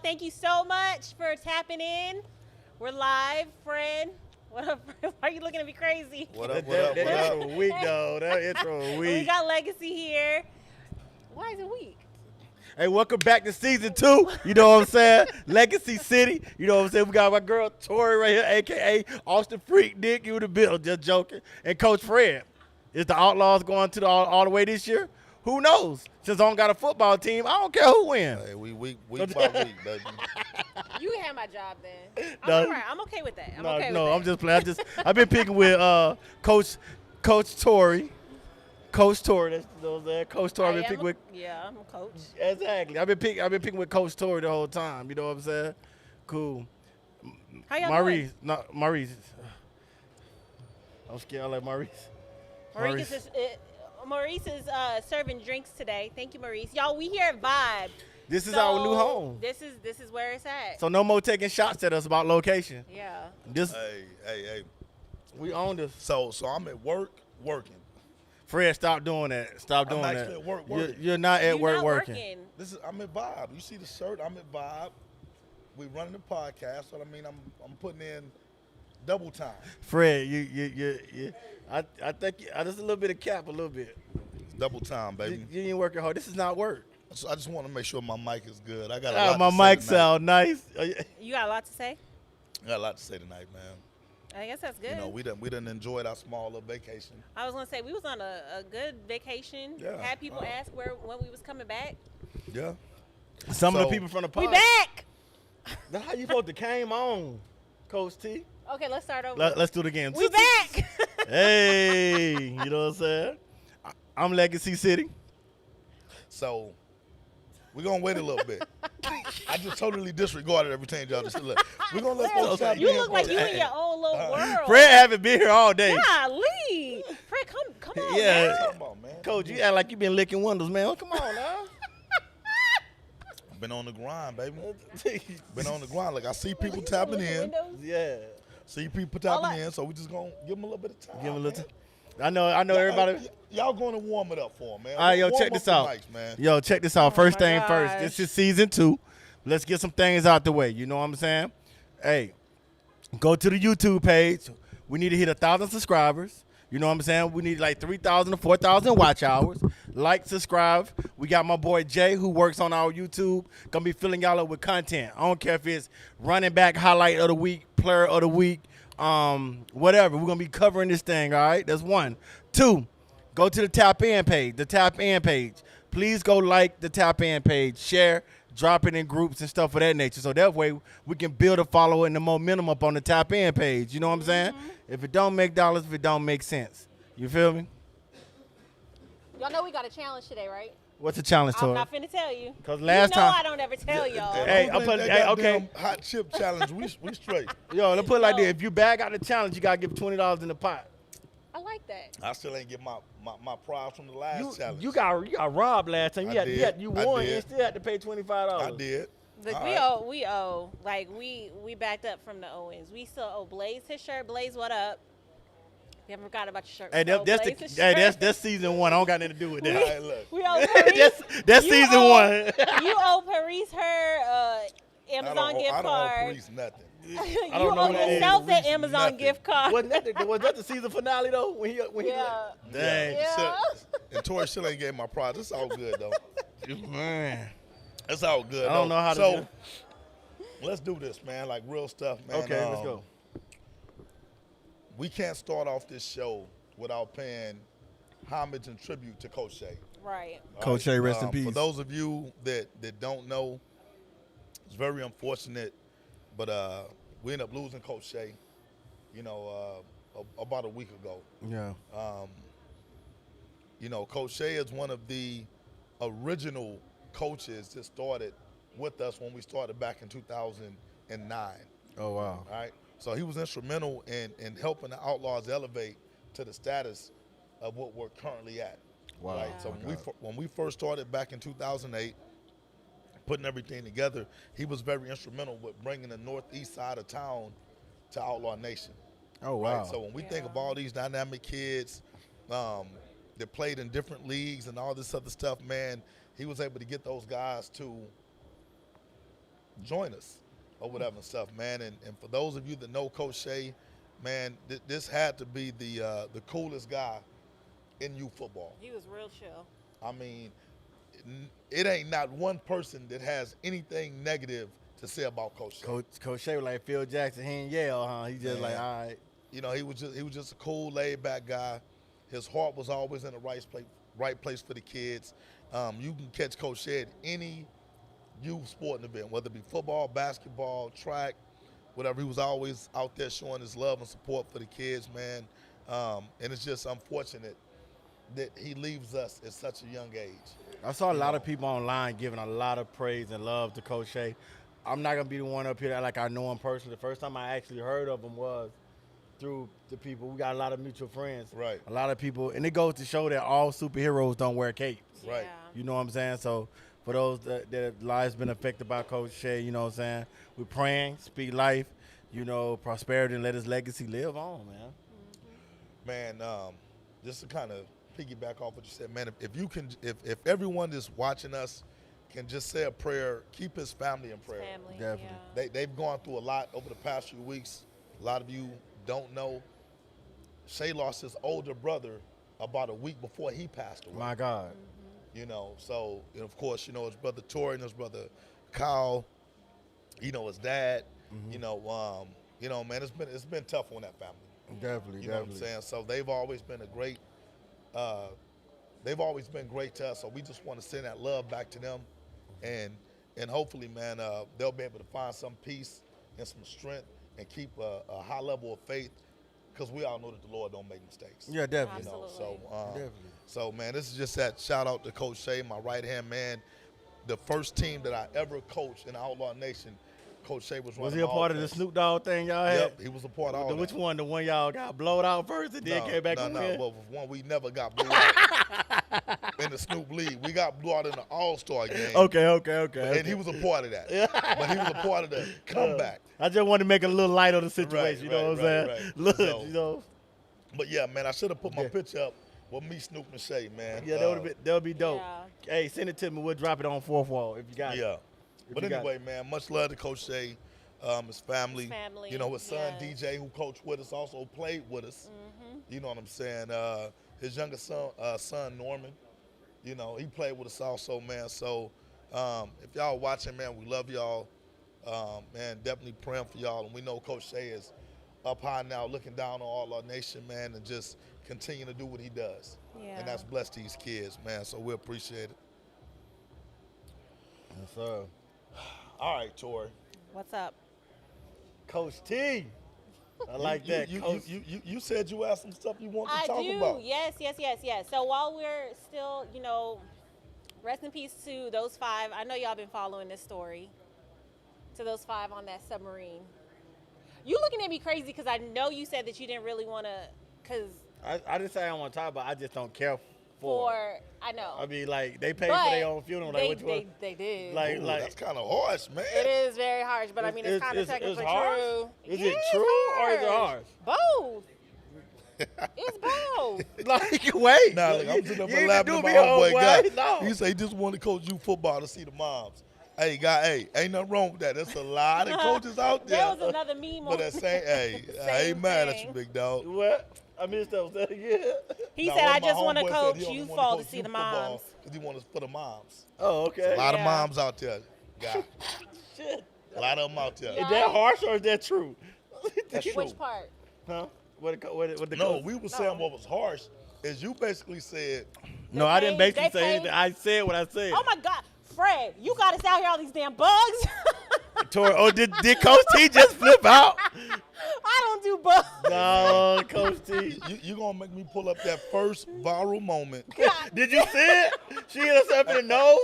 Thank you so much for tapping in. We're live, friend. What up, friend? Why are you looking at me crazy? What up, what up, what That up? intro weak, though. That intro We weak. got Legacy here. Why is it weak? Hey, welcome back to season 2. You know what I'm saying? Legacy City. You know what I'm saying? We got my girl Tori right here, a.k.a. Austin Freak Dick. You the bill. Just joking. And Coach Fred. Is the Outlaws going to all the way this year? Who knows? Since I don't got a football team, I don't care who wins. Hey, we week by week, baby. You can have my job then. I'm No. all right. I'm okay with that. I'm okay with that. I'm just playing. I've been picking with Coach Tori. Coach Tori, that's those there. Coach Tori, I've been picking with. Yeah, I'm a coach. Exactly. I've been picking with Coach Tori the whole time. You know what I'm saying? Cool. How y'all Maurice, doing? not Maurice. I'm scared like Maurice. Maurice is serving drinks today. Thank you, Maurice. Y'all, we here at Vibe. This is our new home. This is where it's at. So no more taking shots at us about location. Yeah. This Hey. we own this. So I'm at work working. Fred, stop doing that. Stop doing I'm that. actually at work working. You're not at You're work not working. I'm at Vibe. You see the shirt? I'm at Vibe. We running the podcast, so I mean I'm putting in double time. Fred, I think just a little bit of cap, a little bit. It's double time, baby. You ain't working hard. This is not work. So I just want to make sure my mic is good. I got a lot My to say mic tonight. sound nice. You got a lot to say? I got a lot to say tonight, man. I guess that's good. You know, we done enjoyed our small little vacation. I was gonna say we was on a good vacation. Yeah. Had people ask when we was coming back. Yeah. Some of the So- people from the pod. We back. That's how you supposed to came on, Coach T. Okay, let's start over. Let's do it again. We back. Hey, you know what I'm saying? I'm Legacy City. So we're gonna wait a little bit. I just totally disregarded everything y'all just said. Look, we're gonna let folks tap You in look for like a you in second. your own little world. Fred haven't been here all day. Golly. Fred, come on. Yeah. man. Come on, man. Coach, you act like you been licking windows, man. Come on now. Been on the grind, baby. Been on the grind. Like I see people tapping in. Windows? Yeah. See people All tapping I- in, so we just gonna give them a little bit of time. Give him a little man. I know everybody. Y'all going to warm it up for 'em, man. All right, yo, Warm check up this the out. mics, man. Yo, check this out. First my thing first. gosh. This is season 2. Let's get some things out the way. You know what I'm saying? Hey, go to the YouTube page. We need to hit 1,000 subscribers. You know what I'm saying? We need like 3,000 to 4,000 watch hours. Like, subscribe. We got my boy Jay who works on our YouTube. Gonna be filling y'all up with content. I don't care if it's running back highlight of the week, player of the week, whatever. We're gonna be covering this thing. All right, that's 1. 2, go to the Tap In page. The Tap In page. Please go like the Tap In page. Share. Drop it in groups and stuff of that nature. So that way we can build a follower and the momentum up on the Tap In page. You know what I'm saying? If it don't make dollars, if it don't make sense. You feel me? Y'all know we got a challenge today, right? What's the challenge, I'm Tori? not finna tell you. 'Cause last you know time- I don't ever tell y'all. Hey, I'm putting- hey, okay. Hot chip challenge. We straight. Yo, let's put it like Yo. this. If you bag out the challenge, you got to give $20 in the pot. I like that. I still ain't get my prize from the last challenge. You got robbed last time. I did. You I won. did. You still had to pay $25. I did. Look, All we right. owe. Like we backed up from the Owens. We still owe Blaze his shirt. Blaze, what up? You haven't forgot about your shirt. Hey, We owe that's Blaze his that's shirt. season 1. I don't got nothing to do with All that. right, look. We owe Paris. that's You season owe- 1. You owe Paris her Amazon gift I don't card. owe Priest nothing. You don't know owe who that is. yourself that Reese Amazon nothing. gift card. was that the season finale though? When he Yeah. Dang. Yeah. And Tori still ain't getting my prize. It's all good though. Man. It's all good. I don't though. know how to So do- let's do this, man. Like real stuff, man. Okay, let's go. We can't start off this show without paying homage and tribute to Coach Shay. Right. Coach Shay, rest in For peace. those of you that don't know, it's very unfortunate, but we ended up losing Coach Shay, about a week ago. Yeah. Coach Shay is one of the original coaches that started with us when we started back in 2009. Oh wow. All right. So he was instrumental in helping the Outlaws elevate to the status of what we're currently at. Wow. Right. So Okay. when we first started back in 2008, putting everything together, he was very instrumental with bringing the northeast side of town to Outlaw Nation. Oh wow. Right? So when we think of all these dynamic kids that played in different leagues and all this other stuff, man, he was able to get those guys to join us or whatever and stuff, man. And for those of you that know Coach Shay, man, this had to be the coolest guy in youth football. He was real chill. I mean, it ain't not one person that has anything negative to say about Coach Shay. Coach Shay was like Phil Jackson. He ain't yell, huh? He just Man. like, all right. You know, he was just a cool, laid back guy. His heart was always in the right place for the kids. You can catch Coach Shay at any youth sporting event, whether it be football, basketball, track, whatever. He was always out there showing his love and support for the kids, man. And it's just unfortunate that he leaves us at such a young age. I saw a lot of people online giving a lot of praise and love to Coach Shay. I'm not gonna be the one up here that like I know him personally. The first time I actually heard of him was through the people. We got a lot of mutual friends. Right. A lot of people, and it goes to show that all superheroes don't wear capes. Right. Yeah. You know what I'm saying? So for those that lives been affected by Coach Shay, you know what I'm saying? We're praying, speak life, you know, prosperity, and let his legacy live on, man. Man, just to kind of piggyback off what you said, man, if everyone that's watching us can just say a prayer, keep his family in prayer. Family. Definitely. Yeah. They've gone through a lot over the past few weeks. A lot of you don't know. Shay lost his older brother about a week before he passed away. My God. You know, so and of course, you know, his brother Tori and his brother Kyle, you know, his dad, you know, man, it's been tough on that family. Definitely, You know what I'm saying? So they've always been great to us. So we just want to send that love back to them, and hopefully, man, they'll be able to find some peace and some strength and keep a high level of faith, because we all know that the Lord don't make mistakes. Yeah, definitely. You know, Absolutely. Definitely. so man, this is just that shout out to Coach Shay, my right hand man. The first team that I ever coached in the Outlaw Nation, Coach Shay was running. Was he a part of the offense. Snoop Dogg thing y'all had? Yep, he was a part of all that. Which one? The one y'all got blowed out first and then came back and win? Well, one we never got blew out in the Snoop League. We got blew out in the All-Star game. Okay. And he was a part of that. But he was a part of the comeback. I just wanted to make a little light on the situation, you know what I'm saying? right. Look, So- you know. But yeah, man, I should have put my picture up with me, Snoop, and Shay, man. Yeah, that would be dope. Yeah. Hey, send it to me. We'll drop it on fourth wall if you got it. Yeah. But you got anyway, man, much love to Coach Shay, his family. His family, You know, his son, yes. DJ, who coached with us, also played with us. You know what I'm saying? His younger son, Norman, you know, he played with us also, man. So if y'all watching, man, we love y'all. Man, definitely praying for y'all. And we know Coach Shay is up high now, looking down on all our nation, man, and just continue to do what he does. Yeah. And that's blessed these kids, man. So we appreciate it. Yes, sir. All right, Tori. What's up? Coach T. I like that. Coach. You said you had some stuff you want to I talk do. about. Yes. So while we're still, you know, rest in peace to those 5. I know y'all been following this story. To those 5 on that submarine. You looking at me crazy because I know you said that you didn't really want to, because I didn't say I don't want to talk about it. I just don't care for it. I know. I mean, like, they paid But for their own funeral. Like, which one? they did. Like, Ooh, that's kind of harsh, man. it is very harsh, but I mean, it's kind of technically harsh? true. Is Yeah, it it's true or is it harsh? Both. It's both. Like, wait. Nah, look, I'm sitting up You and ain't laughing do at my me homeboy homeboy. guy. No. He say he just want to coach you football to see the moms. Hey, guy, ain't nothing wrong with that. There's a lot of coaches out there. There was another meme But on that same, hey, I ain't mad at you, big dog. What? I missed that. Yeah. He Nah, said, one I of my just want to homeboys said coach he only youth wanna fall to coach see youth the football moms. 'cause he want us for the moms. Oh, okay. A lot of Yeah. moms out there, guy. Shit. A lot of them out there. Yeah. Is that harsh or is that true? That's true. Which part? Huh? What the No, coach- we were saying what was harsh is you basically said, No, I didn't basically They say paid- anything. I said what I said. Oh my God, Fred, you got us out here all these damn bugs. Tori, did Coach T just flip out? I don't do bugs. No, Coach T. you going to make me pull up that first viral moment. Did you see it? She hit herself in the nose.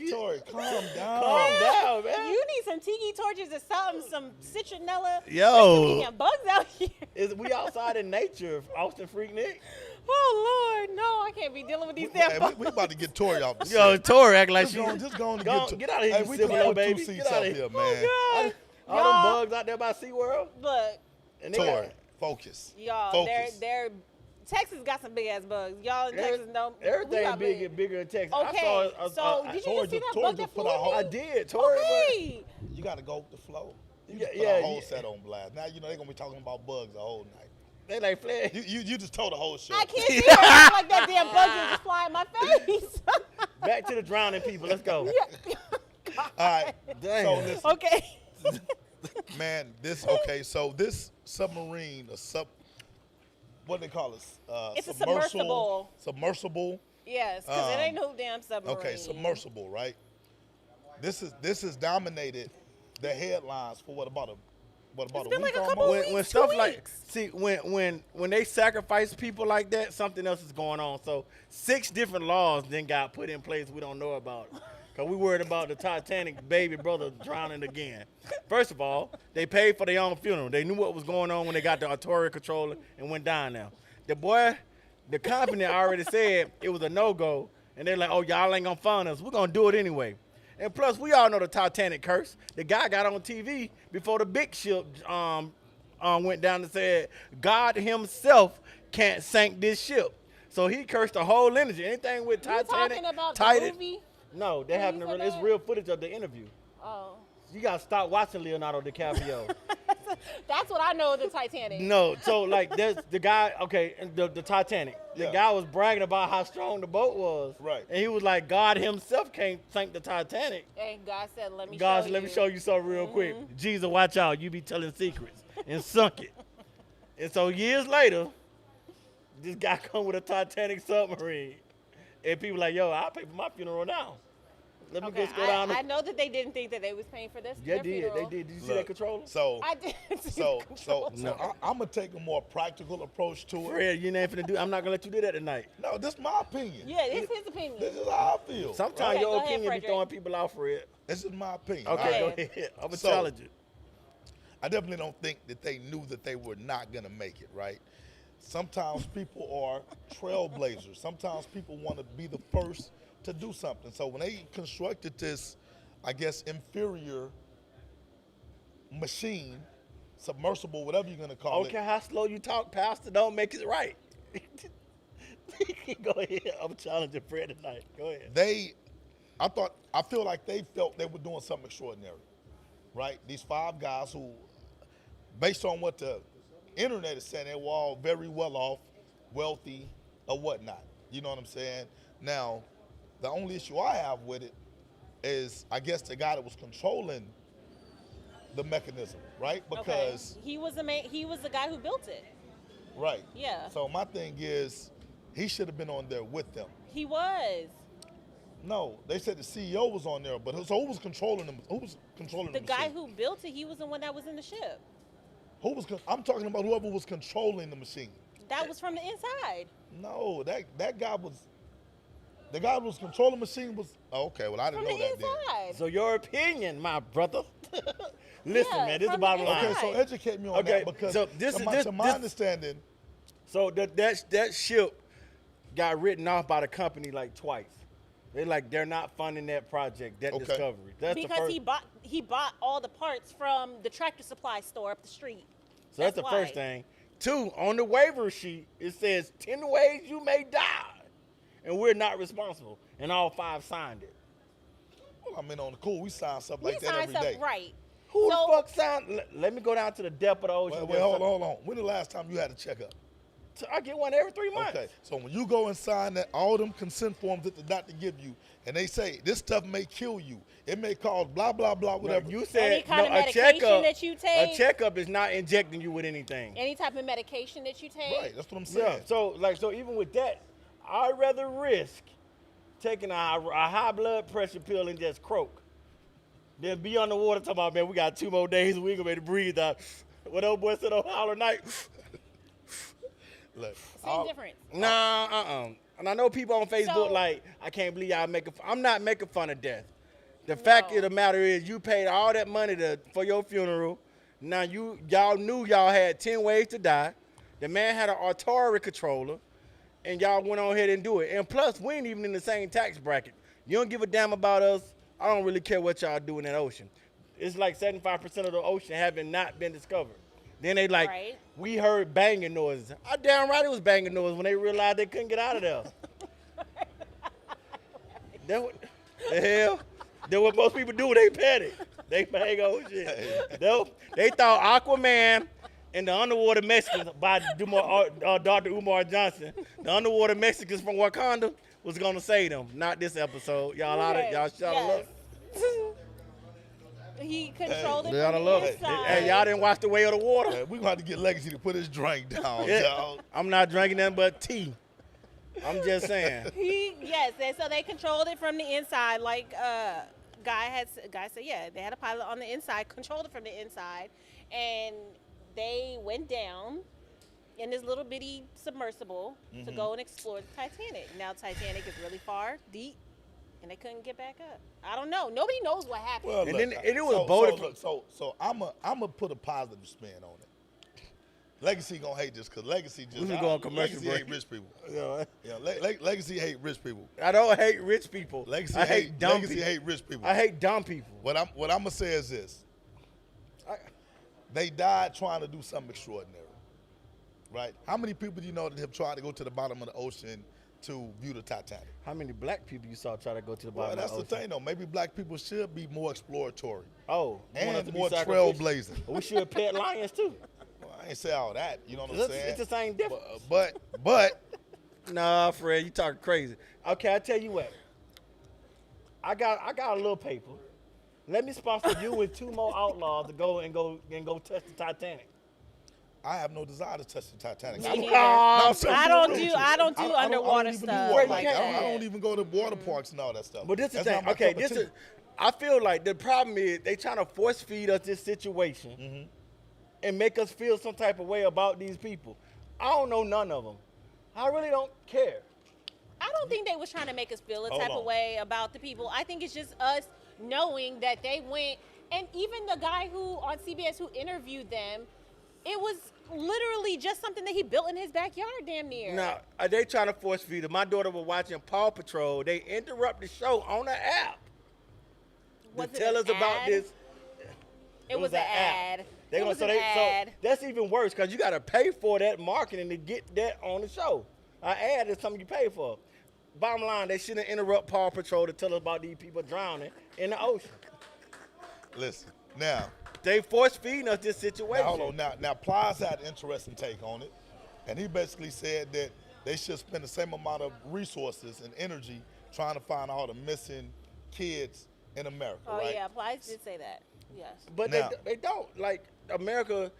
Tori, calm down. Calm down, man. You need some tiki torches or something, some citronella. Yo. There's too many bugs out here. We outside in nature, Austin Freak Nick. Oh Lord, no, I can't be dealing with these damn Hey, bugs. we about to get Tori off the Yo, set. Tori act like Just go on and Go- get get out of here, Hey, you we silly can little put baby. 2 seats Get out up of here, here. man. God. all Y'all- them bugs out there by SeaWorld. Look, And they Tori, got, focus. y'all, Focus. they're Texas got some big ass bugs. Y'all in Texas know we Everything got big and bigger in Texas. Okay, I so saw, did you Tori just see just- that Tori bug just that put flew out at I me? did, Tori. Okay. You got to go with the flow. You Yeah, just put yeah, a whole yeah. set on blast. Now you know they're gonna be talking about bugs the whole night. They like flag. You just told the whole show. I can't see it like that damn bug just fly in my face. Back to the drowning people. Let's go. All right. Damn. So listen, Okay. man, so this submarine, what they call it? It's a submersible. Submersible. Yes, because it ain't no damn submarine. Okay, submersible, right? This has dominated the headlines for about a been week like a couple almost? weeks. When stuff 2 like weeks. see when they sacrifice people like that, something else is going on. So 6 different laws then got put in place we don't know about. Cause we worried about the Titanic baby brother drowning again. First of all, they paid for their own funeral. They knew what was going on when they got the Tori controller and went down there. The company already said it was a no-go, and they're like, oh, y'all ain't gonna fund us. We're gonna do it anyway. And plus, we all know the Titanic curse. The guy got on TV before the big ship went down and said, God himself can't sink this ship. So he cursed the whole energy. Anything with You Titanic, talking about Titan- the movie? No, they When having you said it's that? real footage of the interview. Oh. You gotta stop watching Leonardo DiCaprio. That's what I know of the Titanic. No, so like there's the guy, okay, the Titanic. The Yeah. guy was bragging about how strong the boat was. Right. And he was like, God himself can't sink the Titanic. And God said, let me God show said, let me you. show you something real quick. Jesus, watch out. You be telling secrets. And sunk it. And so years later, this guy come with a Titanic submarine. And people like, yo, I'll pay for my funeral now. Let me Okay, just go down. I know that they didn't think that they was paying for this. Yeah, their they funeral. did. Did you see Look, that controller? So I did. see so the so control. so I'm gonna take a more practical approach to it. Fred, you ain't finna do. I'm not gonna let you do that tonight. No, this is my opinion. Yeah, it's his opinion. This is how I feel. Sometimes Okay, your go ahead, opinion be Frederick. throwing people out, Fred. This is my opinion. Okay, all go right? ahead. I'm gonna So- challenge you. I definitely don't think that they knew that they were not gonna make it, right? Sometimes people are trailblazers. Sometimes people want to be the first to do something. So when they constructed this, I guess, inferior machine, submersible, whatever you're gonna call Okay, it. how slow you talk, Pastor, don't make it right. Go ahead. I'm challenging Fred tonight. Go ahead. I feel like they felt they were doing something extraordinary, right? These 5 guys who, based on what the internet is saying, they were all very well off, wealthy, or whatnot. You know what I'm saying? Now, the only issue I have with it is, I guess, the guy that was controlling the mechanism, right? Because, Okay. He was the guy who built it. right. Yeah. So my thing is, he should have been on there with them. He was. No, they said the CEO was on there, but so who was controlling them? Who was controlling The the guy machine? who built it, he was the one that was in the ship. I'm talking about whoever was controlling the machine. That was from the inside. No, that guy was. The guy who was controlling the machine was. Oh, okay, well I didn't From know the that then. inside. So your opinion, my brother. Listen, Yeah, man, this is the from bottom the line. Okay, so Right. educate me on Okay, that because so this to is- my, this- to my this- understanding, So that ship got written off by the company like twice. They're not funding that project, that Okay. discovery. That's the Because first. he bought all the parts from the Tractor Supply store up the street. So that's the why. first thing. 2, on the waiver sheet, it says 10 ways you may die, and we're not responsible. And all 5 signed it. well, I mean, on the cool, we sign stuff like We that signed every stuff day. right. Who So- the fuck signed? Let me go down to the depth of the ocean. Wait, hold on. When the last time you had a checkup? So I get one every 3 months. Okay, so when you go and sign that, all them consent forms that the doctor give you, and they say this stuff may kill you, it may cause blah blah blah No, whatever. you said Any kind of a medication checkup. that you take? A checkup is not injecting you with anything. Any type of medication that you take. Right, that's what I'm saying. Yeah. So even with that, I'd rather risk taking a high blood pressure pill and just croak than be on the water talking about, man, we got 2 more days, we gonna be able to breathe out. What old boy said on Holler Night. Look, Same difference. Nah, And I know people on Facebook So- like, I can't believe y'all making. I'm not making fun of death. The fact of the matter is, you paid all that money for your funeral. Now y'all knew y'all had 10 ways to die. The man had an Tori controller, and y'all went on ahead and do it. And plus, we ain't even in the same tax bracket. You don't give a damn about us. I don't really care what y'all do in that ocean. It's like 75% of the ocean having not been discovered. Then they like, Right. we heard banging noises. I damn right it was banging noises when they realized they couldn't get out of there. That what the hell? That's what most people do when they panic. They bang on shit. They thought Aquaman and the Underwater Mexicans by Dr. Umar Johnson, the Underwater Mexicans from Wakanda, was gonna save them. Not this episode. Y'all out of y'all shut up. He controlled it Y'all from love the it. inside. Hey, y'all didn't watch The Way of the Water? Hey, we're gonna have to get Legacy to put his drink down, Yeah. dog. I'm not drinking nothing but tea. I'm just saying. And so they controlled it from the inside, like guy said. Yeah, they had a pilot on the inside, controlled it from the inside, and they went down in this little bitty submersible to go and explore the Titanic. Now Titanic is really far, deep, and they couldn't get back up. I don't know. Nobody knows what happened. Well, And look, then it was boated. So I'm gonna put a positive spin on it. Legacy gonna hate this because Legacy just We can go on commercial Legacy break. hate rich people. Yeah. Yeah, Legacy hate rich people. I don't hate rich people. Legacy I hate dumb Legacy people. hate rich people. I hate dumb people. What I'm gonna say is this: they died trying to do something extraordinary, right? How many people do you know that have tried to go to the bottom of the ocean to view the Titanic? How many black people you saw try to go to the Well, bottom that's of the the ocean? thing, though. Maybe black people should be more exploratory Oh, you want us and to be more sacrificial? trailblazing. We should pet lions too. Well, I ain't say all that. You know what I'm It's saying? the same difference. But Nah, Fred, you talking crazy. Okay, I tell you what. I got a little paper. Let me sponsor you and 2 more outlaws to go touch the Titanic. I have no desire to touch the Titanic. Me I neither. No, I'm so I don't serious. do I don't underwater even do stuff water like parks. that. I don't even go to water parks and all that stuff. But this is the That's thing. not my Okay, cup of tea. I feel like the problem is they trying to force feed us this situation and make us feel some type of way about these people. I don't know none of them. I really don't care. I don't think they was trying to make us feel a Hold type on. of way about the people. I think it's just us knowing that they went, and even the guy who on CBS who interviewed them, it was literally just something that he built in his backyard, damn near. Now, are they trying to force feed it? My daughter was watching Paw Patrol. They interrupt the show on the app Was to it tell an us about ad? this. It was an ad. They It gonna, was so, an ad. so that's even worse because you got to pay for that marketing to get that on the show. An ad is something you pay for. Bottom line, they shouldn't interrupt Paw Patrol to tell us about these people drowning in the ocean. Listen, now, They force feeding us this situation. hold on. Now, Plies had an interesting take on it, and he basically said that they should spend the same amount of resources and energy trying to find all the missing kids in America, Oh right? yeah, Plies did say that. Yes. But Now- they don't. Like America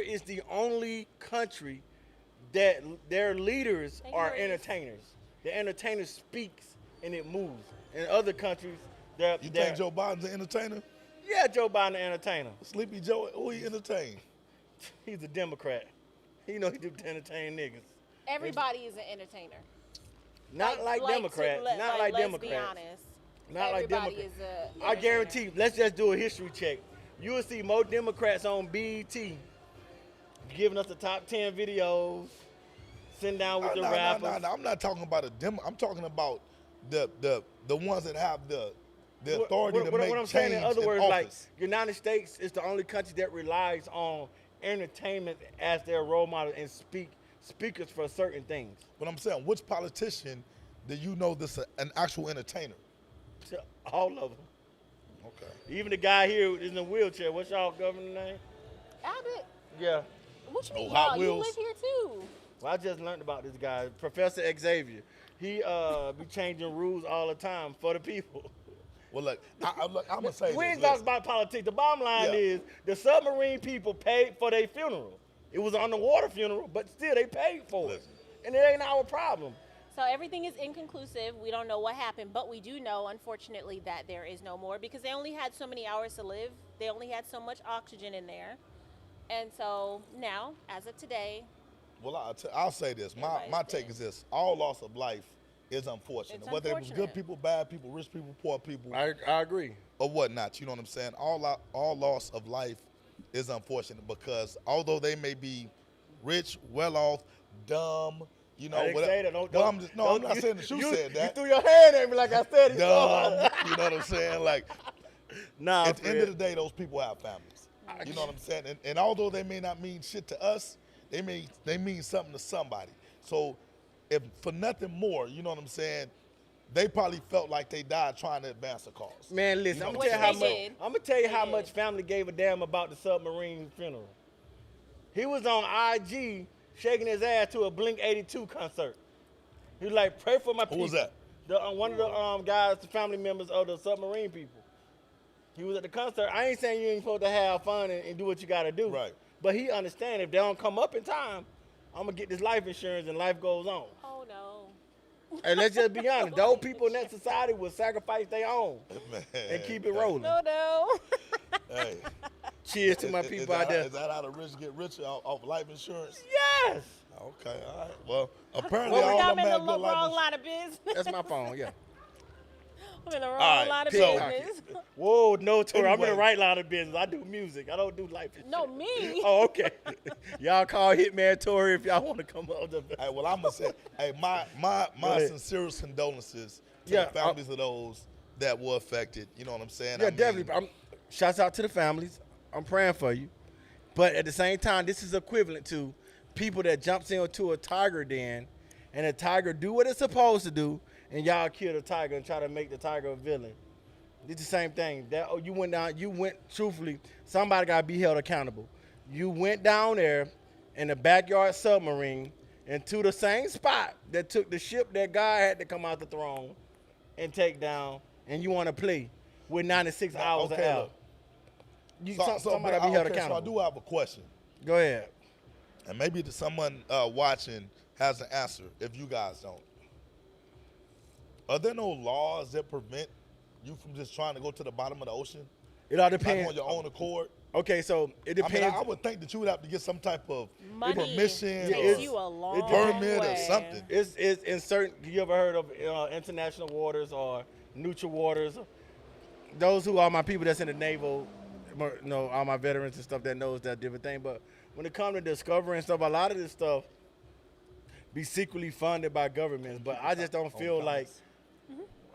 is the only country that their leaders Thank you, are Maurice. entertainers. The entertainer speaks and it moves. In other countries, You think Joe Biden's an entertainer? Yeah, Joe Biden an entertainer. Sleepy Joe, who he entertain? He's a Democrat. He know he do entertain niggas. Everybody is an entertainer. Not like Democrats. Not like let's Democrats. be honest. Not like Everybody Democrats. is a I entertainer. guarantee. Let's just do a history check. You will see more Democrats on BET giving us the top 10 videos, sitting down with the rappers. No, I'm not talking about a demo. I'm talking about the ones that have the authority to make what I'm change saying, in other words, like office. United States is the only country that relies on entertainment as their role model and speakers for certain things. But I'm saying, which politician do you know this an actual entertainer? To all of them. Okay. Even the guy here who's in the wheelchair. What's y'all governor name? Abbott. Yeah. What you mean, Hot y'all? You Wheels. live here too. Well, I just learned about this guy, Professor Xavier. He be changing rules all the time for the people. Well, look, I'm gonna say We this. ain't talking Listen. about politics. The bottom line Yeah. is the submarine people paid for their funeral. It was an underwater funeral, but still they paid for it. Listen. And it ain't our problem. So everything is inconclusive. We don't know what happened, but we do know, unfortunately, that there is no more because they only had so many hours to live. They only had so much oxygen in there. And so now, as of today, Well, I'll say this. My Everybody's take dead. is this: all loss of life is unfortunate. It's Whether it was good unfortunate. people, bad people, rich people, poor people, I agree. or whatnot. You know what I'm saying? All loss of life is unfortunate because although they may be rich, well off, dumb, you know, I didn't whatever. say that. Don't, well, don't, I'm don't- not saying that you said that. You threw your hand at me like I said it. Dumb, you know what I'm saying? Like Nah, at the end of the Fred. day, those people have families. You know what I'm saying? And although they may not mean shit to us, they mean something to somebody. So if for nothing more, you know what I'm saying, they probably felt like they died trying to advance a cause. Man, listen, You I'm know gonna what tell you I'm how saying? much. I'm gonna tell you They how did. much family gave a damn about the submarine funeral. He was on IG shaking his ass to a Blink 82 concert. He was like, "Pray for my people." Who was that? One of the guys, the family members of the submarine people. He was at the concert. I ain't saying you ain't supposed to have fun and do what you gotta do. Right. But he understand if they don't come up in time, I'm gonna get this life insurance and life goes on. Oh no. And let's just be honest, those people in that society will sacrifice their own Man, and keep it rolling. No. Hey, Cheers to my people out there. Is that how the rich get richer off life insurance? Yes. Okay, all right. Well, apparently Well, all I'm of them in the have good life wrong insurance. line of business. That's my phone, yeah. I'm in the wrong right, line of so- business. Whoa, no, Tori, I'm in the Anyway. right line of business. I do music. I don't do life insurance. No, me. Oh, okay. Y'all call Hitman Tori if y'all want to come up. Hey, well, I'm gonna say, hey, my ahead. sincerest condolences to Yeah, the families of those that were affected. You know what I'm saying? Yeah, I mean, definitely. Shouts out to the families. I'm praying for you. But at the same time, this is equivalent to people that jumps into a tiger den and the tiger do what it's supposed to do and y'all kill the tiger and try to make the tiger a villain. It's the same thing. You went truthfully, somebody got to be held accountable. You went down there in the backyard submarine into the same spot that took the ship that God had to come out the throne and take down, and you want to play with 96 hours of okay, air. look. Somebody but, got to be held okay, so I accountable. do have a question, Go ahead. and maybe someone watching has an answer if you guys don't. Are there no laws that prevent you from just trying to go to the bottom of the ocean, It all like depends. on your own accord? Okay, so it I depends. mean, I would think that you would have to get some type of Money permission takes or you a long permit way. or something. It's in certain. You ever heard of international waters or neutral waters? Those who are my people that's in the naval, all my veterans and stuff that knows that different thing. But when it comes to discovery and stuff, a lot of this stuff be secretly funded by governments. But I just don't feel like.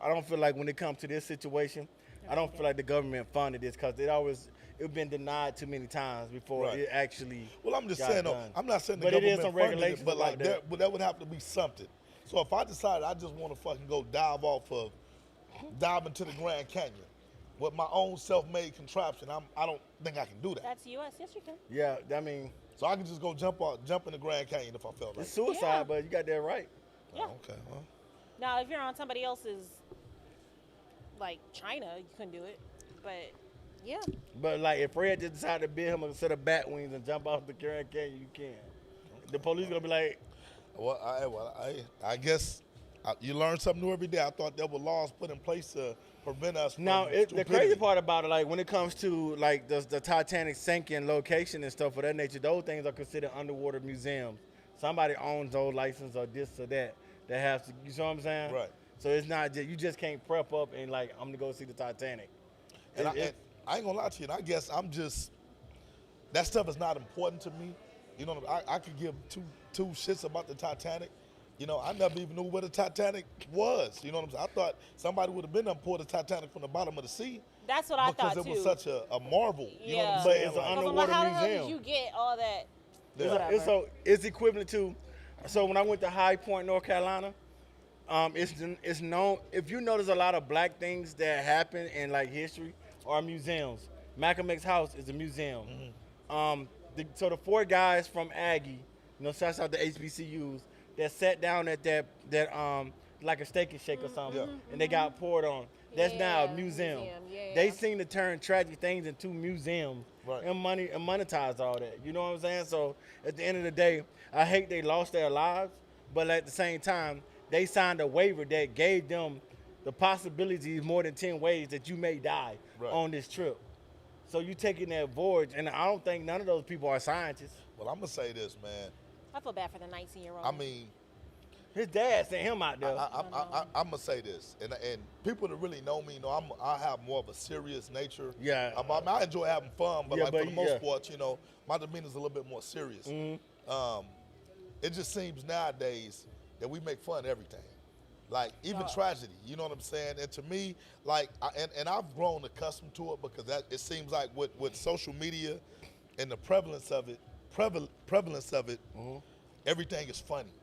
I don't feel like when it comes to this situation, I don't feel like the government funded this because it's been denied too many times before Right. it actually. Well, I'm just got saying, though, done. I'm not saying the But it is government some funded regulations it, but like about that. that would have to be something. So if I decided I just want to fucking go dive into the Grand Canyon with my own self-made contraption, I don't think I can do that. That's U.S. Yes, you can. Yeah, I mean, So I can just go jump in the Grand Canyon if I felt like it's it. suicide, Yeah. but you got that right. Yeah. Oh, okay, well, Now, if you're on somebody else's, like China, you couldn't do it. But yeah, But like, if Fred just decided to build him a set of bat wings and jump off the Grand Canyon, you can. The police gonna be like, I guess you learn something new every day. I thought there were laws put in place to prevent us from now the stupidity. crazy part about it, like when it comes to like the Titanic sinking location and stuff of that nature, those things are considered underwater museums. Somebody owns those license or this or that has to. You know what I'm saying? Right. So it's not just you just can't prep up and like I'm gonna go see the Titanic. And I ain't gonna lie to you. And I guess I'm just that stuff is not important to me. You know, I could give two shits about the Titanic. You know, I never even knew where the Titanic was. You know what I'm saying? I thought somebody would have been there and pulled the Titanic from the bottom of the sea that's what I because thought it was too. such a marvel. You know what I'm Yeah. But saying? it's an Like, I'm like, underwater how the hell museum. did you get all that? Yeah. Whatever. It's equivalent to. So when I went to High Point, North Carolina, it's known. If you notice a lot of black things that happen in like history are museums. Malcolm X House is a museum. So the four guys from Aggie, shouts out to HBCUs that sat down at that like a steak and shake or something, Yeah. and they got poured on. That's now a Yeah, museum. yeah. They seem to turn tragic things into museums Right. and monetize all that. You know what I'm saying? So at the end of the day, I hate they lost their lives, but at the same time, they signed a waiver that gave them the possibilities more than 10 ways that you may die Right. on this trip. So you taking that voyage, and I don't think none of those people are scientists. well, I'm gonna say this, man. I feel bad for the 19-year-old. I mean, His dad sent him out there. I'm gonna say this, and people that really know me know I have more of a serious nature. Yeah. I enjoy having fun, but Yeah, like but for the most yeah. part, my demeanor's a little bit more serious. Mm-hmm. It just seems nowadays that we make fun of everything. Like even tragedy, you know what I'm saying? And to me, like, and I've grown accustomed to it because that it seems like with social media and the prevalence of it, everything is funny,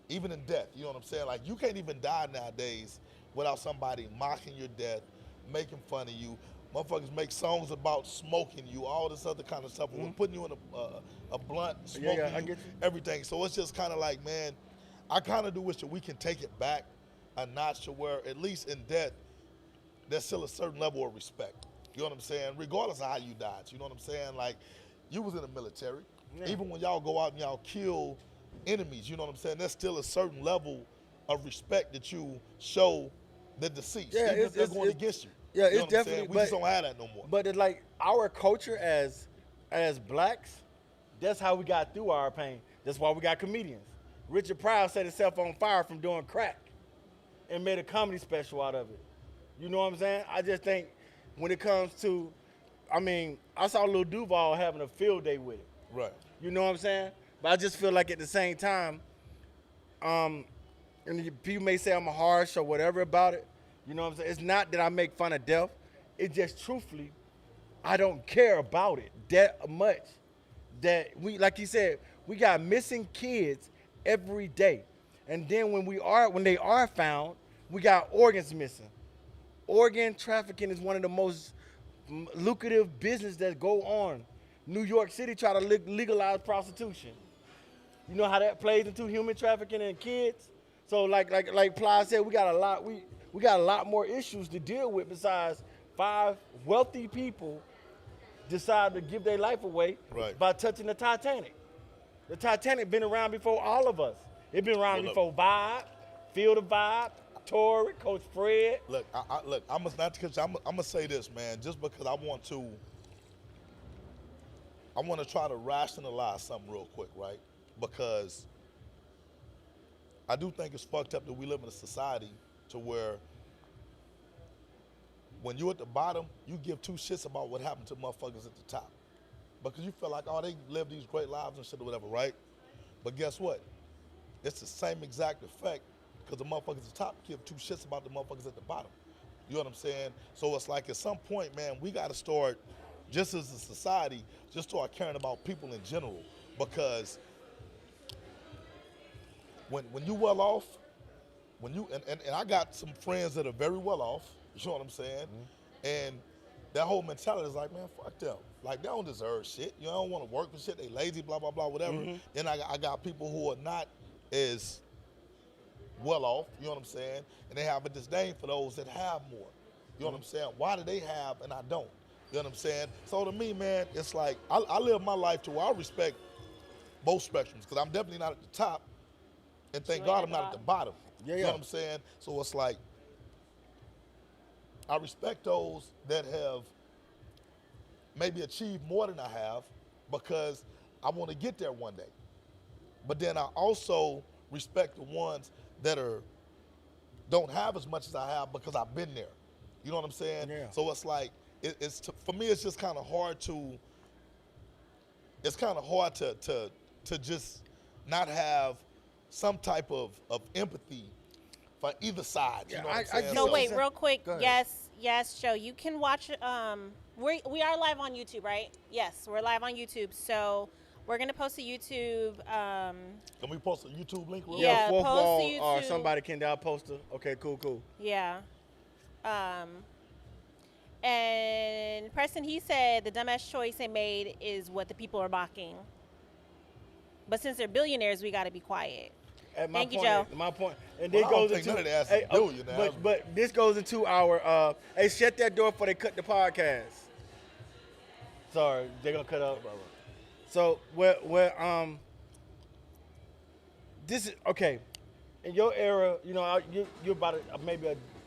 even in death. You know what I'm saying? Like you can't even die nowadays without somebody mocking your death, making fun of you. Motherfuckers make songs about smoking you, all this other kind of stuff. We're putting you in a blunt, smoking I you, get you. everything. So it's just kind of like, man, I kind of do wish that we can take it back a notch to where, at least in death, there's still a certain level of respect. You know what I'm saying? Regardless of how you died. You know what I'm saying? Like, you was in the military. Yeah. Even when y'all go out and y'all kill enemies, you know what I'm saying? There's still a certain level of respect that you show the deceased, Yeah, even if they're going against you. Yeah, You know it's what I'm saying? definitely. We just don't have that no more. But it's like our culture as blacks, that's how we got through our pain. That's why we got comedians. Richard Pryor set himself on fire from doing crack and made a comedy special out of it. You know what I'm saying? I just think when it comes to, I mean, I saw Lil Duval having a field day with it. Right. You know what I'm saying? But I just feel like at the same time, and people may say I'm harsh or whatever about it. You know what I'm saying? It's not that I make fun of death. It's just truthfully, I don't care about it that much. That we, like you said, we got missing kids every day. And then when they are found, we got organs missing. Organ trafficking is one of the most lucrative business that go on. New York City try to legalize prostitution. You know how that plays into human trafficking and kids? So like Ply said, we got a lot more issues to deal with besides 5 wealthy people decide to give their life away by touching the Titanic. The Titanic been around before all of us. It been around before Vibe, Field of Vibe, Tori, Coach Fred. Look, I'm gonna say this, man, just because I want to try to rationalize something real quick, right? Because I do think it's fucked up that we live in a society to where when you're at the bottom, you give 2 shits about what happened to motherfuckers at the top. Because you feel like, oh, they live these great lives and shit or whatever, right? But guess what? It's the same exact effect because the motherfuckers at the top give 2 shits about the motherfuckers at the bottom. You know what I'm saying? So it's like at some point, man, we got to start, just as a society, just start caring about people in general. Because when you well off, and I got some friends that are very well off, you know what I'm saying? And that whole mentality is like, man, fuck them. Like, they don't deserve shit. You know, don't want to work for shit. They lazy, blah, blah, blah, whatever. Then I got people who are not as well off, you know what I'm saying? And they have a disdain for those that have more. You know what I'm saying? Why do they have and I don't? You know what I'm saying? So to me, man, it's like, I live my life to where I respect both spectrums because I'm definitely not at the top. And thank God I'm not at the bottom. You know what I'm saying? So it's like, I respect those that have maybe achieved more than I have because I want to get there one day. But then I also respect the ones that don't have as much as I have because I've been there. You know what I'm saying? Yeah. So it's like, for me, it's just kind of hard to just not have some type of empathy for either side. You know what I'm saying? So wait, real quick. Yes, Joe, you can watch. We are live on YouTube, right? Yes, we're live on YouTube. So we're gonna post a YouTube. Can we post a YouTube link? Yeah, Fourth post wall to or YouTube. somebody can down poster. Okay, cool. Yeah. And Preston, he said the dumbass choice they made is what the people are mocking. But since they're billionaires, we got to be quiet. Thank you, Joe. My point. And Well, this I don't goes think into none of that has to do, you know. but this goes into our hey, shut that door before they cut the podcast. Sorry, they're gonna cut up. So this is okay. In your era, you know, you're about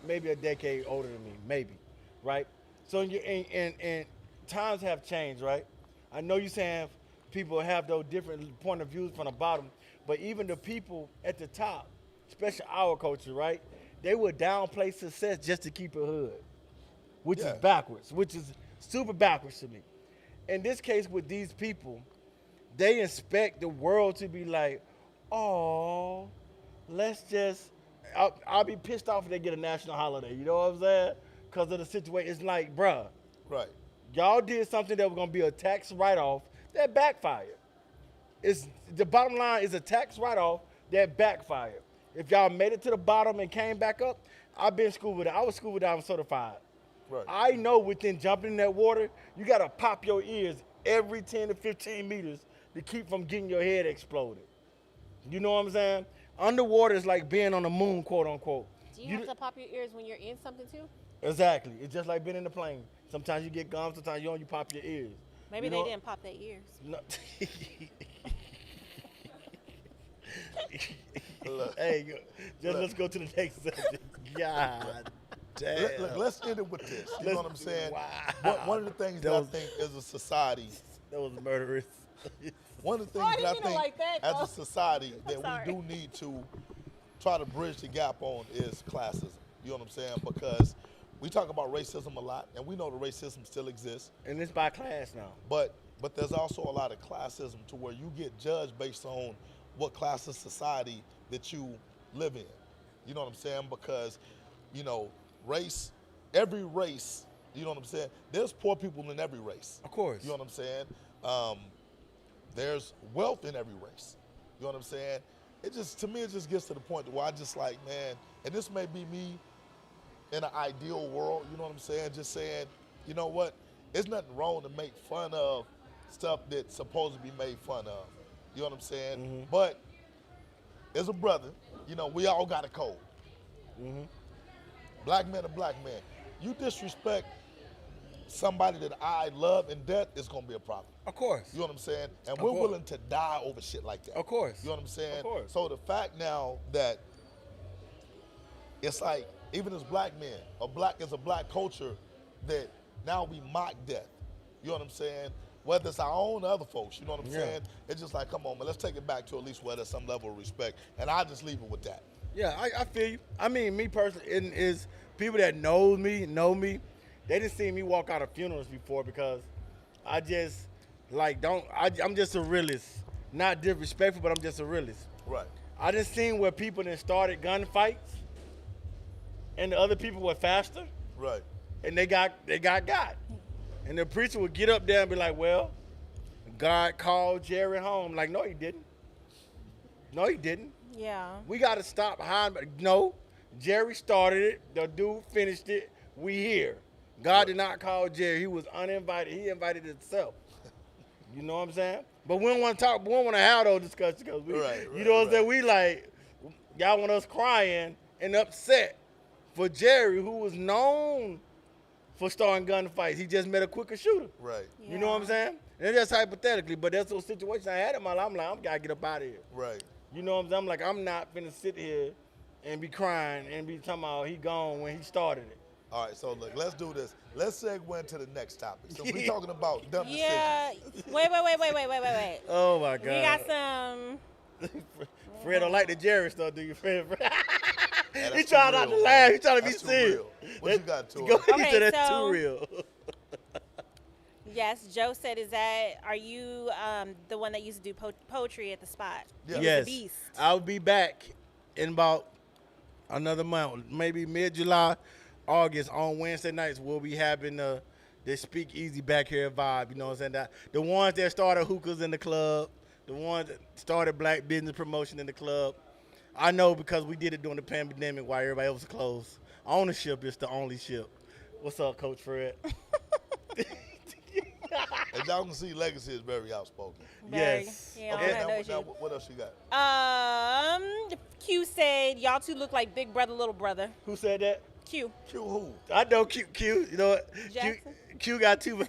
maybe a decade older than me, maybe, right? So and times have changed, right? I know you're saying people have those different point of views from the bottom, but even the people at the top, especially our culture, right? They would downplay success just to keep it hood, which is backwards, which is super backwards to me. In this case with these people, they expect the world to be like, oh, let's just, I'll be pissed off if they get a national holiday. You know what I'm saying? Because of the situation. It's like, bruh, Right. y'all did something that was gonna be a tax write-off that backfired. It's the bottom line is a tax write-off that backfired. If y'all made it to the bottom and came back up, I've been scuba diving. I was scuba diving certified. Right. I know within jumping in that water, you gotta pop your ears every 10 to 15 meters to keep from getting your head exploded. You know what I'm saying? Underwater is like being on the moon, quote unquote. Do you have to pop your ears when you're in something too? Exactly. It's just like being in the plane. Sometimes you get gum, sometimes you don't. You pop your ears. Maybe You they know- didn't pop their ears. No. Look. Hey, let's go to the next subject. God damn. Let's end it with this. You know what I'm saying? Wow. One of the things That that I was- think as a society, That was murderous. one of the Oh, I things didn't that I mean it think like that, as though. a society that sorry. we do need to try to bridge the gap on is classism. You know what I'm saying? Because we talk about racism a lot, and we know the racism still exists. And it's by class now. But there's also a lot of classism to where you get judged based on what class of society that you live in. You know what I'm saying? Because, you know, every race, you know what I'm saying? There's poor people in every race. Of course. You know what I'm saying? There's wealth in every race. You know what I'm saying? To me, it just gets to the point where I just like, man, and this may be me in an ideal world, you know what I'm saying? Just saying, you know what? It's nothing wrong to make fun of stuff that's supposed to be made fun of. You know what I'm saying? Mm-hmm. But as a brother, you know, we all got a code. Mm-hmm. Black man to black man. You disrespect somebody that I love in death, it's gonna be a problem. Of course. You know what I'm saying? And Of we're course. willing to die over shit like that. Of course. You know what I'm saying? Of course. So the fact now that it's like, even as black men, as a black culture, that now we mock death. You know what I'm saying? Whether it's our own or other folks, you know what I'm Yeah. saying? It's just like, come on, man, let's take it back to at least where there's some level of respect. And I'll just leave it with that. Yeah, I feel you. I mean, me personally, is people that know me. They didn't see me walk out of funerals before because I just I'm just a realist. Not disrespectful, but I'm just a realist. Right. I just seen where people then started gunfights, and the other people were faster, Right. and they got. And the preacher would get up there and be like, "Well, God called Jerry home." Like, no, he didn't. No, he didn't. Yeah. We got to stop hiding. No, Jerry started it. The dude finished it. We here. God did not call Jerry. He was uninvited. He invited himself. You know what I'm saying? But we don't want to talk. We don't want to have those discussions because you know what I'm saying? We like, y'all want us crying and upset for Jerry, who was known for starting gunfights. He just met a quicker shooter. Right. You know what I'm saying? And that's hypothetically, but that's those situations I had in my life. I'm like, I'm gotta get up out of here. Right. You know what I'm saying? I'm like, I'm not finna sit here and be crying and be talking about he gone when he started it. All right, so look, let's do this. Let's segue into the next topic. So we're talking about dumb Yeah. decisions. Wait. Oh my God. We got some. Fred don't like the Jerry stuff, do you, Fred? Yeah, He that's trying too not to real, laugh. man. He trying to be That's too serious. real. What you got, Tori? Go, he Okay, said that's so- too real. Yes, Joe said, are you the one that used to do poetry at the spot? Yeah. He was Yes. a beast. I'll be back in about another month, maybe mid-July, August. On Wednesday nights, we'll be having the Speak Easy back here vibe. You know what I'm saying? That the ones that started hookahs in the club, the ones that started black business promotion in the club. I know because we did it during the pandemic while everybody else was closed. Ownership is the only ship. What's up, Coach Fred? As y'all can see, Legacy is very outspoken. Very. Yes. Yeah, I Okay, don't have no now issue. what else you got? Q said, y'all two look like big brother, little brother. Who said that? Q. Q who? I know Q. You know what? Jackson? Q got too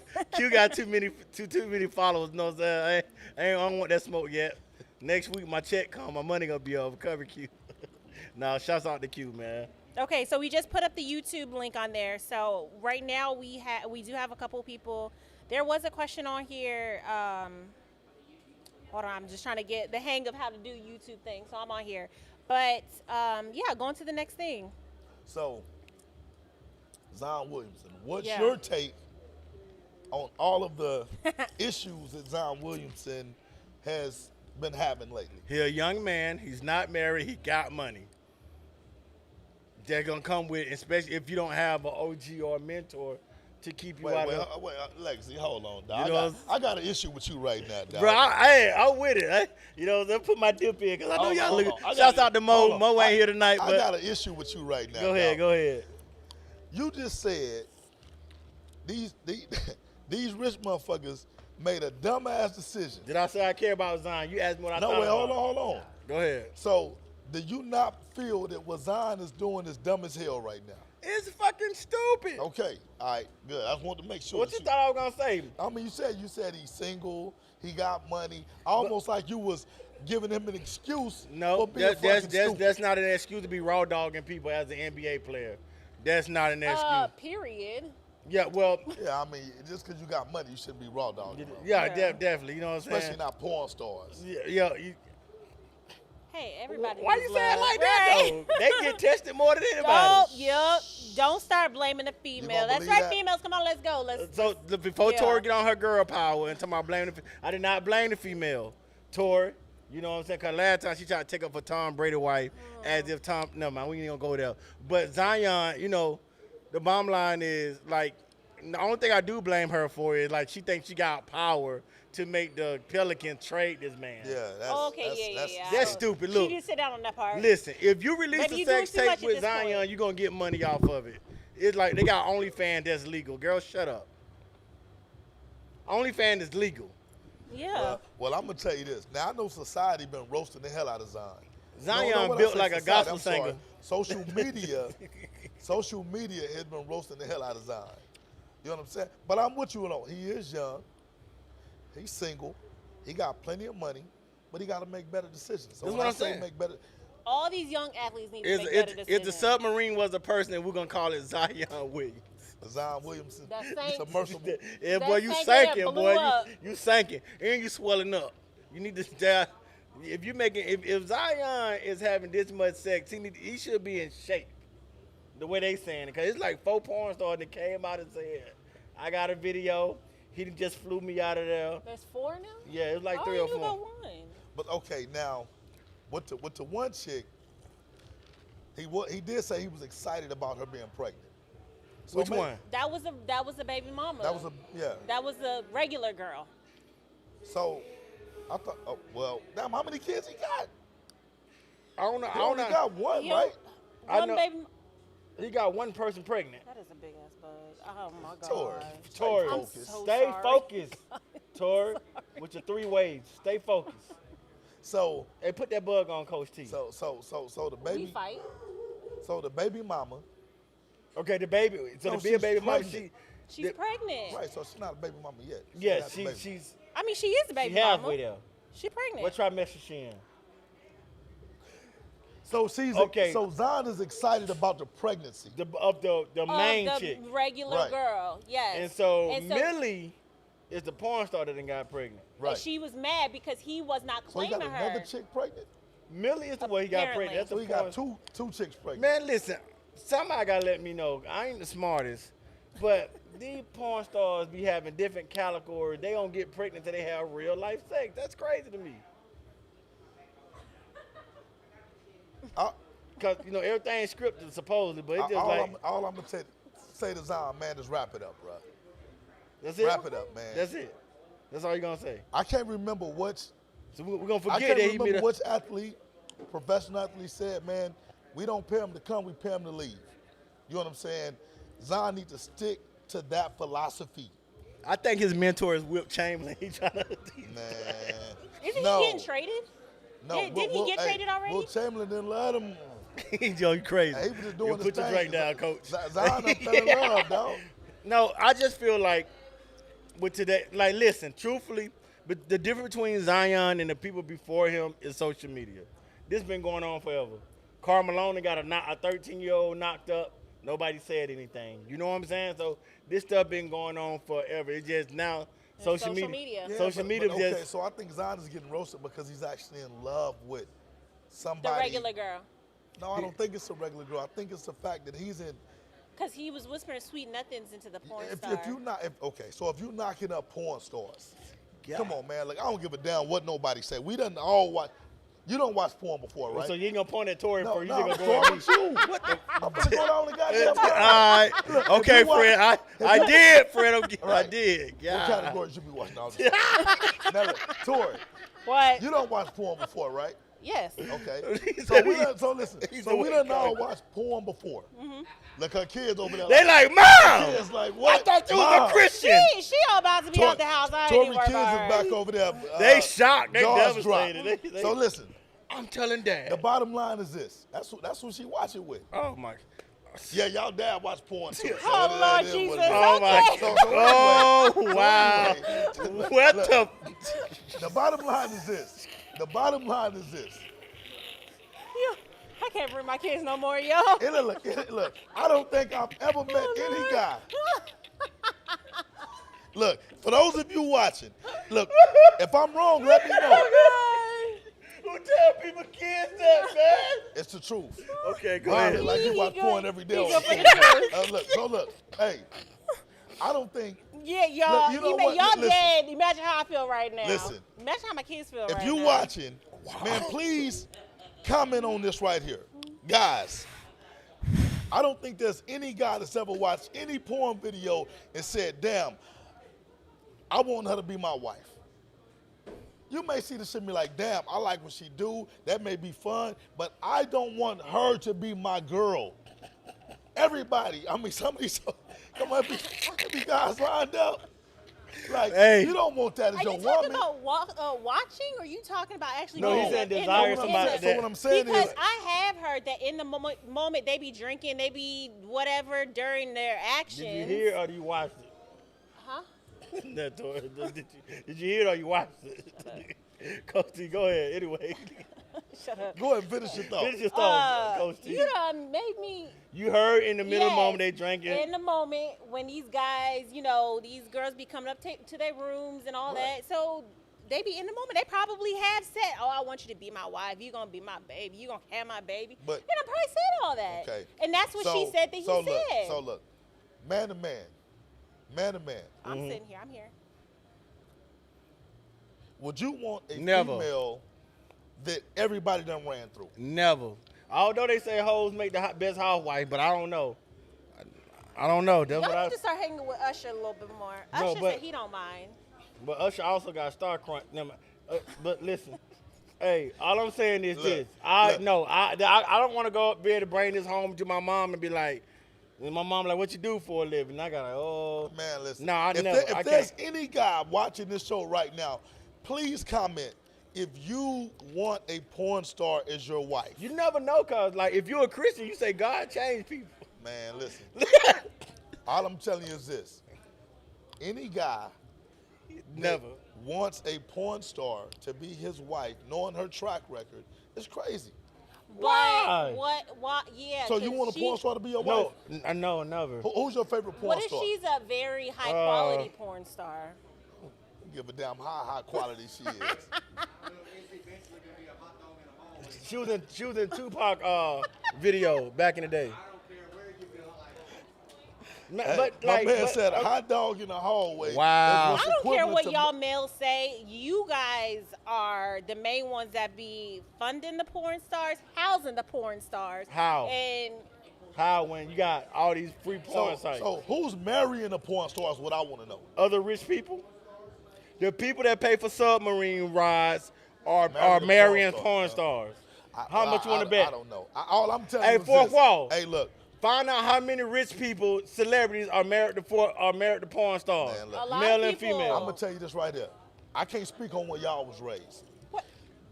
many followers. You know what I'm saying? I don't want that smoke yet. Next week my check come, my money gonna be over. Cover Q. Nah, shouts out to Q, man. Okay, so we just put up the YouTube link on there. So right now we do have a couple people. There was a question on here. Hold on, I'm just trying to get the hang of how to do YouTube things. So I'm on here. But yeah, going to the next thing. So, Zion Williamson, what's Yeah. your take on all of the issues that Zion Williamson has been having lately? He a young man. He's not married. He got money. they're gonna come with, especially if you don't have an OG or a mentor to keep you out of. Legacy, hold on, dog. You know, I got an issue with you right now, dog. Bro, I'm with it. You know, they'll put my dip in because I know y'all look. Shouts out to Mo. Mo ain't here tonight, but I got an issue with you right now. Go ahead. You just said these rich motherfuckers made a dumbass decision. Did I say I care about Zion? You asked me what I thought. No, wait, about. hold on. Go ahead. So, do you not feel that what Zion is doing is dumb as hell right now? It's fucking stupid. Okay, all right, good. I just wanted to make sure. What you thought I was gonna say? I mean, you said he's single, he got money, almost like you was giving him an excuse. No, for being stupid. that's not an excuse to be raw dogging people as an NBA player. That's not an excuse. Period. Yeah, well. Yeah, I mean, just because you got money, you shouldn't be raw dogging. Yeah, definitely. You know what I'm saying? Especially not porn stars. Yeah. Hey, everybody. Why you say it like that though? They get tested more than anybody. Don't start blaming the female. That's right, females. Come on, let's go. Before Tori get on her girl power and talking about blaming I did not blame the female. Tori, you know what I'm saying? Because last time she tried to take up for Tom Brady's wife as if Tom, no man, we ain't gonna go there. But Zion, you know, the bottom line is like, the only thing I do blame her for is like she thinks she got power to make the Pelicans trade this man. Yeah, that's stupid. Look, she did sit down on that part. Listen, if you release a sex tape with Zion, you're gonna get money off of it. It's like they got OnlyFans that's legal. Girl, shut up. OnlyFans is legal. Yeah. Well, I'm gonna tell you this. Now I know society been roasting the hell out of Zion. Zion built like a gospel singer. Social media has been roasting the hell out of Zion. You know what I'm saying? But I'm with you on. He is young. He's single. He got plenty of money, but he got to make better decisions. So that's what I'm saying. Make better. All these young athletes need to make better decisions. If the submarine was a person, we're gonna call it Zion Williams. Zion Williamson. That's submersible. Yeah, boy, you sinking, boy. You sinking, and you swelling up. You need to. If you making, if Zion is having this much sex, he should be in shape. The way they saying it, because it's like 4 porn stars that came out and said, "I got a video. He just flew me out of there." There's 4 now? Yeah, it's like 3 or 4. About 1. But okay, now, with the one chick, he did say he was excited about her being pregnant. So which one? That was a baby mama. That was a regular girl. So, I thought, well, damn, how many kids he got? I don't know. He only got one, right? One baby. He got one person pregnant. That is a big ass bug. Oh my God. Tori, stay focused. Tori, with your 3 waves, stay focused. So, hey, put that bug on Coach T. So the baby. We fight. So the baby mama. Okay, the baby. So the baby mama, she's pregnant. Right. So she's not a baby mama yet. She's. I mean, she is a baby mama. Halfway there. She's pregnant. What trimester she in? So So Zion is excited about the pregnancy of the main chick, regular girl. Yes. And so Millie is the porn star that got pregnant. Right. And she was mad because he was not claiming her. So he got another chick pregnant. Millie is the one he got pregnant. That's so he got two chicks pregnant. Man, listen, somebody gotta let me know. I ain't the smartest, but these porn stars be having different categories. They don't get pregnant till they have real life sex. That's crazy to me. Because, everything's scripted supposedly, but it's just all I'm going to say to Zion, man, is wrap it up, bro. That's it? Wrap it up, man. That's it. That's all you're going to say. I can't remember which. So we're going to forget that he I can't remember which professional athlete said, man, we don't pay him to come, we pay him to leave. You know what I'm saying? Zion needs to stick to that philosophy. I think his mentor is Wilt Chamberlain. He trying to Isn't he getting traded? No. Didn't he get traded already? Wilt Chamberlain didn't let him. Joe, you crazy. He was just doing his thing. Put your drink down, Coach. Zion fell in love, dog. No, I just feel like with today, like, listen, truthfully, but the difference between Zion and the people before him is social media. This been going on forever. Karl Malone got a 13-year-old knocked up. Nobody said anything. You know what I'm saying? So this stuff been going on forever. It's just now social media. Yeah, social media okay, just. So I think Zion is getting roasted because he's actually in love with somebody. The regular girl. No, I don't think it's a regular girl. I think it's the fact that he's in. Because he was whispering sweet nothings into the porn star. If you're knocking up porn stars, come on, man. Like, I don't give a damn what nobody say. We done all watch. You don't watch porn before, right? So you ain't gonna point at Tori no, first. You no, just I'm gonna go at me. talking with you. What the? I'm gonna go down the goddamn All right. Look, Okay, if you watch- Fred. I did, Fred. I Right. did. Yeah. What category should be watching? Now, now look, Tori, What? you don't watch porn before, right? Yes. Okay. He So said we he- done, so listen. he's So we the done way all guy. watched porn before. Like her kids over there. They like, Mom. kids like what? I thought you was Mom. a Christian. She all about to be out the house. I ain't Tory even worried kids about is her. back over there. They shocked. They jaws devastated. dropped. They- So listen, I'm telling Dad. the bottom line is this. That's who she watch it with. Oh my. Yeah, y'all dad watch porn too. So Oh, that Lord is Jesus. what it is. Oh my. Okay. So Oh anyway, wow. What the? the bottom line is this. The bottom line is this. I can't bring my kids no more, yo. And look, I don't think I've ever met any guy. Look, for those of you watching, look, if I'm wrong, let me know. Who tell people kids that, man? It's the truth. Okay, go Right, ahead. like you watch He porn good. every day. He on good for the the look, hey, I don't think Yeah, y'all. Look, you know what? Y'all Listen. dead. Imagine how I feel right now. Listen. Imagine how my kids feel if right you now. watching, man, please comment on this right here. Guys, I don't think there's any guy that's ever watched any porn video and said, damn, I want her to be my wife. You may see this shit and be like, damn, I like what she do. That may be fun, but I don't want her to be my girl. Everybody, I mean, come on, be guys lined up. Like, Hey. you don't want that as Are your you talking woman. about watching, or are you talking about actually? No, he going said in the- desire in the- somebody in the- that- So what I'm saying Because is, I have heard that in the moment they be drinking, they be whatever during their actions. Did you hear or you watched it? Huh? That Tori, did you hear it or you watched it? Coach T, go ahead. Anyway, Shut up. go ahead and finish your thought. finish your thought, Coach T. You done made me. You heard in the middle Yes, moment they drinking. In the moment when these guys, these girls be coming up to their rooms and all Right. that. So they be in the moment. They probably have said, "Oh, I want you to be my wife. You gonna be my baby. You gonna have my baby." But- and I probably said all that. Okay. And that's what she said that he so said. Look, man to man, man to man. I'm sitting here. I'm here. Would you want a Never. female that everybody done ran through? Never. Although they say hoes make the best housewife, but I don't know. I don't know. That's Y'all what I. need to start hanging with Usher a little bit more. No, Usher but- said he don't mind. But Usher also got Star Crunch. But listen, hey, all I'm saying is Look, this. look. I don't want to go up there to bring this home to my mom and be like, and my mom like, what you do for a living? And I got like, oh. Man, listen. No, I if never. If I there's can't. any guy watching this show right now, please comment if you want a porn star as your wife. You never know, cause like if you're a Christian, you say God changed people. Man, listen. All I'm telling you is this. Any guy Never. that wants a porn star to be his wife, knowing her track record, is crazy. Why? But what? Yeah. So you 'cause want a porn star to be your wife? No, never. Who's your favorite porn What if star? she's a very high quality porn star? Give a damn how high quality she is. She was in Tupac video back in the day. Hey, my man said a hot dog in the hallway. Wow. is I what's don't care equivalent what to- y'all males say. You guys are the main ones that be funding the porn stars, housing the porn stars. How? And How when you got all these free porn sites? So who's marrying a porn star is what I want to know. Other rich people? The people that pay for submarine rides are Marrying the marrying porn porn star, stars. How much you want to bet? I don't know. All I'm telling Hey, you is fourth this. wall. Hey, look. Find out how many rich people, celebrities, are married to porn stars, Man, look. A lot male of and people- female. I'm gonna tell you this right here. I can't speak on where y'all was raised. What?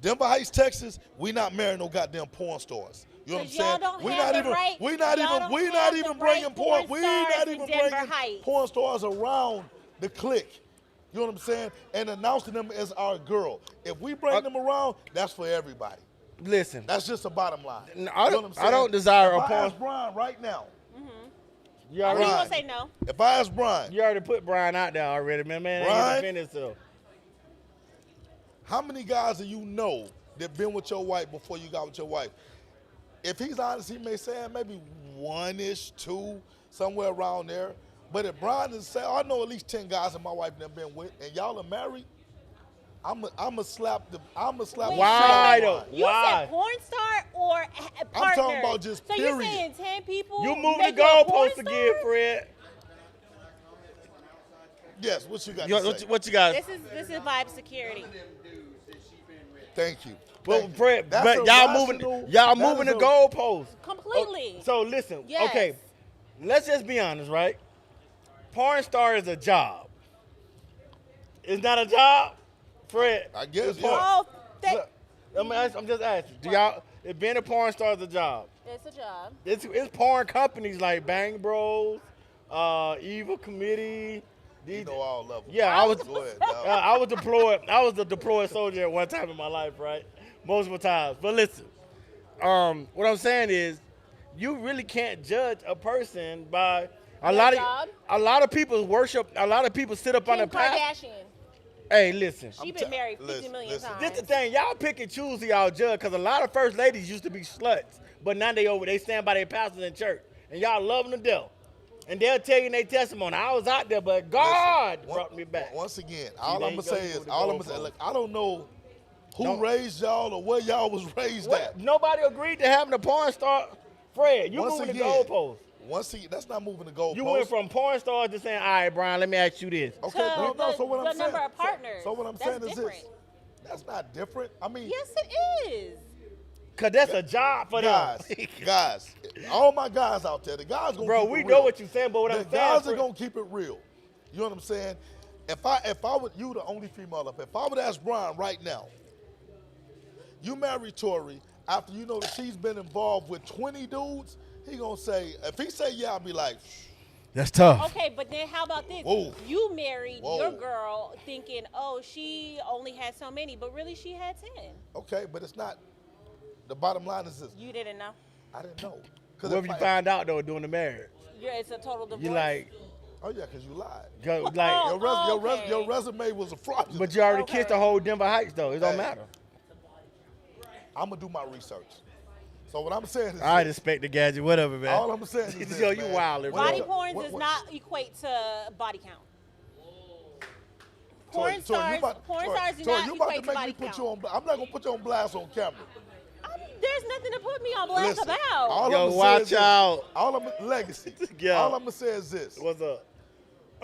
Denver Heights, Texas, we not marrying no goddamn porn stars. You know what I'm 'Cause y'all saying? don't We have not the even right- we not y'all even don't we have not the even right bringing porn. porn We stars not in even Denver bringing Heights. porn stars around the clique. You know what I'm saying? And announcing them as our girl. If we bring them around, that's for everybody. Listen, That's just the bottom line. No, I You know don't- what I'm I saying? don't desire if a I porn- ask Brian right now, you I already, really Right. gonna say no. if I ask Brian, you already put Brian out there already, man. Man, ain't Brian? defend himself. how many guys do you know that been with your wife before you got with your wife? If he's honest, he may say maybe one-ish, two, somewhere around there. But if Brian is saying, I know at least 10 guys that my wife done been with, and y'all are married, I'm a slap the I'm a slap. Wait, the Why shit though? out of mine. You Why? said porn star or partner? I'm talking about just So you're period. saying 10 people? You moving the make you a porn goalpost again, star? Fred. Yes, what you got Yo, to say? what you got? This is vibe security. Thank you. Well, Thank you. Fred, That's but a y'all rational- y'all that moving is the a- goalpost. Completely. So listen, Yes. okay, let's just be honest, right? Porn star is a job. It's not a job, Fred. I guess, It's yeah. porn- Oh, Look, I'm just asking. Do y'all? If being a porn star is a job, it's a job. it's porn companies like Bang Bros, Evil Committee. You These, know all levels. yeah, I was. Go ahead, dog. I was deployed. I was a deployed soldier at one time in my life, right? Multiple times. But listen, what I'm saying is, you really can't judge a person by a Their lot job? of a lot of people worship. A lot of people sit up on Kim the path. Kardashian. Hey, listen. She been married 50 million listen. times. This the thing, y'all pick and choose who y'all judge, because a lot of first ladies used to be sluts, but now they stand by their pastors in church, and y'all love them to death. And they'll tell you in their testimony, I was out there, but God Listen, brought me back. Once again, there all I'm you gonna go, say you is, moved the all I'm gonna say, goalpost. look, I don't know who Don't- raised y'all or where y'all was raised What? at. Nobody agreed to having a porn star. Fred, you Once moving the again, goalpost. Once again, that's not moving the goalpost. You went from porn stars to saying, all right, Brian, let me ask you this. Okay, to no. the- So what the I'm saying, number of partners. So what I'm That's saying is different. this. That's not different. I mean, Yes, it is. Because that's a job for guys, them. guys, all my guys out there, the guys gonna Bro, keep we it know real. what you're saying, but what The I'm saying, guys are Fred- gonna keep it real. You know what I'm saying? If I would, you the only female up. If I would ask Brian right now, you marry Tori after you know that she's been involved with 20 dudes, he gonna say, if he say yeah, I'll be like, That's tough. Okay, but then how about this? Whoa. You married Whoa. your girl thinking, oh, she only had so many, but really she had 10. okay, but it's not. The bottom line is this: You didn't know? I didn't know. 'Cause What if if you I- find out, though, during the marriage? It's a total divorce. You like, Oh yeah, because you lied. go, Oh, like, Your resume was a fraudulent. but you already Okay. kissed the whole Denver Heights, though. It don't Hey. matter. I'm gonna do my research. So what I'm saying is, I this. respect the gadget, whatever, man. All I'm saying is this, Yo, you man. wildin', bro. Body What- porn what- does what- not equate to body count. Tori, Porn Tori, stars, you about, porn Tori, stars do Tori, not you about equate to to make me body put count. you on. I'm not gonna put you on blast on camera. There's nothing to put me on blast Listen, about. all Yo, I'ma say watch is this. out. All I'm legacy. Yo. All I'm gonna say is this: What's up?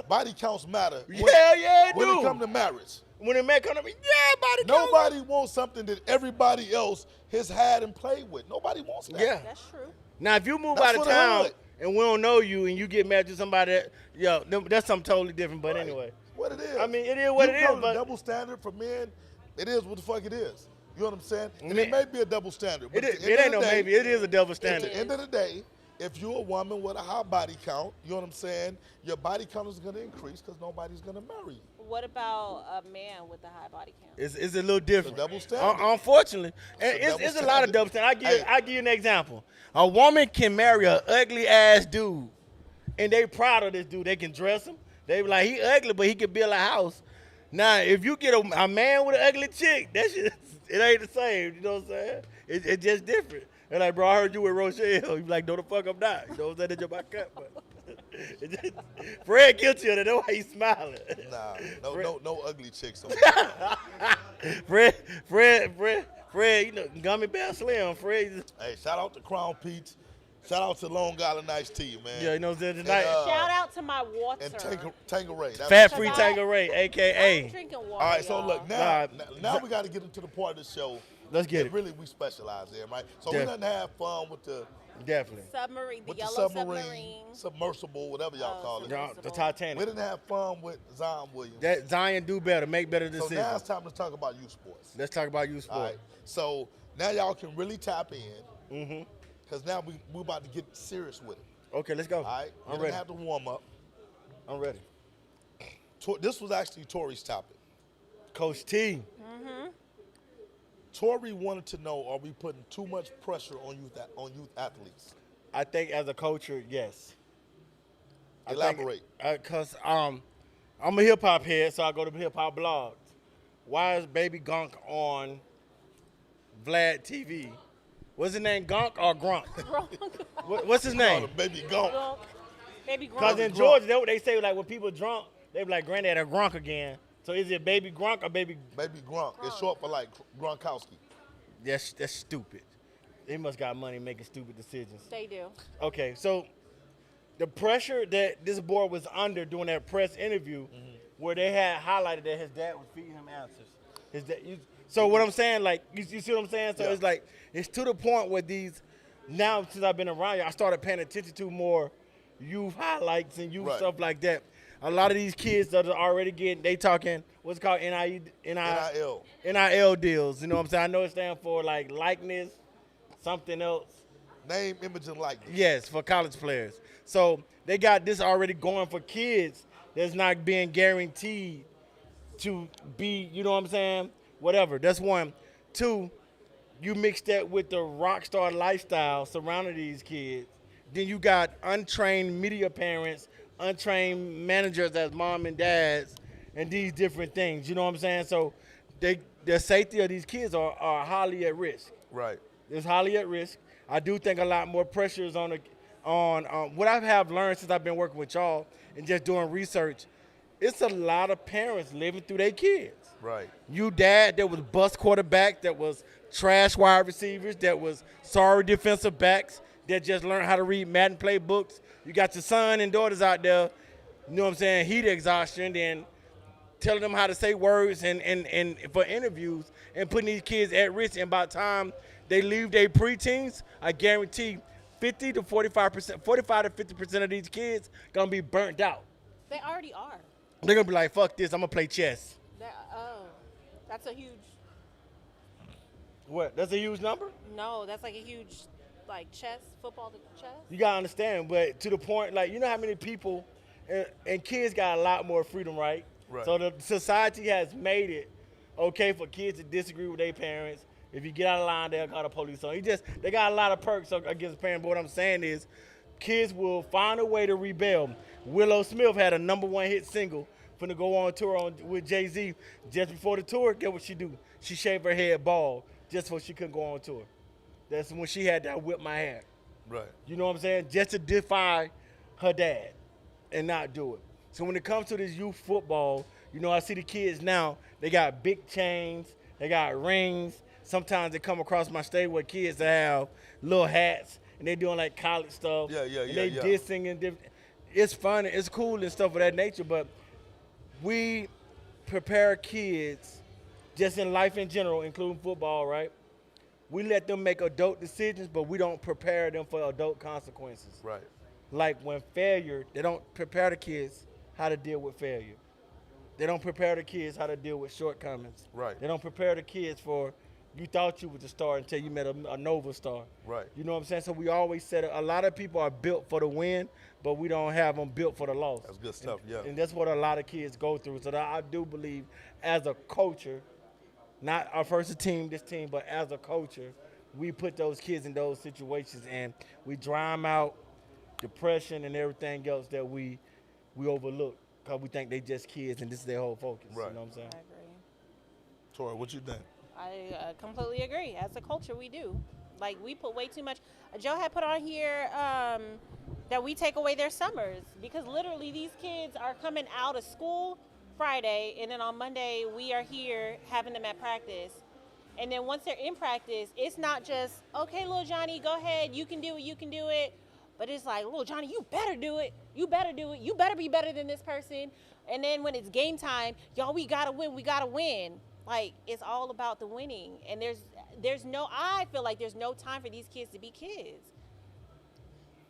body counts matter. Yeah, yeah, it When do. it come to marriage, When it may come to me, yeah, body count. nobody wants something that everybody else has had and played with. Nobody wants that. Yeah. That's true. Now, if you move That's out of for the town hood. and we don't know you and you get married to somebody, that's something totally different. But Right. anyway, What it is. I mean, it is what You it know is, the but- double standard for men, it is what the fuck it is. You know what I'm saying? And Man. it may be a double standard. But it, at is, the end it of ain't the no day, maybe. It is a double At standard. the end of the day, if you're a woman with a high body count, you know what I'm saying? Your body count is going to increase because nobody's going to marry you. What about a man with a high body count? It's a little different. double standard. Unfortunately, and It's a it's double a lot of standard. double standard. Hey. I give you an example. A woman can marry an ugly ass dude, and they proud of this dude. They can dress him. They be like, he ugly, but he can build a house. Now, if you get a man with an ugly chick, that shit, it ain't the same. You know what I'm saying? It's just different. And like, bro, I heard you with Rochelle. You be like, no, the fuck I'm not. You know what I'm saying? That's just my cut. But Fred guilty of it. That's why he's smiling. Nah, no ugly chicks. On Fred, you know, Gummy Bear Slim. Fred, Hey, shout out to Crown Peach. Shout out to Long Island Iced Tea, man. yeah, you know what I'm saying? Tonight, And, Shout out to my water. and Tangeray. That's- Fat Free Cause I- Tangeray, I'm a.k.a. drinking water. All right, so y'all. look, now Nah, we got to get into the part of the show. Let's get that it. Really, we specialize in, right? So Yeah. we're going to have fun with the Definitely. Submarine, the with the yellow submarine, submersible, whatever y'all Oh, call it. Yeah, the We Titanic. didn't have fun with Zion Williams. That Zion do better, make better So now decisions. it's time to talk about youth sports. Let's talk about you All sport. right. So now y'all can really tap in Mm-hmm. because now we're about to get serious with it. Okay, let's go. All right. I'm We're ready. gonna have to warm up. I'm ready. This was actually Tori's topic. Coach T. Tori wanted to know: are we putting too much pressure on youth athletes? I think as a coacher, yes. Elaborate. Because I'm a hip hop head, so I go to hip hop blogs. Why is Baby Gunk on Vlad TV? What's his name, Gunk or Grunk? What's his Oh, name? the baby gone. Baby Because Grunk. in Georgia, they say like when people drunk, they be like, "Granddad, a Grunk again." So is it Baby Gronk or Baby? Baby Gronk. It's short for like Gronkowski. That's stupid. They must got money making stupid decisions. They do. Okay, so the pressure that this boy was under during that press interview, where they had highlighted that his dad was feeding him answers. His dad, so what I'm saying, like, you see what I'm saying? So Yeah. it's like, it's to the point where now since I've been around here, I started paying attention to more youth highlights and youth Right. stuff like that. A lot of these kids that are already they talking, what's it called, NIL deals. You know what I'm saying? I know it stands for like likeness, something else. Name, image, and likeness. Yes, for college players. So they got this already going for kids that's not being guaranteed to be, you know what I'm saying? Whatever. That's one. Two, you mix that with the rock star lifestyle surrounding these kids. Then you got untrained media parents, untrained managers as mom and dads, and these different things. You know what I'm saying? So the safety of these kids are highly at risk. Right. It's highly at risk. I do think a lot more pressure is on what I have learned since I've been working with y'all and just doing research. It's a lot of parents living through their kids. Right. You dad that was bust quarterback, that was trash wide receivers, that was sorry defensive backs, that just learned how to read Madden playbooks. You got your son and daughters out there, you know what I'm saying, heat exhaustion, and telling them how to say words and for interviews and putting these kids at risk. And by the time they leave their preteens, I guarantee 50 to 45%, 45 to 50% of these kids gonna be burnt out. They already are. They're gonna be like, fuck this, I'm gonna play chess. That's a huge. What? That's a huge number? No, that's like a huge, like chess, football to chess. You gotta understand, but to the point, like, you know how many people and kids got a lot more freedom, right? Right. So the society has made it okay for kids to disagree with their parents. If you get out of line, they'll call the police on you. They got a lot of perks against parents. But what I'm saying is, kids will find a way to rebel. Willow Smith had a #1 hit single, finna go on tour with Jay-Z. Just before the tour, guess what she do? She shaved her head bald just so she couldn't go on tour. That's when she had to whip my hair. Right. You know what I'm saying? Just to defy her dad and not do it. So when it comes to this youth football, you know, I see the kids now, they got big chains, they got rings. Sometimes they come across my stage where kids have little hats and they doing like college stuff. Yeah. And they dissing and it's fun, it's cool and stuff of that nature, but we prepare kids just in life in general, including football, right? We let them make adult decisions, but we don't prepare them for adult consequences. Right. Like when failure, they don't prepare the kids how to deal with failure. They don't prepare the kids how to deal with shortcomings. Right. They don't prepare the kids for, you thought you was a star until you met a Nova star. Right. You know what I'm saying? So we always said a lot of people are built for the win, but we don't have them built for the loss. That's good stuff, yeah. And that's what a lot of kids go through. So I do believe as a culture, not our first team, this team, but as a culture, we put those kids in those situations and we dry them out, depression and everything else that we overlook because we think they just kids and this is their whole focus. Right. You know what I'm saying? I agree. Tori, what you think? I completely agree. As a culture, we do. Like, we put way too much. Joe had put on here that we take away their summers because literally these kids are coming out of school Friday, and then on Monday we are here having them at practice. And then once they're in practice, it's not just, okay, little Johnny, go ahead, you can do it. But it's like, little Johnny, you better do it. You better do it. You better be better than this person. And then when it's game time, y'all, we got to win. Like, it's all about the winning. And I feel like there's no time for these kids to be kids.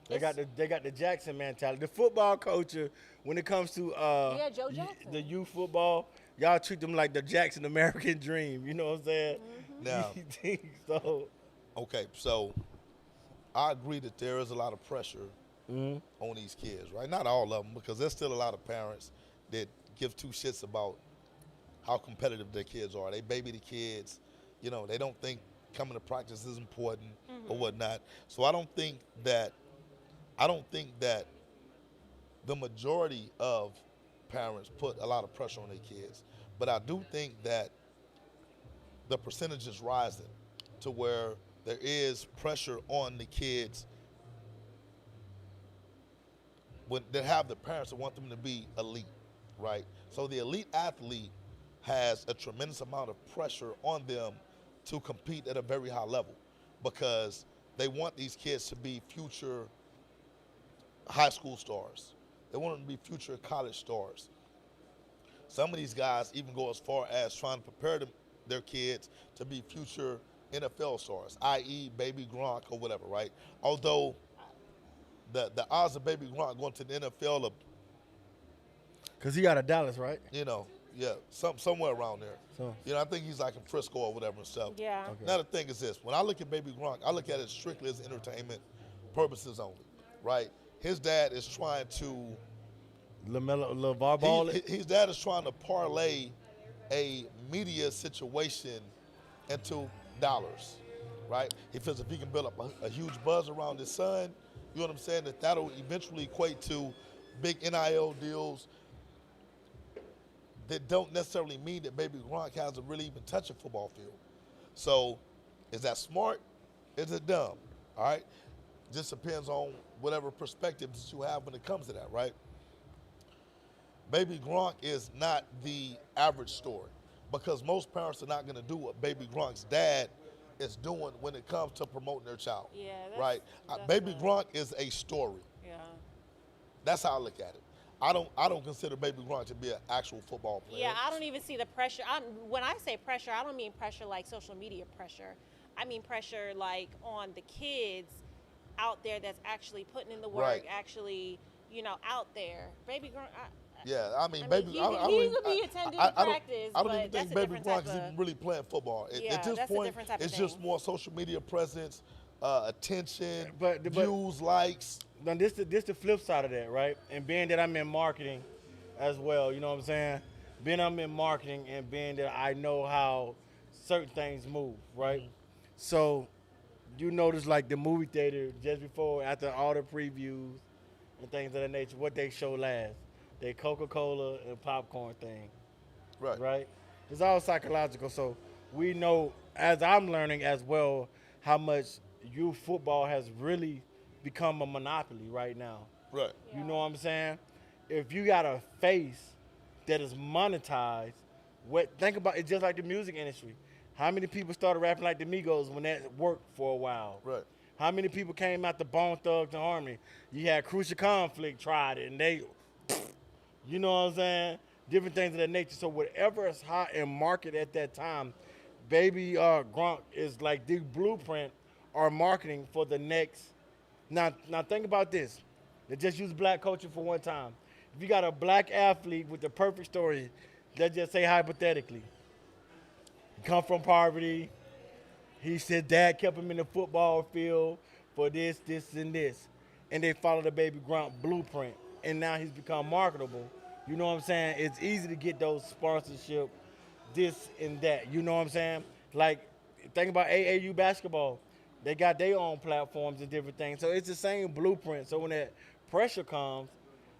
They got the Jackson mentality. The football culture, when it comes to Joe Jackson. the youth football, y'all treat them like the Jackson American dream. You know what I'm saying? Now, so, okay, so I agree that there is a lot of pressure on these kids, right? Not all of them, because there's still a lot of parents that give two shits about how competitive their kids are. They baby the kids. You know, they don't think coming to practice is important or whatnot. So I don't think that the majority of parents put a lot of pressure on their kids. But I do think that the percentage is rising to where there is pressure on the kids that have the parents that want them to be elite, right? So the elite athlete has a tremendous amount of pressure on them to compete at a very high level because they want these kids to be future high school stars. They want them to be future college stars. Some of these guys even go as far as trying to prepare their kids to be future NFL stars, i.e. Baby Gronk or whatever, right? Although the odds of Baby Gronk going to the NFL are, Because he out of Dallas, right? yeah, somewhere around there. So, I think he's like in Frisco or whatever and stuff. Yeah. Okay. Now the thing is this: when I look at Baby Gronk, I look at it strictly as entertainment purposes only, right? His dad is trying to LeVar Ball. his dad is trying to parlay a media situation into dollars, right? He feels if he can build up a huge buzz around his son, you know what I'm saying, that'll eventually equate to big NIL deals that don't necessarily mean that Baby Gronk hasn't really even touched a football field. So is that smart? Is it dumb? All right? Just depends on whatever perspectives you have when it comes to that, right? Baby Gronk is not the average story because most parents are not going to do what Baby Gronk's dad is doing when it comes to promoting their child. Yeah, right? Baby Gronk is a story. Yeah. That's how I look at it. I don't consider Baby Gronk to be an actual football player. Yeah, I don't even see the pressure. When I say pressure, I don't mean pressure like social media pressure. I mean pressure like on the kids out there that's actually putting in the work, Right. actually, out there. Baby Gronk. Yeah, I mean, Baby. He could be attending practice, I don't but even that's think a Baby different Gronk type is even really playing football. Yeah, At this that's a point, different type of it's just thing. more social media presence, attention, But- views, likes. Now, this the flip side of that, right? And being that I'm in marketing as well, you know what I'm saying? Being I'm in marketing and being that I know how certain things move, right? So you notice like the movie theater just before, after all the previews and things of that nature, what they show last. They Coca-Cola and popcorn thing, Right. right? It's all psychological. So we know, as I'm learning as well, how much youth football has really become a monopoly right now. Right. You know what I'm saying? If you got a face that is monetized, think about it just like the music industry. How many people started rapping like the Migos when that worked for a while? Right. How many people came out to Bone Thugs and Harmony? You had Crucial Conflict tried it, and they, you know what I'm saying? Different things of that nature. So whatever is hot in market at that time, Baby Gronk is like the blueprint or marketing for the next. Now think about this. Let's just use black culture for one time. If you got a black athlete with the perfect story, let's just say hypothetically, he come from poverty. He said dad kept him in the football field for this, and this. And they follow the Baby Gronk blueprint. And now he's become marketable. You know what I'm saying? It's easy to get those sponsorship, this and that. You know what I'm saying? Like, think about AAU basketball. They got their own platforms and different things. So it's the same blueprint. So when that pressure comes,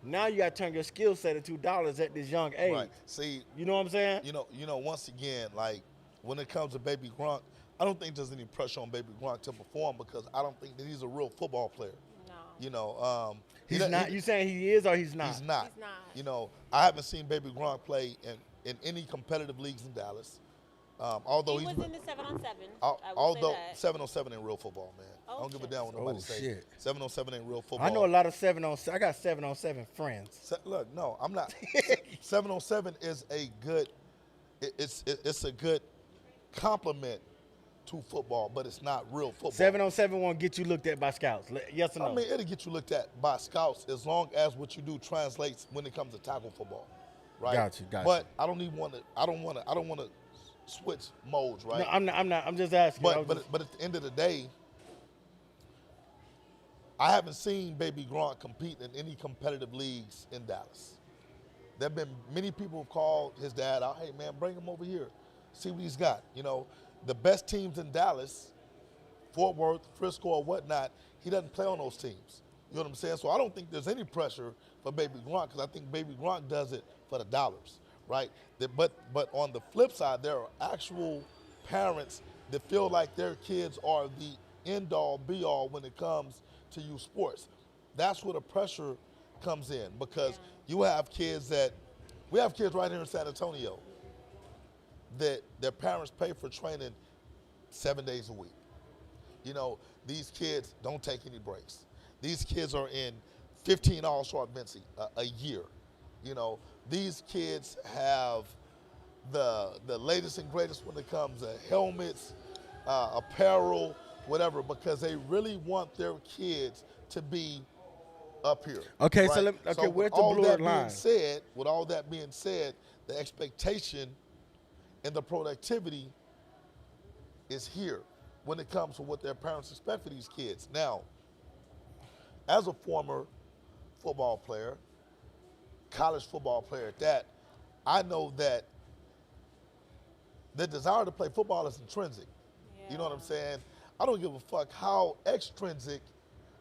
now you got to turn your skill set into dollars at this young age. Right. See, You know what I'm saying? Once again, like when it comes to Baby Gronk, I don't think there's any pressure on Baby Gronk to perform because I don't think that he's a real football player. No. He's not. You saying he is or he's not? He's not. He's not. I haven't seen Baby Gronk play in any competitive leagues in Dallas. Although he was been, in the 7-on-7. although say that. 7-on-7 ain't real football, man. I don't give a damn what nobody say. Shit. 7-on-7 ain't real football. I know a lot of 7-on-7. I got 7-on-7 friends. Look, no, I'm not. 7-on-7 is a good. It's a good compliment to football, but it's not real football. 7-on-7 won't get you looked at by scouts. Yes or no? I mean, it'll get you looked at by scouts as long as what you do translates when it comes to tackle football, right? Gotcha. But I don't even want to. I don't want to switch modes, right? No, I'm not. I'm just asking. But at the end of the day, I haven't seen Baby Gronk compete in any competitive leagues in Dallas. There have been many people who called his dad out. Hey man, bring him over here, see what he's got. The best teams in Dallas, Fort Worth, Frisco, or whatnot, he doesn't play on those teams. You know what I'm saying? So I don't think there's any pressure for Baby Gronk because I think Baby Gronk does it for the dollars, right? But on the flip side, there are actual parents that feel like their kids are the end-all, be-all when it comes to youth sports. That's where the pressure comes in because you have kids we have kids right here in San Antonio that their parents pay for training 7 days a week. You know, these kids don't take any breaks. These kids are in 15 all-star events a year. You know, these kids have the latest and greatest when it comes to helmets, apparel, whatever, because they really want their kids to be up here. Okay, right? so where's the all blurred that line? being said, with all that being said, the expectation and the productivity is here when it comes to what their parents expect for these kids. Now, as a former football player, college football player at that, I know that the desire to play football is intrinsic. You know what I'm saying? I don't give a fuck how extrinsic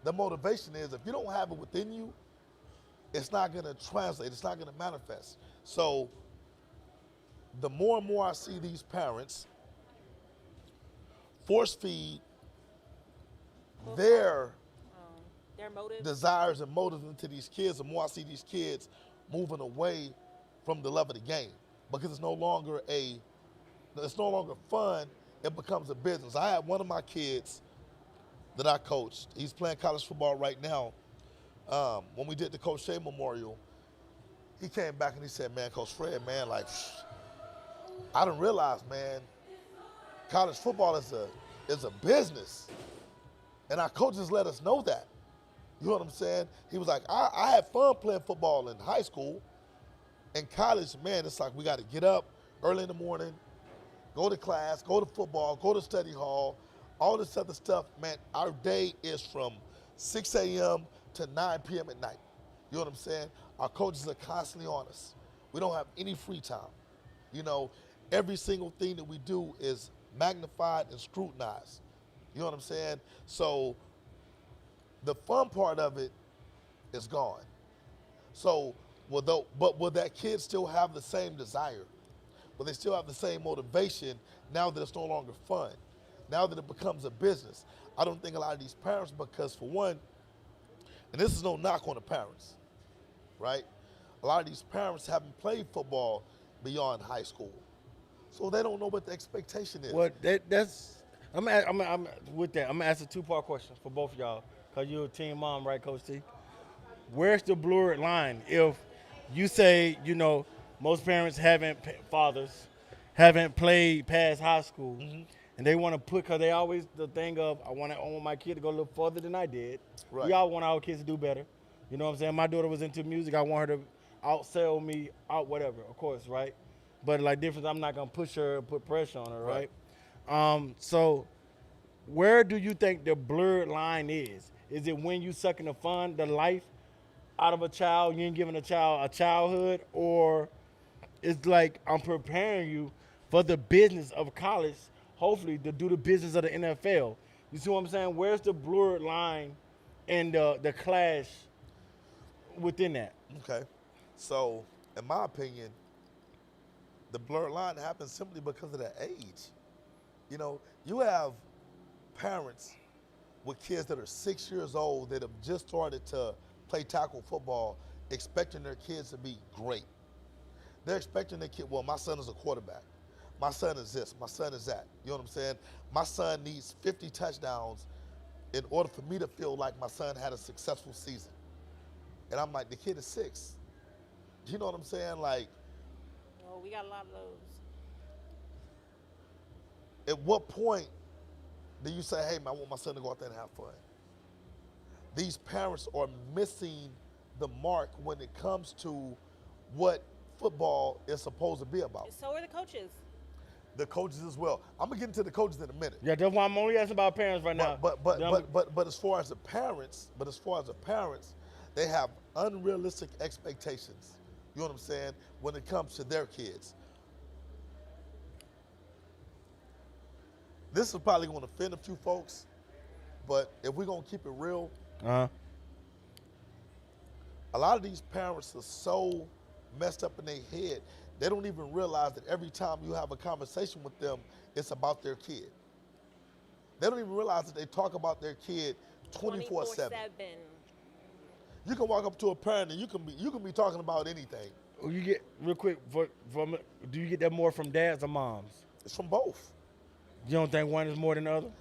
the motivation is. If you don't have it within you, it's not going to translate. It's not going to manifest. So the more and more I see these parents force feed their motives. desires and motives into these kids, the more I see these kids moving away from the love of the game, because it's no longer fun. It becomes a business. I had one of my kids that I coached. He's playing college football right now. When we did the Coach Shea Memorial, he came back and he said, "Man, Coach Fred, man, like, I didn't realize, man, college football is a business, and our coaches let us know that." You know what I'm saying? He was like, I had fun playing football in high school. In college, man, it's like we got to get up early in the morning, go to class, go to football, go to study hall, all this other stuff. Man, our day is from 6 a.m. to 9 p.m. at night. You know what I'm saying? Our coaches are constantly on us. We don't have any free time. You know, every single thing that we do is magnified and scrutinized. You know what I'm saying? So the fun part of it is gone. So, will that kid still have the same desire? Will they still have the same motivation now that it's no longer fun? Now that it becomes a business? I don't think a lot of these parents, because for one, and this is no knock on the parents, right? A lot of these parents haven't played football beyond high school, so they don't know what the expectation is. Well, I'm with that. I'm gonna ask a two-part question for both of y'all, cause you're a team mom, right, Coach T? Where's the blurred line? If you say, you know, most parents fathers haven't played past high school, and they want to put, cause they always the thing of I want my kid to go a little further than I did. Right. We all want our kids to do better. You know what I'm saying? My daughter was into music. I want her to outsell me, out whatever, of course, right? But like difference, I'm not gonna push her, put pressure on her, right? So where do you think the blurred line is? Is it when you sucking the fun, the life out of a child, you ain't giving a child a childhood, or it's like I'm preparing you for the business of college, hopefully to do the business of the NFL? You see what I'm saying? Where's the blurred line and the clash within that? Okay. So, in my opinion, the blurred line happens simply because of their age. You know, you have parents with kids that are 6 years old that have just started to play tackle football, expecting their kids to be great. They're expecting their kid, well, my son is a quarterback. My son is this, my son is that. You know what I'm saying? My son needs 50 touchdowns in order for me to feel like my son had a successful season. And I'm like, the kid is 6. You know what I'm saying? Like, Oh, we got a lot of those. at what point do you say, hey, man, I want my son to go out there and have fun? These parents are missing the mark when it comes to what football is supposed to be about. So are the coaches. The coaches as well. I'm gonna get into the coaches in a minute. Yeah, that's why I'm only asking about parents right now. But as far as the parents, they have unrealistic expectations. You know what I'm saying? When it comes to their kids. This is probably going to offend a few folks, but if we're going to keep it real, a lot of these parents are so messed up in their head, they don't even realize that every time you have a conversation with them, it's about their kid. They don't even realize that they talk about their kid 24/7. You can walk up to a parent and you can be talking about anything. You get real quick from. Do you get that more from dads or moms? It's from both. You don't think one is more than the other?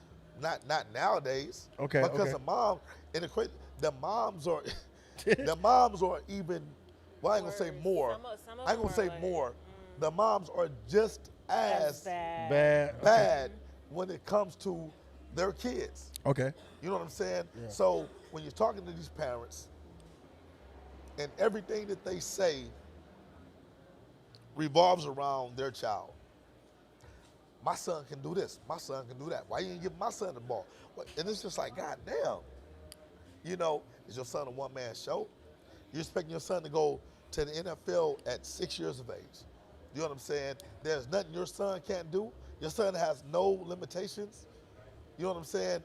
Not nowadays. Okay, Because okay. the mom and the moms are the moms are even. Well, I ain't gonna say Worse. more. Some of I ain't them gonna say are like, more. The moms are just as bad. Bad. bad when it comes to their kids. Okay. You know what I'm saying? Yeah. So when you're talking to these parents, and everything that they say revolves around their child. My son can do this. My son can do that. Why you ain't give my son the ball? And it's just like, God damn. You know, is your son a one-man show? You're expecting your son to go to the NFL at 6 years of age. You know what I'm saying? There's nothing your son can't do. Your son has no limitations. You know what I'm saying?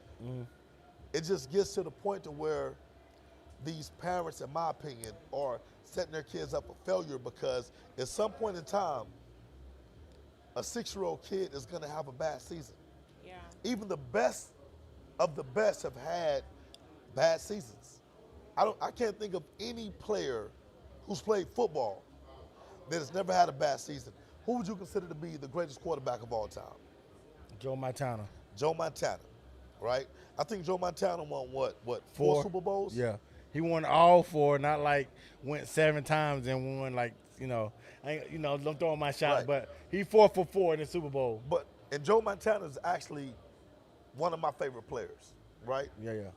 It just gets to the point to where these parents, in my opinion, are setting their kids up for failure because at some point in time, a 6-year-old kid is going to have a bad season. Yeah. Even the best of the best have had bad seasons. I can't think of any player who's played football that has never had a bad season. Who would you consider to be the greatest quarterback of all time? Joe Montana. Joe Montana, right? I think Joe Montana won four Super Bowls? Yeah. He won all 4, not like went 7 times and won like, I'm throwing my shot, Right. but he 4 for 4 in the Super Bowl. And Joe Montana is actually one of my favorite players, right? Yeah.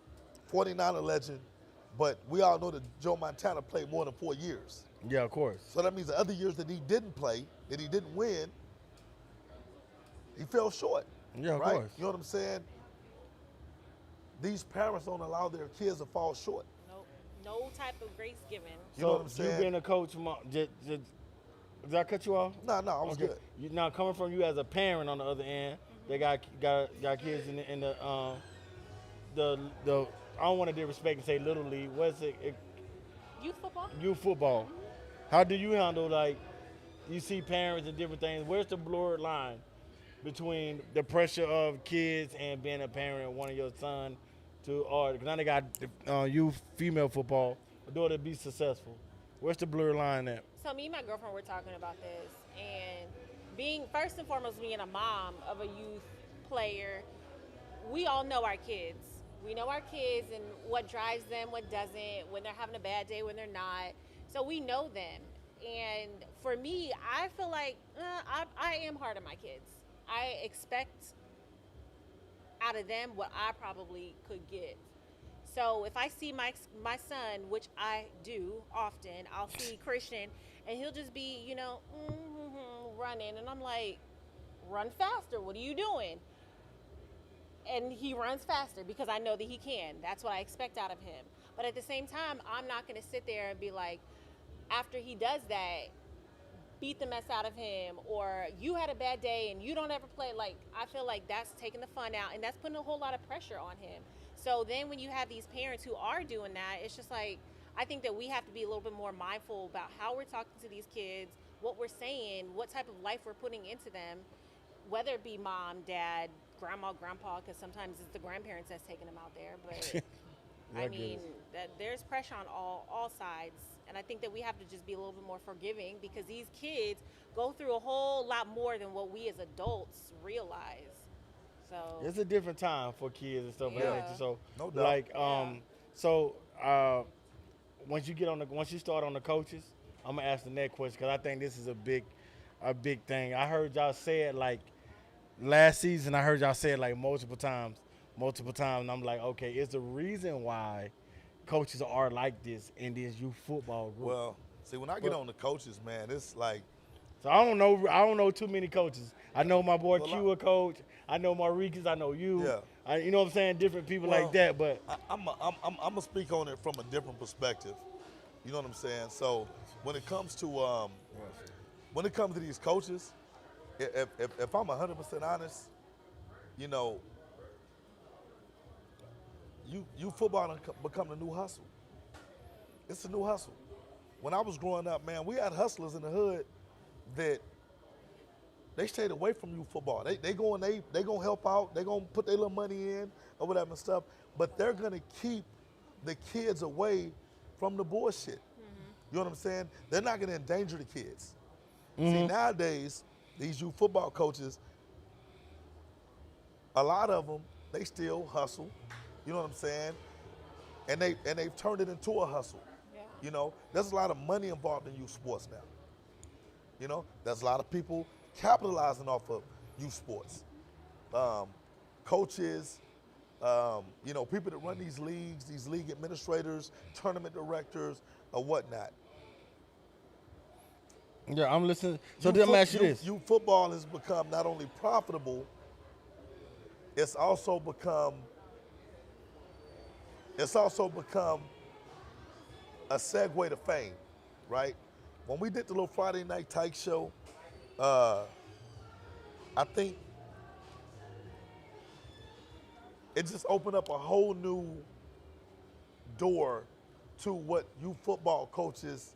49er legend, but we all know that Joe Montana played more than 4 years. Yeah, of course. So that means the other years that he didn't play, that he didn't win, he fell short. Yeah, of right? course. You know what I'm saying? These parents don't allow their kids to fall short. No type of grace given. You know what I'm saying? You being a coach, did I cut you off? No, I was good. Now coming from you as a parent on the other end, they got kids in the I don't want to disrespect and say little league. What's it? Youth football? Youth football. How do you handle, like, you see parents and different things? Where's the blurred line between the pressure of kids and being a parent, one of your son because now they got youth female football, a daughter to be successful. Where's the blurred line at? So me and my girlfriend were talking about this, and being first and foremost being a mom of a youth player, we all know our kids. We know our kids and what drives them, what doesn't, when they're having a bad day, when they're not. So we know them. And for me, I feel like I am hard on my kids. I expect out of them what I probably could give. So if I see my son, which I do often, I'll see Christian, and he'll just be, running, and I'm like, run faster. What are you doing? And he runs faster because I know that he can. That's what I expect out of him. But at the same time, I'm not going to sit there and be like, after he does that, beat the mess out of him, or you had a bad day and you don't ever play. Like, I feel like that's taking the fun out, and that's putting a whole lot of pressure on him. So then when you have these parents who are doing that, it's just like, I think that we have to be a little bit more mindful about how we're talking to these kids, what we're saying, what type of life we're putting into them, whether it be mom, dad, grandma, grandpa, because sometimes it's the grandparents that's taking them out there. But I mean, that there's pressure on all sides. And I think that we have to just be a little bit more forgiving, because these kids go through a whole lot more than what we as adults realize. So it's a different time for kids and stuff like that. So no doubt. Like once you start on the coaches, I'm gonna ask the next question, because I think this is a big thing. I heard y'all say it like last season. I heard y'all say it like multiple times. And I'm like, okay, it's the reason why coaches are like this in this youth football group. Well, see, when I get on the coaches, man, it's like, so I don't know too many coaches. I know my boy Q a coach. I know Marquez. I know you. Yeah. You know what I'm saying? Different people like that. But I'm gonna speak on it from a different perspective. You know what I'm saying? So when it comes to these coaches, if I'm 100% honest, you football done become the new hustle. It's a new hustle. When I was growing up, man, we had hustlers in the hood that they stayed away from youth football. They gonna help out. They gonna put their little money in or whatever and stuff. But they're gonna keep the kids away from the bullshit. You know what I'm saying? They're not going to endanger the kids. Mm-hmm. See, nowadays, these youth football coaches, a lot of them, they still hustle. You know what I'm saying? And they've turned it into a hustle. Yeah. You know, there's a lot of money involved in youth sports now. You know, there's a lot of people capitalizing off of youth sports. Coaches, you know, people that run these leagues, these league administrators, tournament directors, or whatnot. Yeah, I'm listening. So let me ask you this. Youth football has become not only profitable, it's also become a segue to fame, right? When we did the little Friday Night Tyke show, I think it just opened up a whole new door to what youth football coaches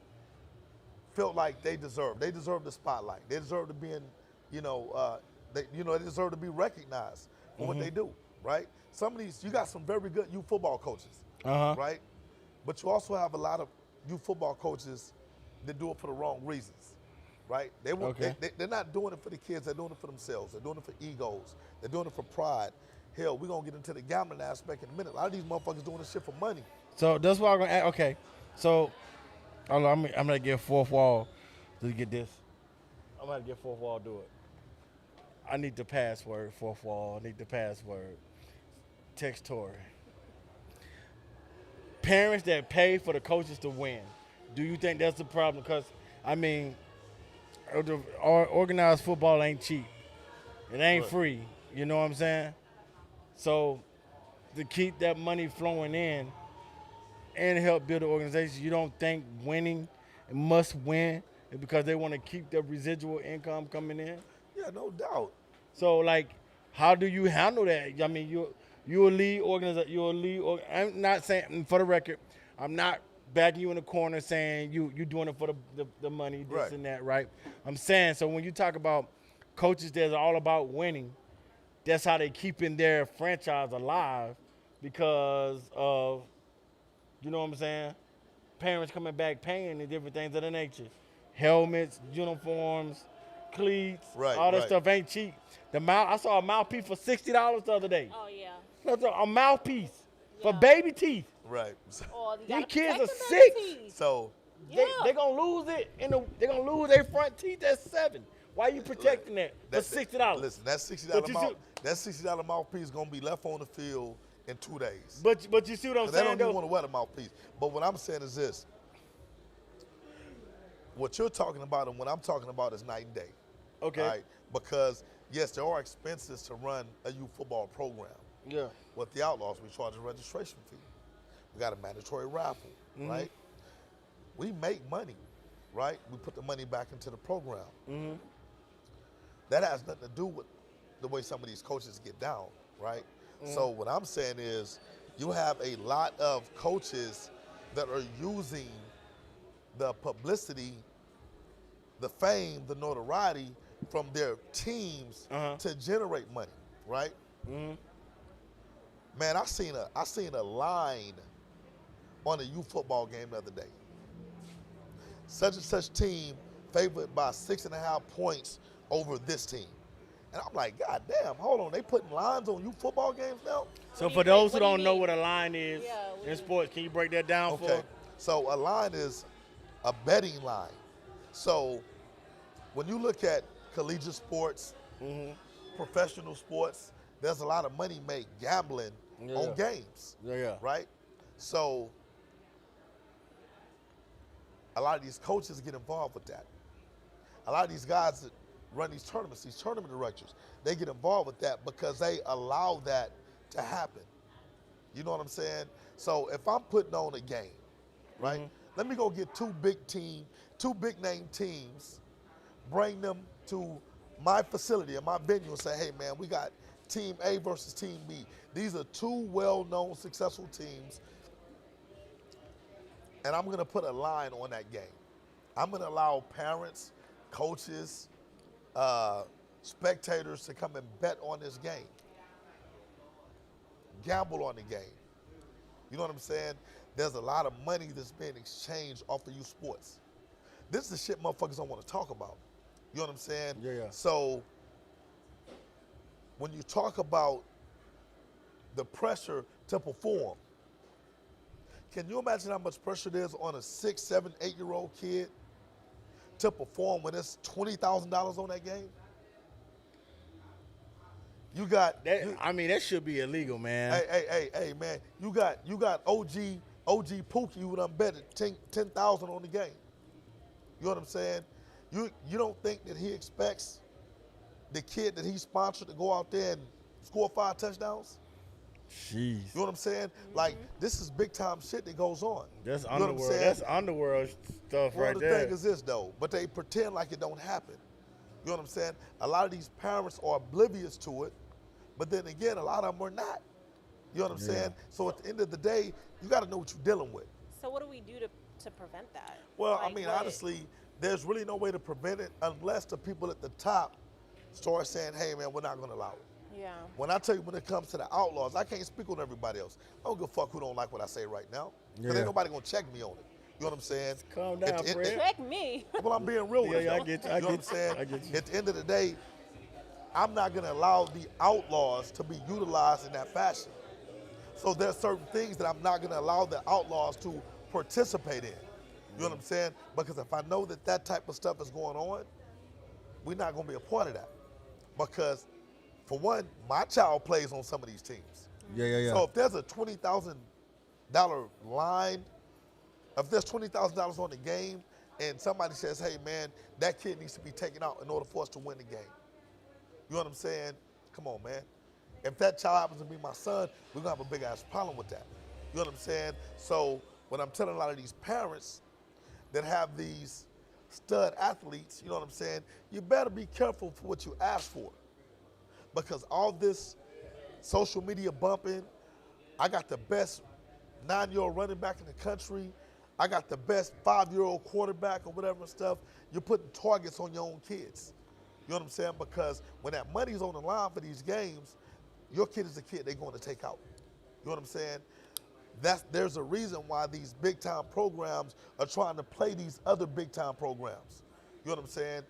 felt like they deserve. They deserve the spotlight. They deserve to be in, they deserve to be recognized for what they do, right? Some of these, you got some very good youth football coaches, right? But you also have a lot of youth football coaches that do it for the wrong reasons, right? They're not doing it for the kids. They're doing it for themselves. They're doing it for egos. They're doing it for pride. Hell, we're going to get into the gambling aspect in a minute. A lot of these motherfuckers doing this shit for money. So that's why I'm going to ask. Okay, so I'm going to get fourth wall to get this. I'm going to get fourth wall to do it. I need the password, fourth wall. I need the password. Text Tori. Parents that pay for the coaches to win. Do you think that's the problem? Because, I mean, organized football ain't cheap. It ain't free. You know what I'm saying? So to keep that money flowing in and help build the organization, you don't think winning must win because they want to keep the residual income coming in? Yeah, no doubt. So, like, how do you handle that? I mean, you're a lead organizer. I'm not saying, for the record, I'm not backing you in the corner saying you're doing it for the money, this and that, right? I'm saying, so when you talk about coaches that are all about winning, that's how they keeping their franchise alive because of, you know what I'm saying, parents coming back paying and different things of that nature. Helmets, uniforms, cleats, all that stuff ain't cheap. I saw a mouthpiece for $60 the other day. Oh, yeah. A mouthpiece for baby teeth. Right. Oh, These kids are 6. So they're going to lose it. They're going to lose their front teeth at 7. Why are you protecting that for $60? Listen, that $60 mouthpiece is going to be left on the field in 2 days. But you see what I'm saying, they don't even want to wear the mouthpiece. But what I'm saying is this. What you're talking about and what I'm talking about is night and day. Okay. Right? Because, yes, there are expenses to run a youth football program. Yeah. With the Outlaws, we charge a registration fee. We got a mandatory raffle, right? We make money, right? We put the money back into the program. That has nothing to do with the way some of these coaches get down, right? So what I'm saying is you have a lot of coaches that are using the publicity, the fame, the notoriety from their teams to generate money, right? Man, I seen a line on a youth football game the other day. Such and such team favored by 6.5 points over this team. And I'm like, God damn, hold on, they putting lines on youth football games now? So for those who don't know what a line is in sports, can you break that down for us? So a line is a betting line. So when you look at collegiate sports, professional sports, there's a lot of money made gambling on games, right? So a lot of these coaches get involved with that. A lot of these guys that run these tournaments, these tournament directors, they get involved with that because they allow that to happen. You know what I'm saying? So if I'm putting on a game, right? Let me go get two big name teams, bring them to my facility and my venue and say, hey man, we got team A versus team B. These are two well-known, successful teams. And I'm gonna put a line on that game. I'm gonna allow parents, coaches, spectators to come and bet on this game. Gamble on the game. You know what I'm saying? there's a lot of money that's being exchanged off of youth sports. This is the shit motherfuckers don't want to talk about. You know what I'm saying? Yeah, yeah. So when you talk about the pressure to perform, can you imagine how much pressure there's on a 6, 7, 8-year-old kid to perform when it's $20,000 on that game? You got That, I mean, that should be illegal, man. hey, man. You got OG Pookie who done bet at 10,000 on the game. You know what I'm saying? You don't think that he expects the kid that he sponsored to go out there and score 5 touchdowns? Jeez. You know what I'm saying? Like, this is big time shit that goes on. That's You know what I'm underworld. saying? That's underworld stuff Well, right the there. thing is this, though, but they pretend like it don't happen. You know what I'm saying? A lot of these parents are oblivious to it, but then again, a lot of them are not. You know what I'm saying? So at the end of the day, you got to know what you're dealing with. So what do we do to prevent that? Well, Like, I mean, what? honestly, there's really no way to prevent it unless the people at the top start saying, hey, man, we're not going to allow it. Yeah. When I tell you when it comes to the Outlaws, I can't speak on everybody else. I don't give a fuck who don't like what I say right now. Because Yeah. ain't nobody going to check me on it. You know what I'm saying? Calm At down, the end- Fred. Check me. Well, I'm being real with Yeah, you. I get you. You know what I'm saying? I get you. At the end of the day, I'm not going to allow the Outlaws to be utilized in that fashion. So there's certain things that I'm not going to allow the Outlaws to participate in. You know what I'm saying? Because if I know that that type of stuff is going on, we're not going to be a part of that. Because, for one, my child plays on some of these teams. Yeah. So if there's a $20,000 line, if there's $20,000 on the game, and somebody says, hey, man, that kid needs to be taken out in order for us to win the game. You know what I'm saying? Come on, man. If that child happens to be my son, we're going to have a big-ass problem with that. You know what I'm saying? So when I'm telling a lot of these parents that have these stud athletes, you know what I'm saying, you better be careful for what you ask for. Because all this social media bumping, I got the best 9-year-old running back in the country, I got the best 5-year-old quarterback or whatever and stuff, you're putting targets on your own kids. You know what I'm saying? Because when that money's on the line for these games, your kid is a kid they're going to take out. You know what I'm saying? There's a reason why these big-time programs are trying to play these other big-time programs. You know what I'm saying?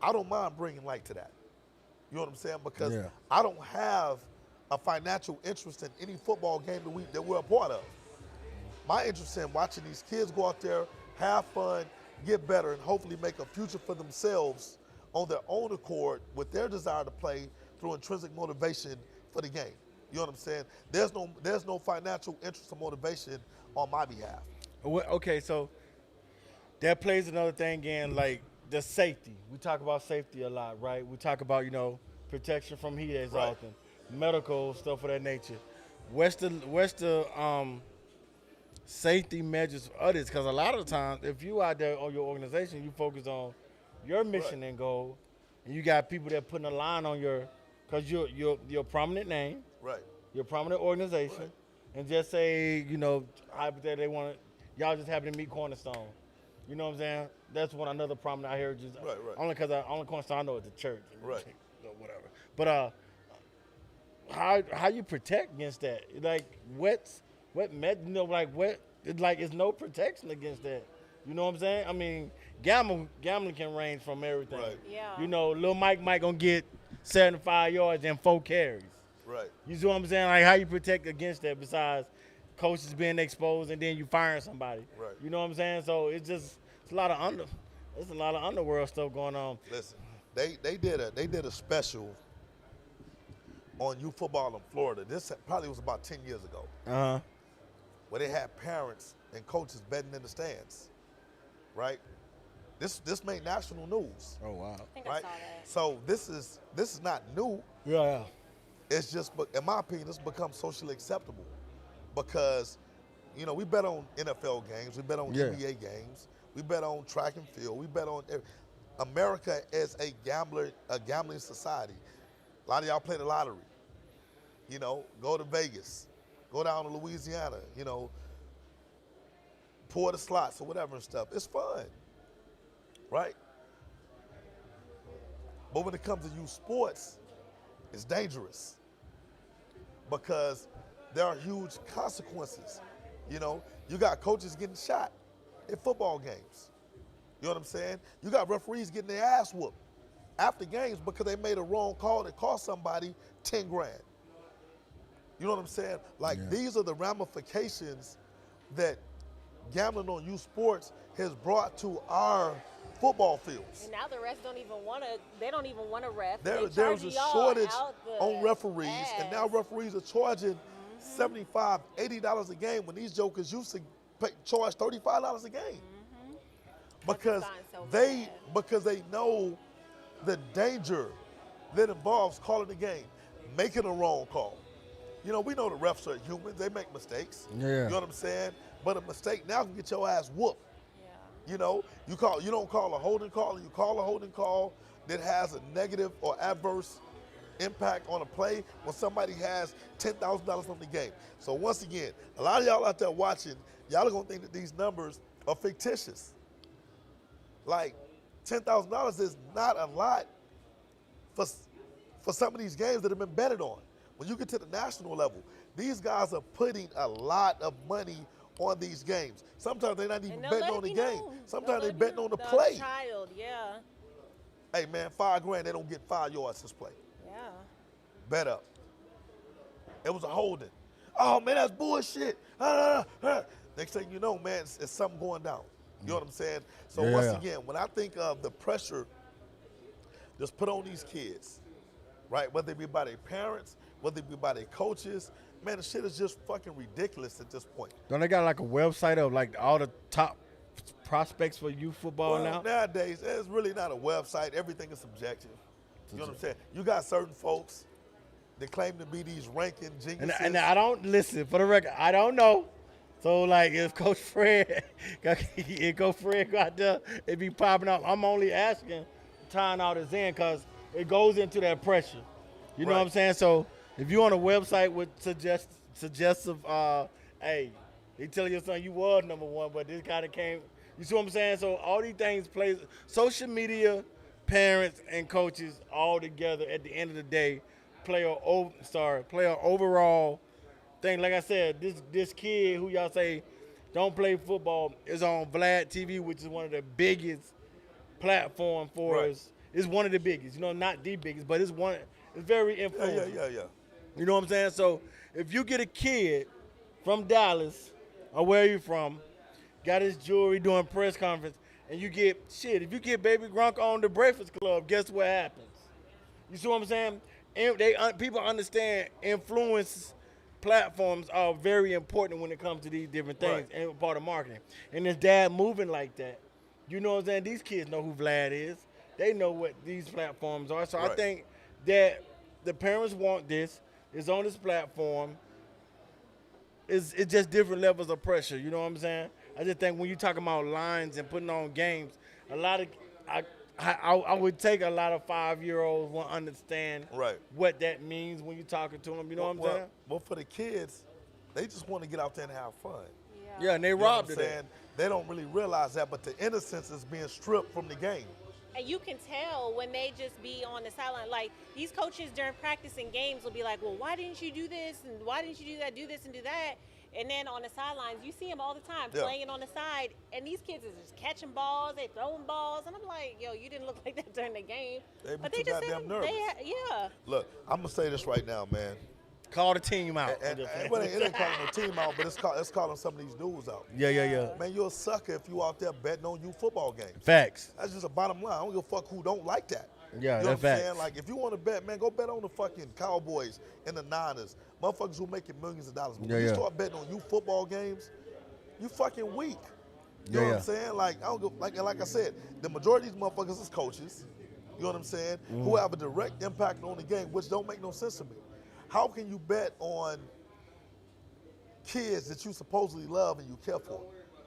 I don't mind bringing light to that. You know what I'm saying? Because Yeah. I don't have a financial interest in any football game that we're a part of. My interest in watching these kids go out there, have fun, get better, and hopefully make a future for themselves on their own accord with their desire to play through intrinsic motivation for the game. You know what I'm saying? There's no financial interest or motivation on my behalf. Okay, so that plays another thing in, like the safety. We talk about safety a lot, right? We talk about, protection from heat exhaustion, medical stuff of that nature. What's the safety measures for others? Because a lot of the times, if you out there on your organization, you focus on your mission and goal, and you got people that putting a line on because you're a prominent name, Right. you're a prominent organization, and just say, hypothetically, y'all just happen to meet Cornerstone. You know what I'm saying? That's another prominent I hear. Right. Only Cornerstone I know is the church. Right. Or whatever. But how you protect against that? Like what it's no protection against that. You know what I'm saying? I mean, gambling can range from everything. Right. Yeah. Lil Mike might gonna get 75 yards and 4 carries. Right. You see what I'm saying? Like how you protect against that besides coaches being exposed and then you firing somebody. Right. You know what I'm saying? So it's a lot of underworld stuff going on. Listen, they did a special on youth football in Florida. This probably was about 10 years ago, Uh-huh. where they had parents and coaches betting in the stands, right? This made national news, Oh wow. I think right? I saw that. So this is not new. Yeah. It's just, in my opinion, it's become socially acceptable because, we bet on NFL games, we bet on Yeah. NBA games, we bet on track and field, we bet on America as a gambling society. A lot of y'all play the lottery. Go to Vegas, go down to Louisiana, pour the slots or whatever and stuff. It's fun, right? But when it comes to youth sports, it's dangerous because there are huge consequences. You know, you got coaches getting shot in football games. You know what I'm saying? You got referees getting their ass whooped after games because they made a wrong call that cost somebody 10 grand. You know what I'm saying? Like, these are the ramifications that gambling on youth sports has brought to our football fields. And now the refs don't even want to. They don't even want to ref. There's a shortage on referees, and now referees are charging $75, $80 a game when these jokers used to charge $35 a game. Because they know the danger that involves calling the game, making a wrong call. You know, we know the refs are humans; they make mistakes. Yeah. You know what I'm saying? But a mistake now can get your ass whooped. Yeah. You know, you don't call a holding call, you call a holding call that has a negative or adverse impact on a play when somebody has $10,000 on the game. So once again, a lot of y'all out there watching, y'all are gonna think that these numbers are fictitious. Like, $10,000 is not a lot for some of these games that have been betted on. When you get to the national level, these guys are putting a lot of money on these games. Sometimes they're not even betting on the game. Sometimes they're betting on the play. Child, yeah. Hey man, $5 grand, they don't get 5 yards this play. Yeah. Bet up. It was a holding. Oh man, that's bullshit. Next thing you know, man, it's something going down. You know what I'm saying? So once again, when I think of the pressure that's put on these kids, right, whether it be by their parents, whether it be by their coaches, man, the shit is just fucking ridiculous at this point. Don't they got like a website of like all the top prospects for youth football now? Nowadays, it's really not a website. Everything is subjective. You know what I'm saying? You got certain folks that claim to be these ranking geniuses. And I don't, listen, for the record, I don't know. So, like, if Coach Fred, if Coach Fred go out there, it be popping up. I'm only asking, tying all this in, because it goes into that pressure. You know what I'm saying? So, if you're on a website with suggestive, hey, they tell your son you was number one, but this kind of came, you see what I'm saying? So, all these things play, social media, parents, and coaches all together at the end of the day play an overall thing. Like I said, this kid who y'all say don't play football is on Vlad TV, which is one of the biggest platform for us. It's one of the biggest, you know, not the biggest, but it's very influential. Yeah. You know what I'm saying? So if you get a kid from Dallas or where you from, got his jewelry doing press conference, and you get if you get Baby Gronk on the Breakfast Club, guess what happens? You see what I'm saying? And people understand influence platforms are very important when it comes to these different things and part of marketing. And his dad moving like that, you know what I'm saying? These kids know who Vlad is. They know what these platforms are. So I think that the parents want this. It's on this platform. It's just different levels of pressure. You know what I'm saying? I just think when you're talking about lines and putting on games, a lot of I would take a lot of 5-year-olds will understand what that means when you're talking to them. You know what I'm saying? Well, for the kids, they just want to get out there and have fun. Yeah, and they robbed it. They don't really realize that, but the innocence is being stripped from the game. And you can tell when they just be on the sideline. Like, these coaches during practice and games will be like, well, why didn't you do this? And why didn't you do that? Do this and do that. And then on the sidelines, you see them all the time playing on the side. And these kids are just catching balls. They throwing balls. And I'm like, yo, you didn't look like that during the game. But they just goddamn nervous. Look, I'm going to say this right now, man. Call the team out. It ain't calling no team out, but it's calling some of these dudes out. Yeah. Man, you're a sucker if you out there betting on you football games. Facts. That's just a bottom line. I don't give a fuck who don't like that. Yeah, you know that's what I'm facts. saying? Like, if you want to bet, man, go bet on the fucking Cowboys and the Niners. Motherfuckers who making millions of dollars. But when you start betting on you football games, you fucking weak. You know what I'm saying? Like, I don't go, like I said, the majority of these motherfuckers is coaches. You know what I'm saying? Who have a direct impact on the game, which don't make no sense to me. How can you bet on kids that you supposedly love and you care for?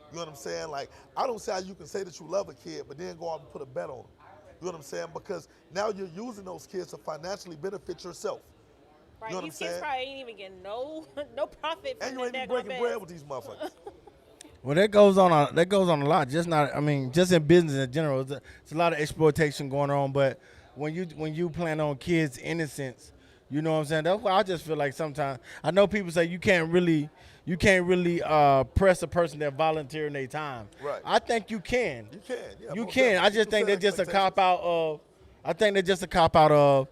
You know what I'm saying? Like, I don't see how you can say that you love a kid, but then go out and put a bet on them. You know what I'm saying? Because now you're using those kids to financially benefit yourself. Right, you know these kids probably ain't even getting no profit from and you ain't even breaking bread with these motherfuckers. Well, that goes on a lot. Just in business in general, it's a lot of exploitation going on. But when you plan on kids' innocence, You know what I'm saying? That's why I just feel like sometimes I know people say you can't really press a person that volunteering their time. Right. I think you can. You can. Yeah, You most can. I definitely. just think People they're set just a expectations. cop out of. I think they're just a cop out of.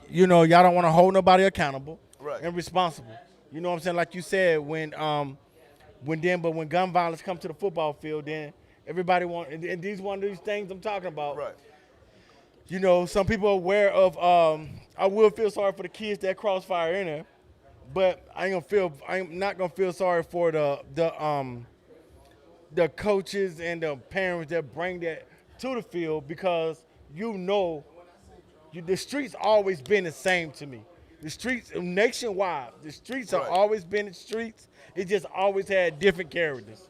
Y'all don't want to hold nobody accountable Right. and responsible. You know what I'm saying? Like you said, when gun violence comes to the football field, then everybody and these one of these things I'm talking about. Right. Some people are aware of. I will feel sorry for the kids that crossfire in there, but I'm not gonna feel sorry for the coaches and the parents that bring that to the field because the streets always been the same to me. The streets nationwide, the streets have Right. always been the streets. It just always had different characters,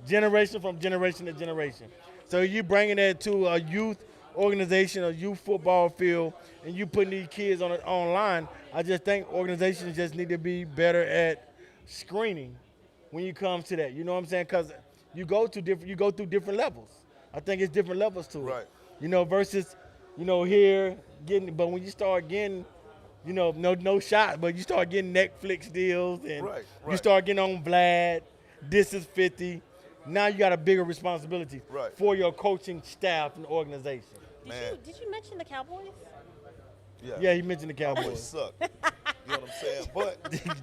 generation from generation to generation. So you bringing that to a youth organization, a youth football field, and you putting these kids online. I just think organizations just need to be better at screening when you come to that. You know what I'm saying? Because you go through different levels. I think it's different levels to it. Right. Versus, here getting. But when you start getting, no shot, but you start getting Netflix deals and Right, you right. start getting on Vlad. This is 50. Now you got a bigger responsibility Right. for your coaching staff and organization. Man. Did you mention the Cowboys? Yeah, he mentioned the Cowboys Cowboys. suck. You know what I'm saying?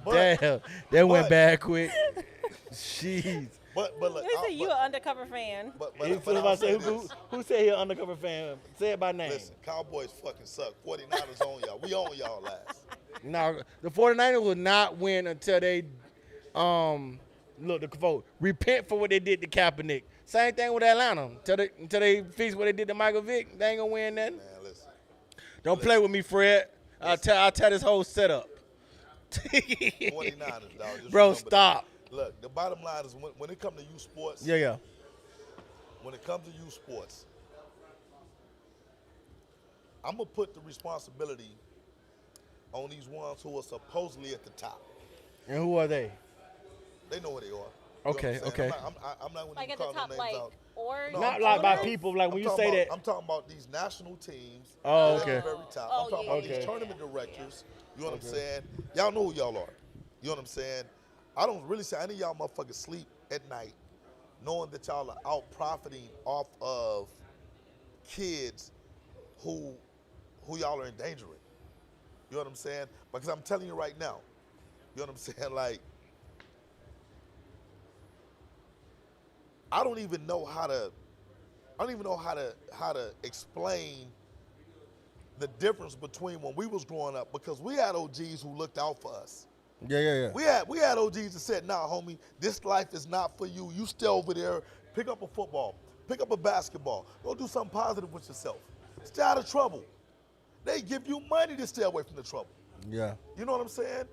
But Damn, that went but- bad quick. Jeez. but look, Listen, you an undercover fan. but Who said he an undercover fan? Say it by name. Listen, Cowboys fucking suck. 49ers on y'all. We on y'all last. Now, the 49ers will not win until they, repent for what they did to Kaepernick. Same thing with Atlanta. Until they fix what they did to Michael Vick, they ain't gonna win nothing. Man, listen. Don't play with me, Fred. I'll tear this whole setup. 49ers, dog. Just Bro, remember stop. that. Look, the bottom line is when it comes to youth sports, Yeah. when it comes to youth sports, I'm going to put the responsibility on these ones who are supposedly at the top. And who are they? They know where they are. You know Okay, what I'm saying? okay. I'm not going Like to at the call no top, names like, out. or No, Not I'm like by talking people. Like when I'm you talking say about- that. I'm talking about these national teams. Oh, that are okay. at the very top. Oh, I'm talking yeah, about yeah. these tournament directors. You know what I'm saying? Y'all know who y'all are. You know what I'm saying? I don't really say any of y'all motherfuckers sleep at night knowing that y'all are out profiting off of kids who y'all are endangering. You know what I'm saying? Because I'm telling you right now, you know what I'm saying? Like, I don't even know how to explain the difference between when we was growing up, because we had OGs who looked out for us. Yeah. We had OGs that said, nah, homie, this life is not for you. You stay over there, pick up a football, pick up a basketball, go do something positive with yourself. Stay out of trouble. They give you money to stay away from the trouble. Yeah. You know what I'm saying?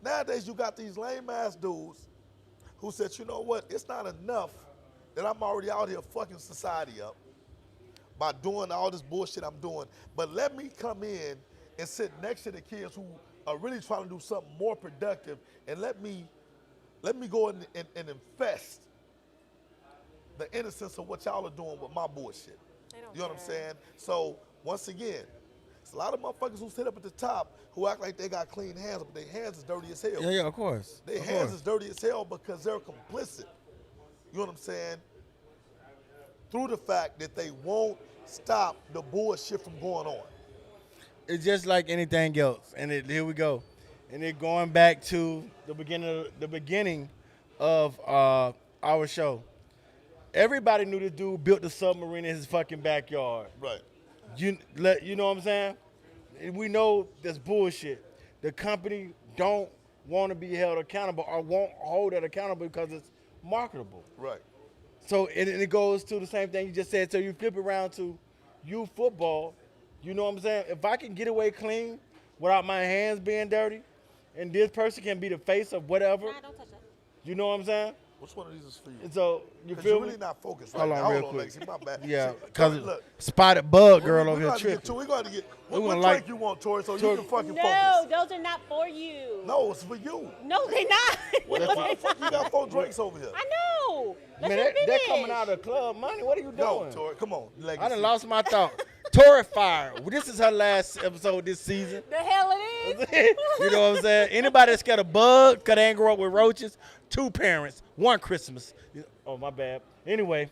Nowadays, you got these lame-ass dudes who said, you know what, it's not enough that I'm already out here fucking society up by doing all this bullshit I'm doing, but let me come in and sit next to the kids who are really trying to do something more productive, and let me go and infest the innocence of what y'all are doing with my bullshit. You know what I'm saying? So, once again, it's a lot of motherfuckers who sit up at the top who act like they got clean hands, but their hands is dirty as hell. Yeah, of course. Their hands is dirty as hell because they're complicit. You know what I'm saying? Through the fact that they won't stop the bullshit from going on. It's just like anything else, and here we go, and it going back to the beginning of our show. Everybody knew this dude built the submarine in his fucking backyard. Right. You know what I'm saying? We know that's bullshit. The company don't want to be held accountable or won't hold it accountable because it's marketable. Right. So it goes to the same thing you just said. So you flip it around to youth football. You know what I'm saying? If I can get away clean without my hands being dirty, and this person can be the face of whatever, Nah, don't touch that. you know what I'm saying? Which one of these is for you? And so you Because feel you're me? really not focused right Hold now. on real Hold on, quick. Lexi, my bad. Yeah, See, because look, spotted bug girl we over here gonna get tripping. we're going to get. We What gonna drink like- you want, Tori, so Tori- you can fucking No, focus? those are not for you. No, it's for you. No, they're not. What No, the they're fuck? You got 4 drinks over here. I know. Let Man, you they're finish. coming out of club money. What are you No, doing? Tori, come on. Legacy. I done lost my thought. Tori fired. This is her last episode this season. The hell it is. You know what I'm saying? Anybody that's scared of bugs, because they ain't grow up with roaches, 2 parents, 1 Christmas. Oh, my bad. Anyway.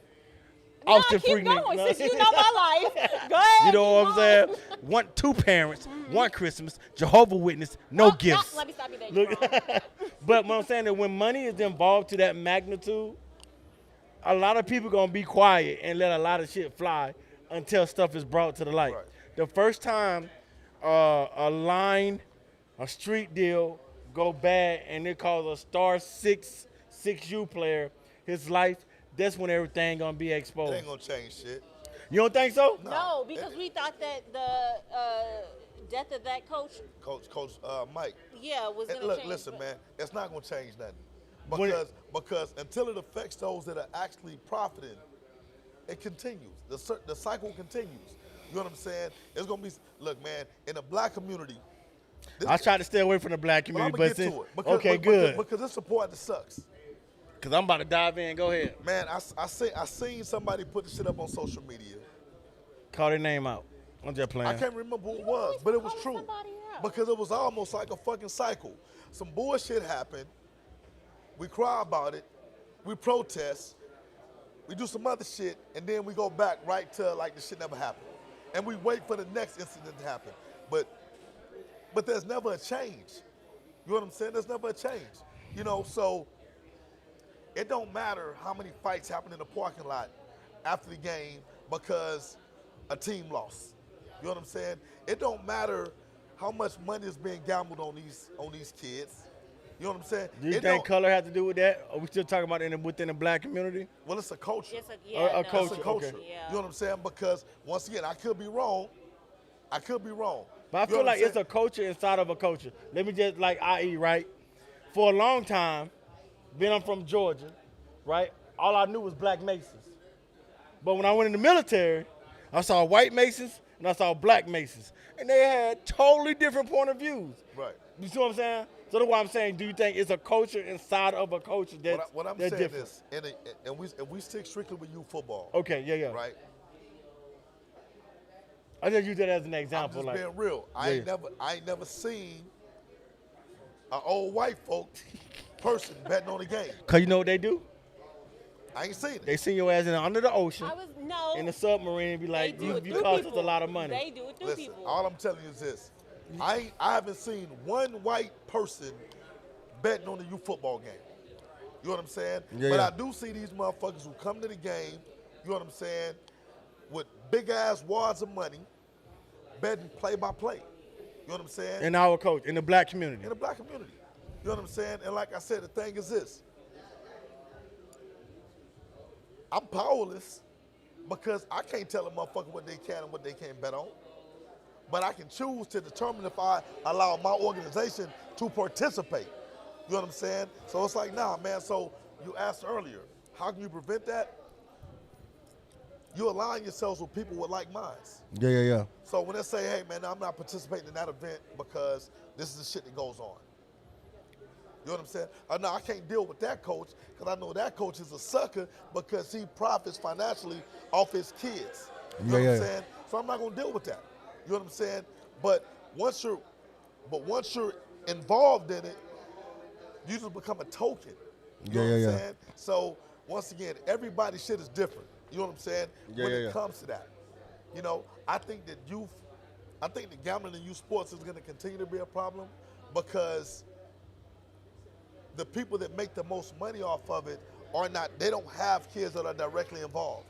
No, Austin keep Freaknik. going, since you know my life. Go ahead. You know what I'm keep saying? 2 parents, 1 Christmas, Jehovah Witness, no going. gifts. Let me stop you there. Look, but what I'm saying that when money is involved to that magnitude, a lot of people gonna be quiet and let a lot of shit fly until stuff is brought to the light. Right. The first time a street deal go bad and it cause a star 6'U" player his life, that's when everything gonna be It exposed. ain't gonna change shit. You don't think so? No, because we thought that the death of that coach, Coach Mike. yeah, was And gonna look, change. listen, but- man, it's not gonna change nothing. When- Because until it affects those that are actually profiting, it continues. The cycle continues. You know what I'm saying? It's gonna be, look, man, in the black community. I try to stay away from the black But I'm community, gonna but get since, to it. Because, okay, good. Because it's a part that sucks. Cause I'm about to dive in. Go ahead. Man, I seen somebody put the shit up on social media. Call their name out. I'm just playing. I can't remember who it You was, always but it was call true. somebody out. Because it was almost like a fucking cycle. Some bullshit happened. We cry about it. We protest. We do some other shit, and then we go back right to like the shit never happened. And we wait for the next incident to happen. But there's never a change. You know what I'm saying? There's never a change. You know, so it don't matter how many fights happen in the parking lot after the game because a team lost. You know what I'm saying? It don't matter how much money is being gambled on these kids. You know what I'm saying? Do you It think don't- color has to do with that? Are we still talking about within the black community? Well, it's a culture. It's a A no. culture, It's a culture. okay. Yeah. You know what I'm saying? Because once again, I could be wrong. I could be wrong. But I You know feel what like I'm it's a saying? culture inside of a culture. Let me just like IE, right? For a long time, being I'm from Georgia, right? All I knew was black Masons. But when I went in the military, I saw white Masons and I saw black Masons. And they had totally different point of views. Right. You see what I'm saying? So that's why I'm saying, do you think it's a culture inside of a culture that's, What I'm that's saying different? is, and if we stick strictly with youth football, Okay, yeah. right? I just use that as an I'm example. just Like, being real. I ain't never seen an old white folk person betting on the game. cause you know what they do? I ain't seen it. They send your ass in under the ocean I was no. in a submarine and be they like, do you, it you through cost us people. a lot of money. They do it through Listen, people. all I'm telling you is this: I haven't seen one white person betting on the youth football game. You know what I'm saying? Yeah, but yeah. I do see these motherfuckers who come to the game. You know what I'm saying? With big ass wads of money, betting play by play. You know what I'm saying? In our coach, in the black community. In the black community. You know what I'm saying? And like I said, the thing is this. I'm powerless because I can't tell a motherfucker what they can and what they can't bet on. But I can choose to determine if I allow my organization to participate. You know what I'm saying? So it's like, nah, man, so you asked earlier, how can you prevent that? You align yourselves with people with like minds. Yeah. So when they say, hey, man, I'm not participating in that event because this is the shit that goes on. You know what I'm saying? No, I can't deal with that coach because I know that coach is a sucker because he profits financially off his kids. You know what I'm saying? So I'm not going to deal with that. You know what I'm saying? But once you're involved in it, you just become a token. You know what I'm saying? So once again, everybody's shit is different. You know what I'm saying? When it comes to that. You know, I think that gambling in youth sports is going to continue to be a problem because the people that make the most money off of it they don't have kids that are directly involved.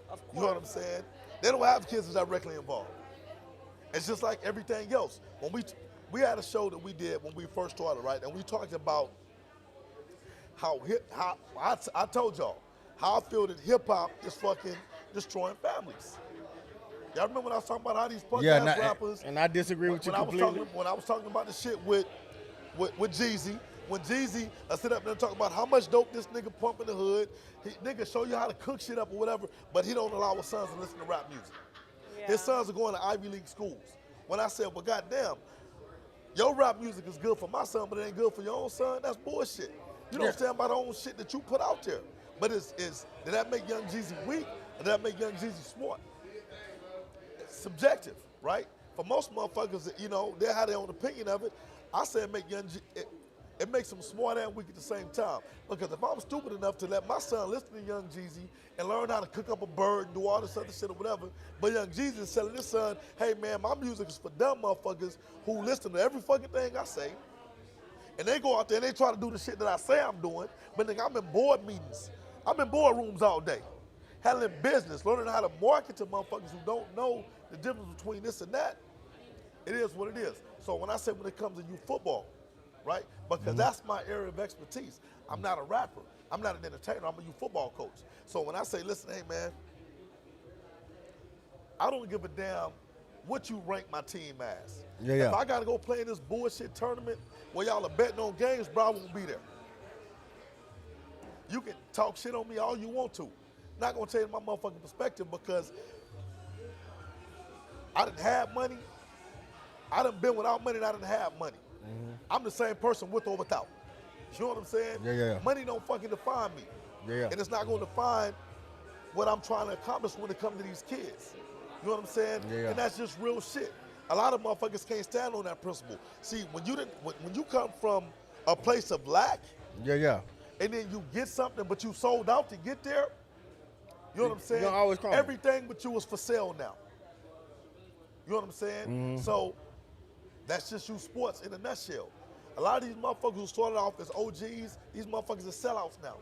Of course. You know what I'm saying? They don't have kids that are directly involved. It's just like everything else. When we had a show that we did when we first started, right? And we talked about how I told y'all how I feel that hip hop is fucking destroying families. Y'all remember when I was talking about how these punk ass rappers? And I disagree with you completely. When I was talking about the shit with Jeezy, when Jeezy sit up there and talk about how much dope this nigga pump in the hood, nigga show you how to cook shit up or whatever, but he don't allow his sons to listen to rap music. Yeah. His sons are going to Ivy League schools. When I said, well, goddamn, your rap music is good for my son, but it ain't good for your own son, that's bullshit. You don't stand by the own shit that you put out there. But did that make Young Jeezy weak or did that make Young Jeezy smart? It's subjective, right? for most motherfuckers, you know, they have their own opinion of it. I say it makes them smart and weak at the same time. Because if I'm stupid enough to let my son listen to Young Jeezy and learn how to cook up a bird and do all this other shit or whatever, but Young Jeezy is telling his son, hey man, my music is for dumb motherfuckers who listen to every fucking thing I say. And they go out there and they try to do the shit that I say I'm doing, but nigga, I'm in board meetings. I'm in boardrooms all day, handling business, learning how to market to motherfuckers who don't know the difference between this and that. It is what it is. So when I say when it comes to youth football, right? Because that's my area of expertise. I'm not a rapper. I'm not an entertainer. I'm a youth football coach. So when I say, listen, hey man, I don't give a damn what you rank my team as. Yeah. If I got to go play in this bullshit tournament where y'all are betting on games, bro, I won't be there. You can talk shit on me all you want to. Not going to change my motherfucking perspective because I didn't have money. I done been without money and I didn't have money. I'm the same person with or without. You know what I'm saying? Yeah. Money don't fucking define me. Yeah. And it's not going to define what I'm trying to accomplish when it comes to these kids. You know what I'm saying? Yeah. And that's just real shit. A lot of motherfuckers can't stand on that principle. See, when you come from a place of lack, Yeah. and then you get something, but you sold out to get there, you know what I'm saying? You're always crying. Everything but you is for sale now. You know what I'm saying? So that's just youth sports in a nutshell. A lot of these motherfuckers who started off as OGs, these motherfuckers are sellouts now.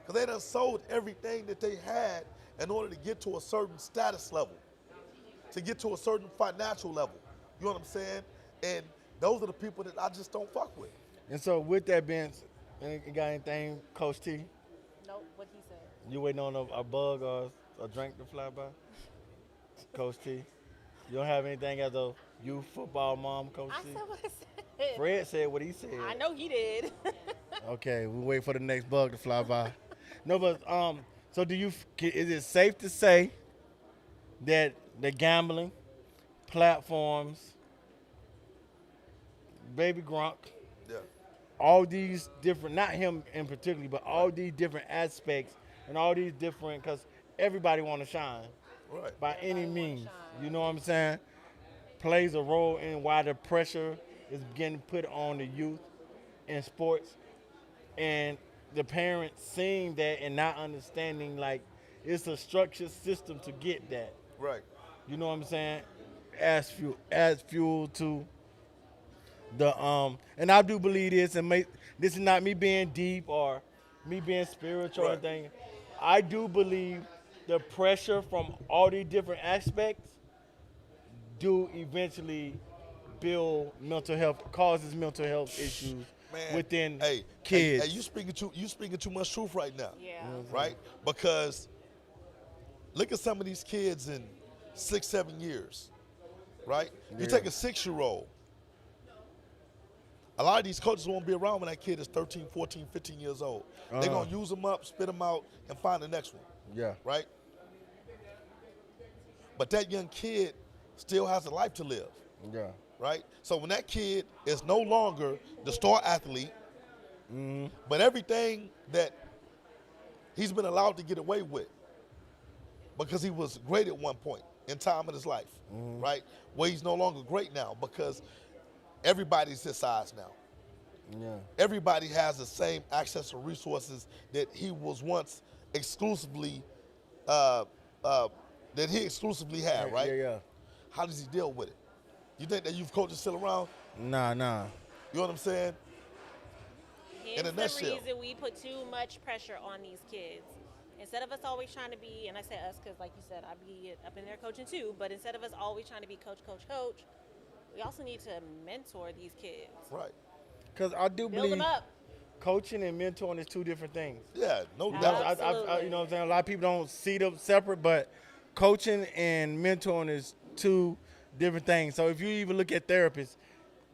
Because they done sold everything that they had in order to get to a certain status level, to get to a certain financial level. You know what I'm saying? And those are the people that I just don't fuck with. And so with that being, you got anything, Coach T? Nope, what he said. You waiting on a bug or a drink to fly by? Coach T? You don't have anything as a youth football mom, Coach I T? said what I said. Fred said what he said. I know he did. Okay, we wait for the next bug to fly by. No, but so is it safe to say that the gambling platforms, Baby Gronk, Yeah. all these different, not him in particular, but all these different aspects and all these different, because everybody want to shine Right. by any Everybody wanna means. shine. You know what I'm saying? Plays a role in why the pressure is getting put on the youth in sports, and the parents seeing that and not understanding like it's a structured system to get that. Right. You know what I'm saying? As fuel to the and I do believe this, and this is not me being deep or me being spiritual or Right. anything. I do believe the pressure from all these different aspects do eventually build causes mental health issues Man, within hey, kids. Hey, you speaking too much truth right now. Yeah. Right? Because look at some of these kids in 6-7 years. Right? You take a 6-year-old. A lot of these coaches won't be around when that kid is 13, 14, 15 years old. They're going to use them up, spit them out, and find the next one. Yeah. Right? But that young kid still has a life to live. Yeah. Right? So when that kid is no longer the star athlete, but everything that he's been allowed to get away with because he was great at one point in time in his life, right? Where he's no longer great now because everybody's his size now. Yeah. Everybody has the same access to resources that he was once exclusively, that he exclusively had, right? Yeah. How does he deal with it? You think that youth coach is still around? Nah. You know what I'm saying? Here's In a the nutshell. reason we put too much pressure on these kids. Instead of us always trying to be, and I say us because like you said, I be up in there coaching too, but instead of us always trying to be coach, we also need to mentor these kids. Right. Because I do Build believe them up. coaching and mentoring is two different things. Yeah, no Nah. doubt. Absolutely. You know what I'm saying? A lot of people don't see them separate, but coaching and mentoring is two different things. So if you even look at therapists,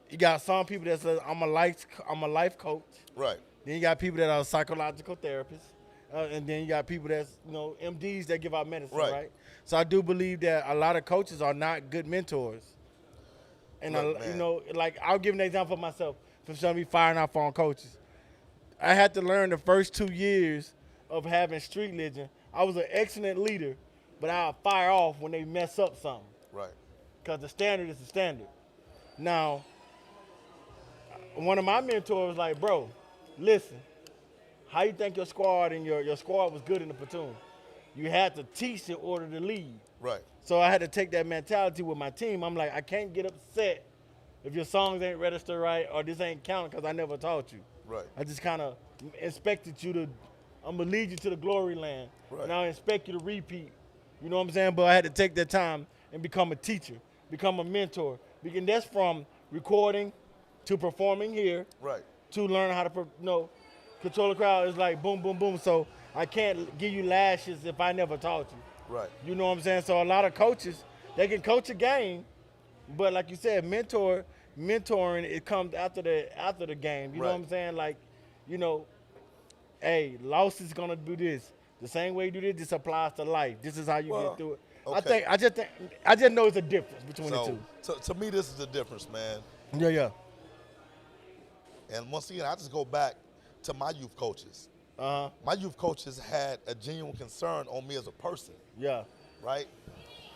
you got some people that say, I'm a life coach. Right. Then you got people that are psychological therapists. And then you got people that's, MDs that give out medicine, Right. right? So I do believe that a lot of coaches are not good mentors. And, Look, man. like I'll give an example of myself for somebody firing off on coaches. I had to learn the first 2 years of having Streetligion. I was an excellent leader, but I'll fire off when they mess up something. Right. because the standard is the standard. Now, one of my mentors was like, bro, listen, how you think your squad and your squad was good in the platoon? You had to teach in order to lead. Right. So I had to take that mentality with my team. I'm like, I can't get upset if your songs ain't registered right or this ain't counting because I never taught you. Right. I just kind of expected you to, I'm going to lead you to the glory land. Right. And I expect you to repeat. You know what I'm saying? But I had to take that time and become a teacher, become a mentor. And that's from recording to performing here Right. to learn how to, control the crowd. It's like boom, boom, boom. So I can't give you lashes if I never taught you. Right. You know what I'm saying? So a lot of coaches, they can coach a game, but like you said, mentoring, it comes after the game. You know Right. what I'm saying? Like, hey, loss is gonna do this. The same way you do this applies to life. This is how you get through it. Okay. I just know it's a difference between the two. So to me, this is the difference, man. Yeah. And once again, I just go back to my youth coaches. My youth coaches had a genuine concern on me as a person. Yeah. Right?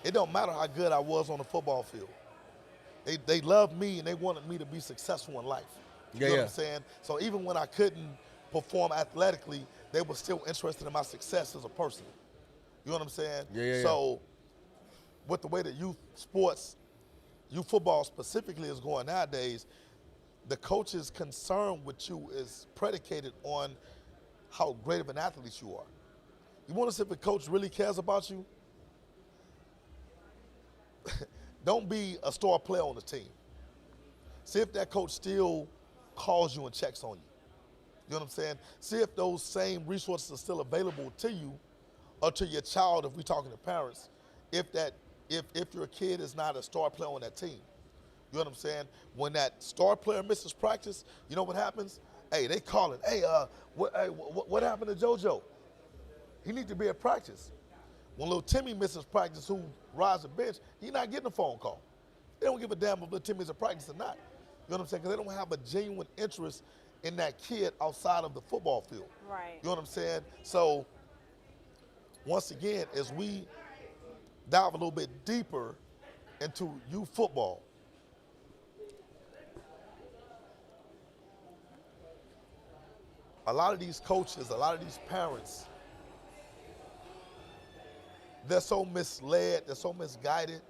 It don't matter how good I was on the football field. They loved me and they wanted me to be successful in life. You know what I'm saying? So even when I couldn't perform athletically, they were still interested in my success as a person. You know what I'm saying? Yeah. So with the way that youth football specifically is going nowadays, the coach's concern with you is predicated on how great of an athlete you are. You want to see if a coach really cares about you? Don't be a star player on the team. See if that coach still calls you and checks on you. You know what I'm saying? See if those same resources are still available to you or to your child, if we're talking to parents, if your kid is not a star player on that team. You know what I'm saying? When that star player misses practice, you know what happens? Hey, they calling. Hey, what happened to JoJo? He needs to be at practice. When little Timmy misses practice, who rides the bench, he's not getting a phone call. They don't give a damn if little Timmy's at practice or not. You know what I'm saying? Because they don't have a genuine interest in that kid outside of the football field. Right. You know what I'm saying? So, once again, as we dive a little bit deeper into youth football, a lot of these coaches, a lot of these parents, they're so misled, they're so misguided,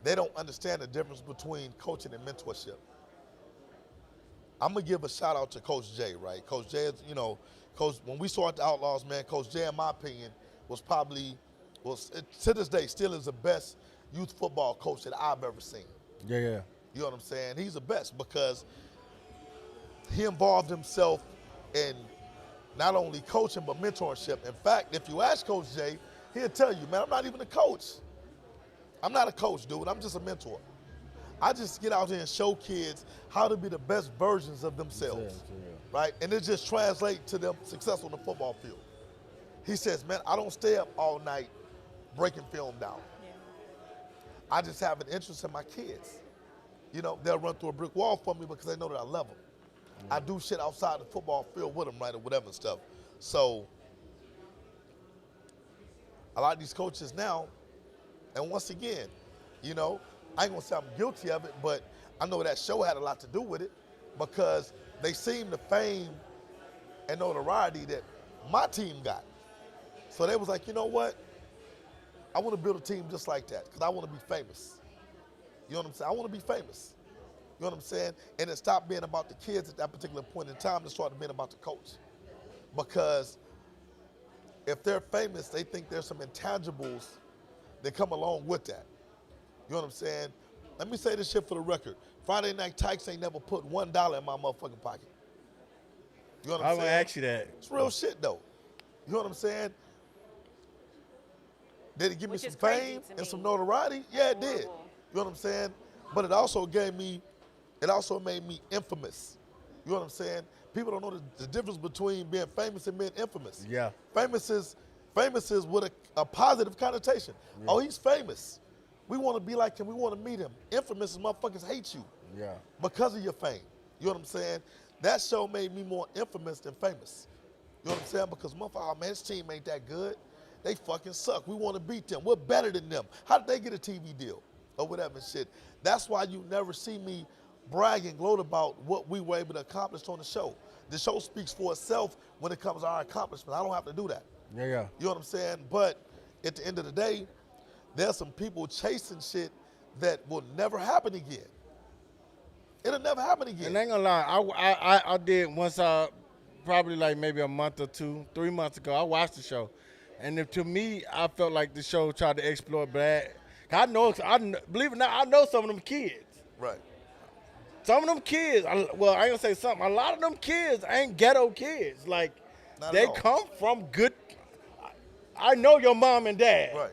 they don't understand the difference between coaching and mentorship. I'm going to give a shout out to Coach J, right? Coach J, Coach, when we started the Outlaws, man, Coach J, in my opinion, to this day, still is the best youth football coach that I've ever seen. Yeah. You know what I'm saying? He's the best because he involved himself in not only coaching but mentorship. In fact, if you ask Coach J, he'll tell you, man, I'm not even a coach. I'm not a coach, dude. I'm just a mentor. I just get out here and show kids how to be the best versions of themselves, right? And it just translates to them success on the football field. He says, man, I don't stay up all night breaking film down. Yeah. I just have an interest in my kids. You know, they'll run through a brick wall for me because they know that I love them. I do shit outside the football field with them, right, or whatever and stuff. So a lot of these coaches now, and once again, I ain't gonna say I'm guilty of it, but I know that show had a lot to do with it because they seen the fame and notoriety that my team got. So they was like, you know what? I want to build a team just like that because I want to be famous. You know what I'm saying? I want to be famous. You know what I'm saying? And it stopped being about the kids at that particular point in time and started being about the coach. Because if they're famous, they think there's some intangibles that come along with that. You know what I'm saying? Let me say this shit for the record. Friday Night Tykes ain't never put $1 in my motherfucking pocket. You know what I'm saying? I'm gonna ask you that. It's real shit though. You know what I'm saying? Did it give me Which some is crazy fame to and me. some notoriety? Yeah, it did. Horrible. You know what I'm saying? But it also made me infamous. You know what I'm saying? People don't know the difference between being famous and being infamous. Yeah. Famous is with a positive connotation. Yeah. Oh, he's famous. We want to be like him. We want to meet him. Infamous is motherfuckers hate you. Yeah. Because of your fame. You know what I'm saying? That show made me more infamous than famous. You know what I'm saying? Because motherfucker, man, his team ain't that good. They fucking suck. We want to beat them. We're better than them. How did they get a TV deal? or whatever shit. That's why you never see me brag and gloat about what we were able to accomplish on the show. The show speaks for itself when it comes to our accomplishment. I don't have to do that. Yeah, yeah. You know what I'm saying? But at the end of the day, there's some people chasing shit that will never happen again. It'll never happen again. And I ain't gonna lie, I did once, probably like maybe a month or 2, 3 months ago. I watched the show, and to me, I felt like the show tried to exploit black. I believe it or not, I know some of them kids. Right. Some of them kids, I ain't gonna say something. A lot of them kids ain't ghetto kids. Like, Not they at all. come from good. I know your mom and dad. Right.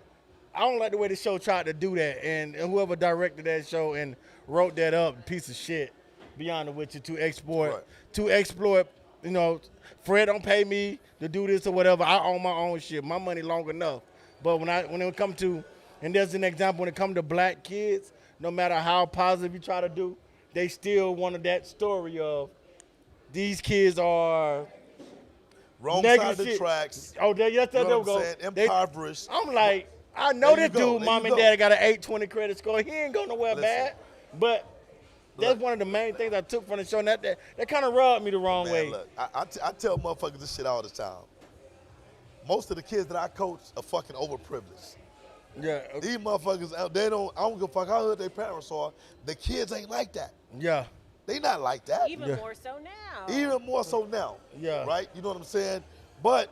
I don't like the way the show tried to do that, and whoever directed that show and wrote that up, piece of shit, beyond the witcher, to exploit. You know, Fred don't pay me to do this or whatever. I own my own shit. My money long enough. But when it come to, and there's an example when it come to black kids, no matter how positive you try to do, they still wanted that story of these kids are Wrong negative side of the shit. tracks. Oh, there You know we what go. I'm saying? Impoverished. I'm like, I know There you this go, dude, there mom you and go. dad got an 820 credit score. He ain't going nowhere Listen. bad. But that's one of the main things I took from the show. And that kind of rubbed me the wrong Man, way. look, I tell motherfuckers this shit all the time. Most of the kids that I coach are fucking overprivileged. Yeah, These motherfuckers, I don't give a fuck how good their parents are. The kids ain't like that. yeah, They not like that. Even more so now. Even more so now. Yeah. Right? You know what I'm saying? But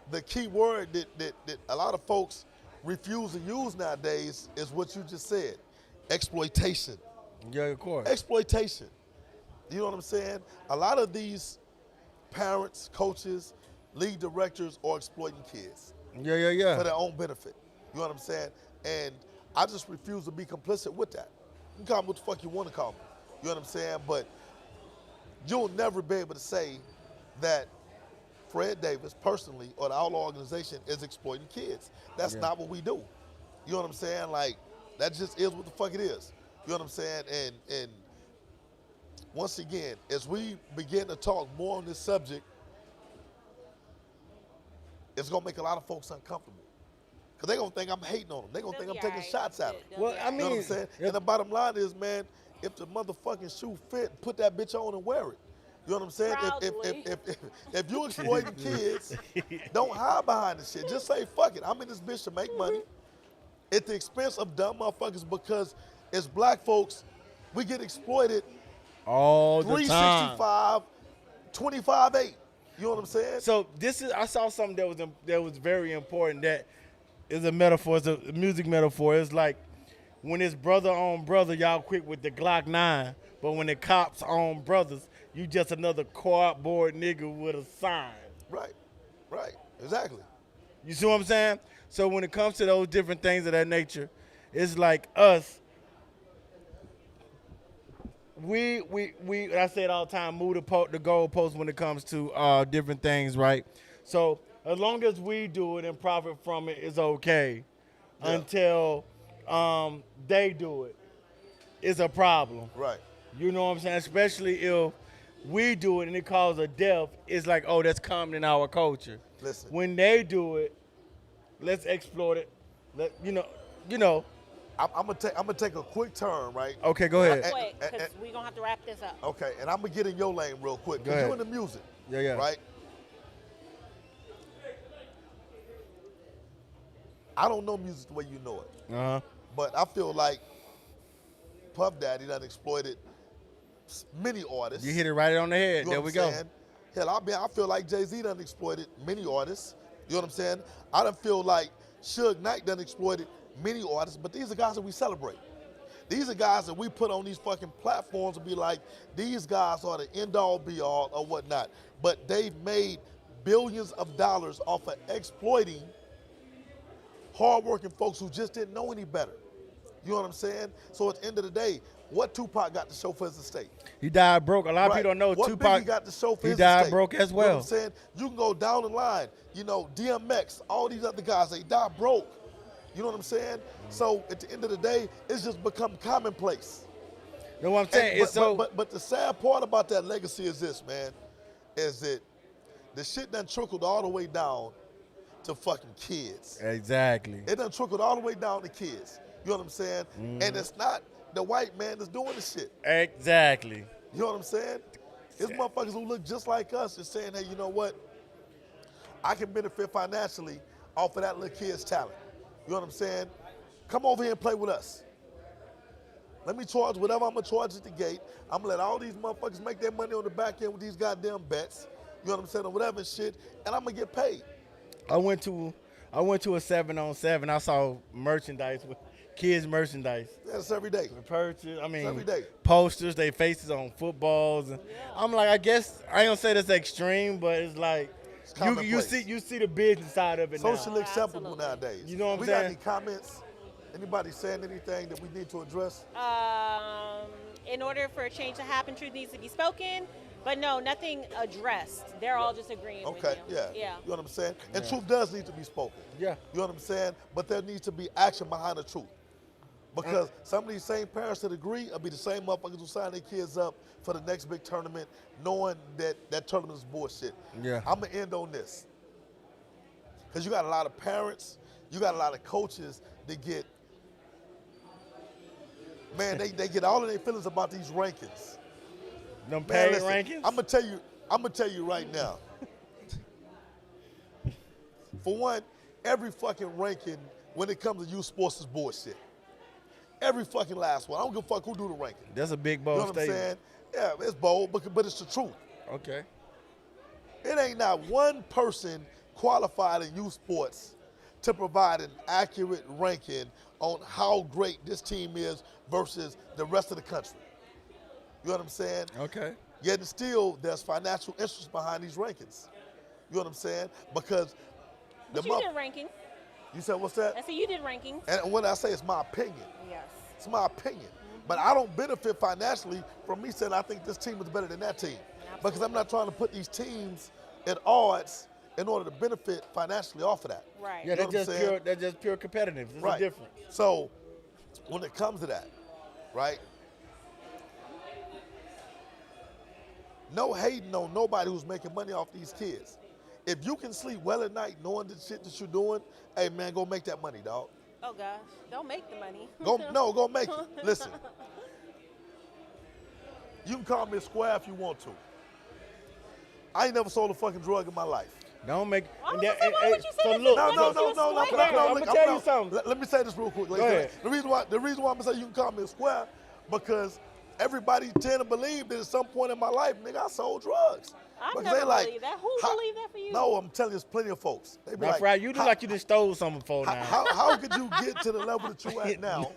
the key word that a lot of folks refuse to use nowadays is what you just said. Exploitation. yeah, of course. Exploitation. You know what I'm saying? A lot of these parents, coaches, league directors are exploiting kids Yeah. for their own benefit. You know what I'm saying? And I just refuse to be complicit with that. You can call me what the fuck you want to call me. You know what I'm saying? But you'll never be able to say that Fred Davis personally or the Outlaw organization is exploiting kids. That's not what we do. You know what I'm saying? Like, that just is what the fuck it is. You know what I'm saying? And once again, as we begin to talk more on this subject, it's gonna make a lot of folks uncomfortable. Because they're gonna think I'm hating on them. They're gonna think I'm taking shots at them. Well, I You know what mean, I'm saying? And the bottom line is, man, if the motherfucking shoe fit, put that bitch on and wear it. You know what I'm saying? Proudly. If you exploiting kids, don't hide behind the shit. Just say, fuck it. I'm in this bitch to make money at the expense of dumb motherfuckers, because as black folks, we get exploited all the time. 365, 25/8. You know what I'm saying? So I saw something that was very important. That is a metaphor. It's a music metaphor. It's like when it's brother on brother, y'all quick with the Glock 9, but when the cops on brothers, you just another cardboard nigga with a sign. Right, exactly. You see what I'm saying? So when it comes to those different things of that nature, it's like us. We I say it all the time, move the goalpost when it comes to different things, right? So as long as we do it and profit from it, it's okay. Yeah. Until they do it, it's a problem. Right. You know what I'm saying? Especially if we do it and it causes a death, it's like, oh, that's common in our culture. Listen. When they do it, let's exploit it. You know. I'm gonna take a quick turn, right? Okay, go ahead. Wait, because we're going to have to wrap this up. Okay, and I'm gonna get in your lane real quick, Go because ahead. you're in the music. Yeah. Right? I don't know music the way you know it, Uh-huh. but I feel like Puff Daddy done exploited many artists. You hit it right on the head. You know There what we I'm go. saying? Hell, I feel like Jay-Z done exploited many artists. You know what I'm saying? I done feel like Suge Knight done exploited many artists, but these are guys that we celebrate. These are guys that we put on these fucking platforms and be like, these guys are the end-all, be-all, or whatnot. But they've made billions of dollars off of exploiting hardworking folks who just didn't know any better. You know what I'm saying? So at the end of the day, what Tupac got to show for his estate? He died broke. A lot of people don't know What Tupac. Biggie got to show for He his died estate? broke as You know what well. I'm saying? You can go down the line. You know, DMX, all these other guys, they died broke. You know what I'm saying? So at the end of the day, it's just become commonplace. You know what I'm saying? But the sad part about that legacy is this, man, is that the shit done trickled all the way down to fucking kids. Exactly. It done trickled all the way down to kids. You know what I'm saying? And it's not the white man that's doing the shit. Exactly. You know what I'm saying? It's motherfuckers who look just like us is saying, hey, you know what? I can benefit financially off of that little kid's talent. You know what I'm saying? Come over here and play with us. Let me charge whatever I'm gonna charge at the gate. I'm gonna let all these motherfuckers make their money on the back end with these goddamn bets. You know what I'm saying? Or whatever shit, and I'm gonna get paid. I went to a 7-on-7. I saw merchandise with kids merchandise. That's every day. Purchase. I mean, every day. posters. They faces on footballs. And I'm like, I guess I ain't gonna say that's extreme, but it's like you see the business side of it now. Socially acceptable absolutely. nowadays. You know what I'm we saying? got any comments? Anybody saying anything that we need to address? In order for a change to happen, truth needs to be spoken. But no, nothing addressed. They're all just agreeing with Okay, you. yeah. Yeah. You know what I'm saying? And truth does need to be spoken. Yeah. You know what I'm saying? But there needs to be action behind the truth. Because some of these same parents that agree will be the same motherfuckers who sign their kids up for the next big tournament knowing that that tournament is bullshit. Yeah. I'm going to end on this. Because you got a lot of parents, you got a lot of coaches that get, man, they get all of their feelings about these rankings. Them Man, paid listen, rankings? I'm gonna tell you right now. For one, every fucking ranking when it comes to youth sports is bullshit. Every fucking last one. I don't give a fuck who do the ranking. That's a big You bold know what I'm statement. saying? Yeah, it's bold, but it's the truth. Okay. It ain't not one person qualified in youth sports to provide an accurate ranking on how great this team is versus the rest of the country. You know what I'm saying? Okay. Yet still, there's financial interest behind these rankings. You know what I'm saying? Because But you did ranking. You said what's that? I said you did ranking. And when I say it's my opinion, Yes. it's my opinion. But I don't benefit financially from me saying I think this team is better than that team. Because I'm not trying to put these teams at odds in order to benefit financially off of that. Right. Yeah, You know that's just pure competitive. There's Right. a difference. So when it comes to that, right? No hating on nobody who's making money off these kids. If you can sleep well at night knowing the shit that you're doing, hey man, go make that money, dog. Oh gosh, don't make the money. Go make it. Listen, you can call me a square if you want to. I ain't never sold a fucking drug in my life. Don't make. I was gonna say, why would you say that? look, Why No, would you swear? no. I'm gonna tell you something. Let me say this real quick. Go ahead. The reason why I'm gonna say you can call me a square, because everybody tend to believe that at some point in my life, nigga, I sold drugs. I Because never they like, believed that. Who believed that for you? No, I'm telling you, there's plenty of folks. They be Now, like, Fry, you look like you just stole something before now. how could you get to the level that you at now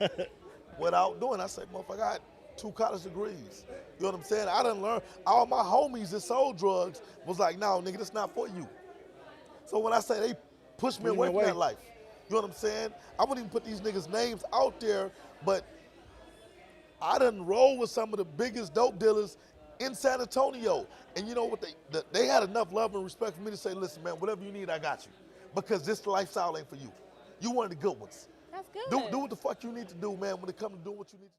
without doing? I said, motherfucker, I got 2 college degrees. You know what I'm saying? I done learn. All my homies that sold drugs was like, no, nigga, that's not for you. So when I say they pushed me away from that life, you know what I'm saying? I wouldn't even put these niggas' names out there, but I done roll with some of the biggest dope dealers in San Antonio. And you know what? They had enough love and respect for me to say, listen, man, whatever you need, I got you. Because this lifestyle ain't for you. You one of the good ones. That's good. Do what the fuck you need to do, man, when it comes to doing what you need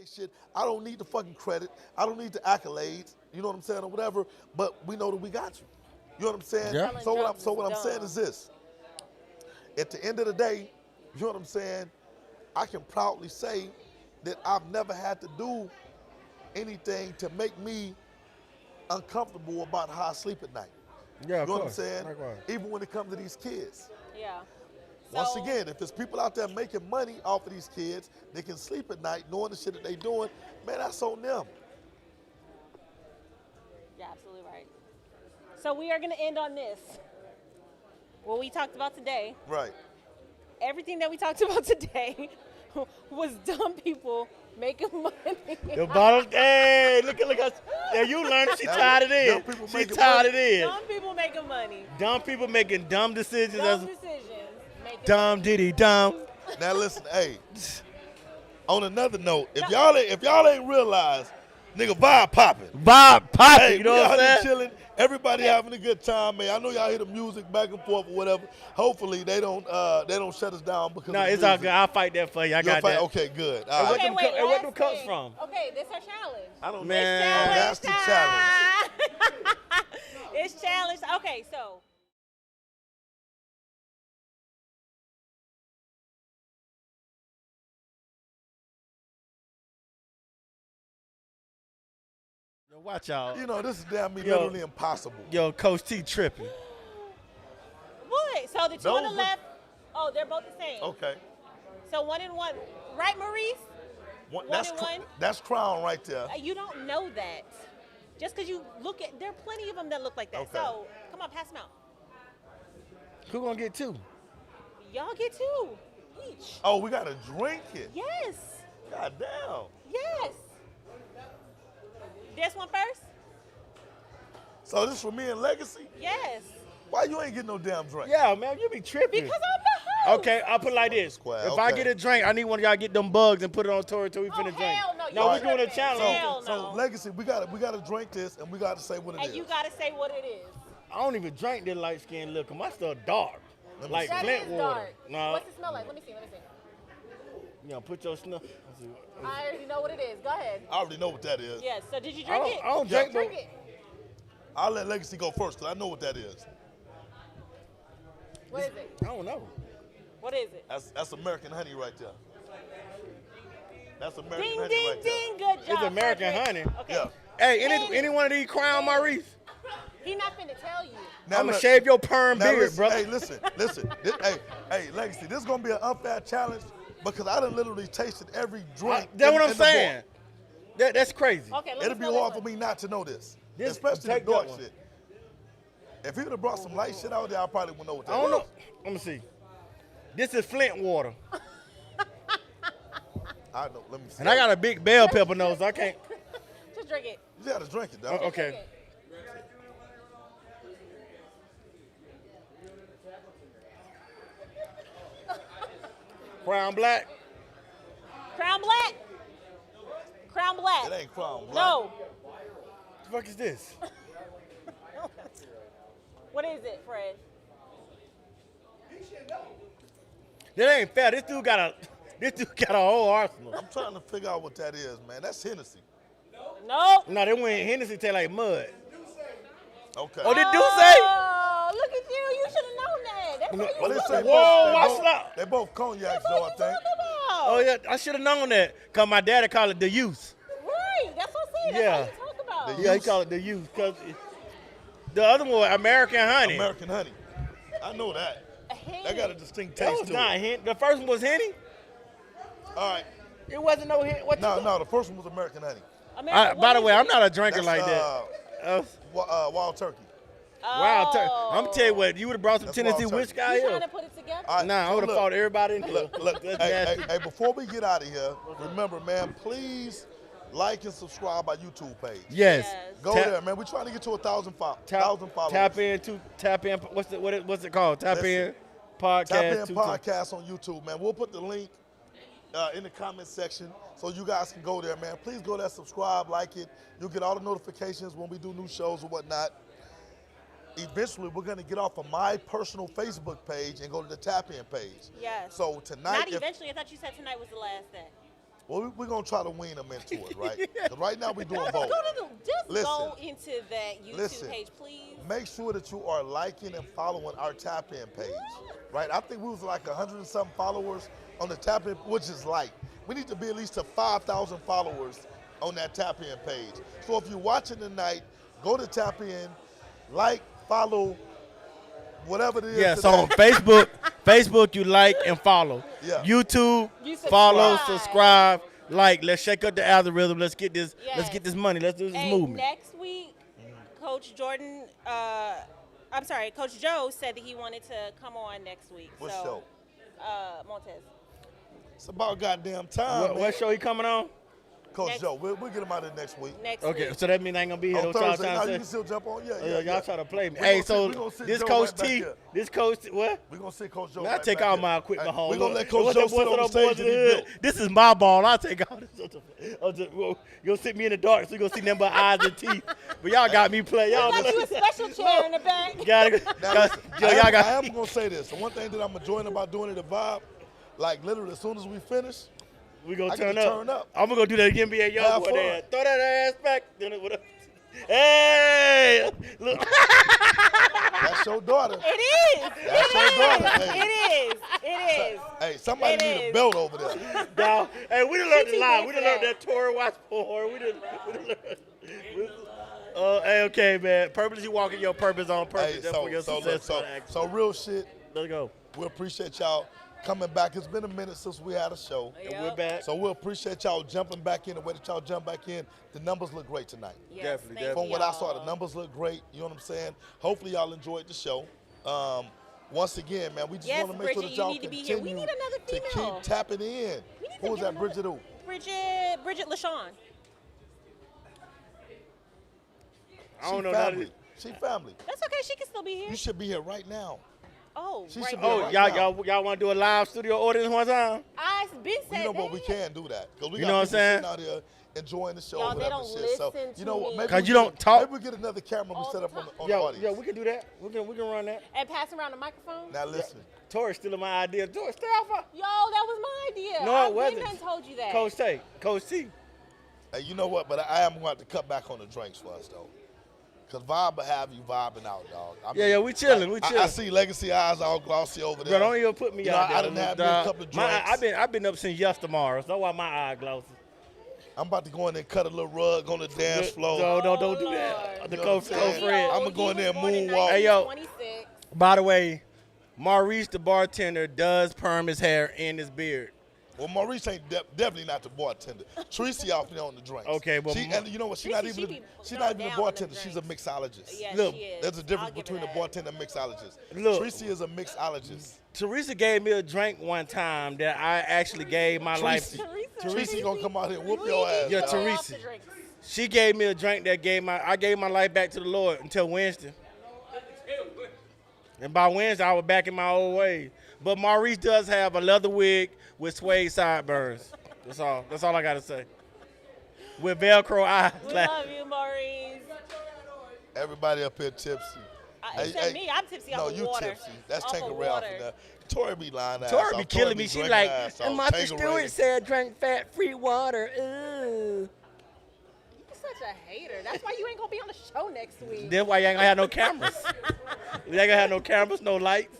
to say shit. I don't need the fucking credit. I don't need the accolades. You know what I'm saying, or whatever, but we know that we got you. You know what I'm saying? Yeah. So what I'm saying is this. At the end of the day, you know what I'm saying? I can proudly say that I've never had to do anything to make me uncomfortable about how I sleep at night. Yeah, You know what I'm saying? Even when it comes to these kids. Yeah. Once So- again, if there's people out there making money off of these kids, they can sleep at night knowing the shit that they doing, man, that's on them. You're absolutely right. So we are going to end on this. What we talked about today. Right. Everything that we talked about today was dumb people making money. The bottom, hey, look at, yeah, you learned it. She tied it Dumb in. people She making tied money. it in. Dumb people making money. Dumb people making dumb decisions. Dumb decisions. Making Dumb diddy dumb. Now listen, hey. On another note, if y'all ain't realized, nigga, vibe popping. Bob popping, Hey, you know we what out I'm here saying? chilling. Everybody having a good time, man. I know y'all hear the music back and forth or whatever. Hopefully they don't shut us down because No, of the it's all music. good. I'll fight that for you. I You'll got fight? that. Okay, good. All What right. them Okay, wait, where them last cups thing. from? Okay, this our challenge. I don't Man. know. That's the challenge. It's challenge. Okay, so Watch out. You know, this is damn me Yo. literally impossible. Yo, Coach T tripping. What? So the two on the Those- left, oh, they're both the same. Okay. So 1 and 1. Right, Maurice? One, One and one? That's Crown right there. You don't know that. Just because you look at, there are plenty of them that look like that. Okay. So, come on, pass them out. Who gonna get 2? Y'all get 2 each. Oh, we got to drink it. Yes. God damn. Yes. This one first? So this for me and Legacy? Yes. Why you ain't getting no damn drink? Yeah, man, you be tripping. Because I'm the host. Okay, I'll put it like this. Square, If I okay. get a drink, I need one of y'all get them bugs and put it on Tori till we finish drink. hell no. No, You we're doing a tripping. challenge. Hell So no. Legacy, we gotta drink this and we gotta say what it is. And you got to say what it is. I don't even drink this light skin liquor. My stuff dark. Let me Like see. That Flint is water. dark. No, What's it smell like? Let me see. you know, put your snuff. I already know what it is. Go ahead. I already know what that is. Yes. So did you I drink don't, it? I don't Yeah. drink, Drink but it. I'll let Legacy go first because I know what that is. What is it? I don't know. What is it? That's American honey right there. That's American Ding, honey ding, right there. ding. Good job. It's American Frederick. honey. Okay. Yeah. Hey, Candy. any one of these Crown Maurice, He not finna tell you. Now I'm gonna look, shave your perm now beard, listen, brother. Hey, listen. Hey, Legacy, this is gonna be an unfair challenge because I done literally tasted every drink. That's in- what I'm in the bar. saying. That's crazy. Okay, let It'll me be smell hard this for one. me not to know this, This- especially the take that dark one. shit. If he would have brought some light shit out there, I probably wouldn't know what that I don't is. know. Let me see. This is Flint water, I know. Let me see. and I got a big bell pepper nose. I can't. Just drink it. You gotta drink it, though. Okay. Drink it. Crown Black. Crown Black. Crown Black. It ain't Crown Black. No. What the fuck is this? What is it, Fred? That ain't fair. This dude got a whole arsenal. I'm trying to figure out what that is, man. That's Hennessy. Nope. No, they went Hennessy taste like mud. Okay. Oh, did Duce say? Oh, look at you. You should have known that. That's what Well, you they was say talking Whoa, both, watch they both, that. they both cognacs, That's though, I what you think. talking about. Oh yeah, I should have known that. Cause my daddy called it the youth. Right. That's what I'm saying. Yeah. That's what you talk about. The Yeah, he called it the youth. Cause the other one, American honey. American honey. I know that. That got a distinct That taste was to not it. Hen. The first one was Henny. All right. It wasn't no Hen. What? No, the first one was American honey. America, By the what way, is I'm it? not a drinker That's, like that. Wild turkey. Wow, Oh. I'm tell you what, you would have brought some That's Tennessee wild turkey. whiskey out You here. trying to put it together? All right, Nah, I so would have look, fought everybody in here. Look, That's hey, nasty. hey, before we get out of here, remember, man, please like and subscribe our YouTube page. Yes. Yes. Go Tap- there, man. We're trying to get to 1,000 followers. Tap in. What's it called? Tap Listen, in podcast. Tap in 2. podcast on YouTube, man. We'll put the link in the comment section so you guys can go there, man. Please go there, subscribe, like it. You'll get all the notifications when we do new shows or whatnot. Eventually, we're going to get off of my personal Facebook page and go to the Tap In page. Yes. So tonight, Not eventually. I thought you said tonight was the last day. well, we're going to try to wean them into it, right? 'Cause right now we're doing both. Just go into that YouTube Listen. page, please. Make sure that you are liking and following our Tap In page, right? I think we was like 100 and something followers on the Tap In, which is light. We need to be at least to 5,000 followers on that Tap In page. So if you're watching tonight, go to Tap In, like, follow, whatever it is. Yeah, so today. on Facebook you like and follow. Yeah. YouTube, You follow, subscribe. subscribe, like. Let's shake up the algorithm. Let's get this. Let's Yes. get this money. Let's do this Hey, movement. next week, Coach Jordan, Coach Joe said that he wanted to come on next week. What so, show? Montez. It's about goddamn time, What, man. what show he coming on? Coach Next- Joe, we'll get him out of next week. Next Okay, week. so that means I ain't gonna be here. On Don't y'all Thursday, trying now to you say- can still jump on. Yeah, Oh, y'all try to play me. We Hey, gonna so we gonna sit this Joe Coach right back T, here. this Coach T, what? We're going to sit Coach Joe Man, I right take back all here. my equipment Hey, home. We're going to let What's Coach that- Joe sit what's on the that stage boys that he in the built. hood? This is my ball. I take all this. You're gonna sit me in the dark, so you're gonna see nothing but eyes and teeth. But y'all got me play. Y'all I thought you a special chair in the back. Now, Joe, y'all I got. am going to say this. The one thing that I'm enjoying about doing it at Vibe, like literally as soon as we finish, We gonna I get turn to up. turn up. I'm gonna go do that again. Be a young Have boy fun. there. Throw that ass back. Hey, look. that's your daughter. It is. That's your daughter. Hey. It is. It is. Hey, somebody It need a is. belt over there. Dawg, hey, we done learned She a lot. too We big done for learned that Tori watch porn. We done learned. Hey, okay, man. Purpose, you walking your purpose on purpose. Hey, That's for your success. so real shit. Let's go. We appreciate y'all coming back. It's been a minute since we had a show. Yep. We're back. So we appreciate y'all jumping back in the way that y'all jump back in. The numbers look great tonight. Yes, Definitely, thank definitely. From what I saw, y'all. the numbers look great. You know what I'm saying? Hopefully y'all enjoyed the show. Once again, man, we just Yes, want to make sure Bridget, that y'all you need to be here. We continue need another to female. keep tapping in. We need to Who was get that? Bridget who? LaShawn. I don't She know family. that. She family. That's okay. She can still be here. You should be here right now. Oh, She right. should be Oh, right y'all want to do a live studio audience one time? I've been You said know what? that. We can do that because we You got know what people I'm sitting out here enjoying the show. Y'all, or they whatever don't shit. So listen you know to what? me. Maybe 'Cause we you don't get- talk. Maybe we get another camera we All set the up on time. the, on the audience. Yeah, we can do that. We can run that. And pass around the microphone. Now listen. Tori's stealing my idea. Tori, stay off her. Yo, that was my idea. No, it I've wasn't. been done told you that. Coach T. Hey, you know what? But I am going to have to cut back on the drinks for us though. Cause vibe will have you vibing out, dog. I Yeah, we chilling, we I chilling. see Legacy eyes all glossy over there. Bro, don't even put me You know, out there. I done had me a dog. couple of My eye- drinks. I've been up since yesterday. That's why my eye glossy. I'm about to go in there and cut a little rug on the dance floor. Don't Oh, do that. Lord. The You know what I'm saying? Fred. I'ma go in there and moonwalk. Hey, yo. 26. By the way, Maurice the bartender does perm his hair and his beard. Well, Maurice ain't definitely not the bartender. Tracy off there on the drinks. Okay, but and you know what? She's Tracy, not she even be she's throwing not even a down on them bartender. She's a drinks. mixologist. Yeah, Look, she is. There's a I'll difference give her between a that. bartender and a mixologist. Look. Tracy is a mixologist. Teresa gave me a drink one time that I actually gave my life to. Tracy gonna come out here and whoop You your need to ass. Yeah, dog. stay off Teresa. the drinks. She gave me a drink that I gave my life back to the Lord until Wednesday. And by Wednesday, I was back in my old ways. But Maurice does have a leather wig with suede sideburns. That's all. That's all I got to say. With Velcro eyes. We love you, Maurice. Everybody up here tipsy. Except me, I'm tipsy No, off of you water. tipsy. That's Off of Tanqueray off water. in there. Tori be lying ass Tori off. be killing me. She drinking like, ass off. and Martha Tanqueray. Stewart said drink fat-free water. Ooh. You're such a hater. That's why you ain't gonna be on the show next week. That's why you ain't gonna have no cameras. You ain't gonna have no cameras, no lights.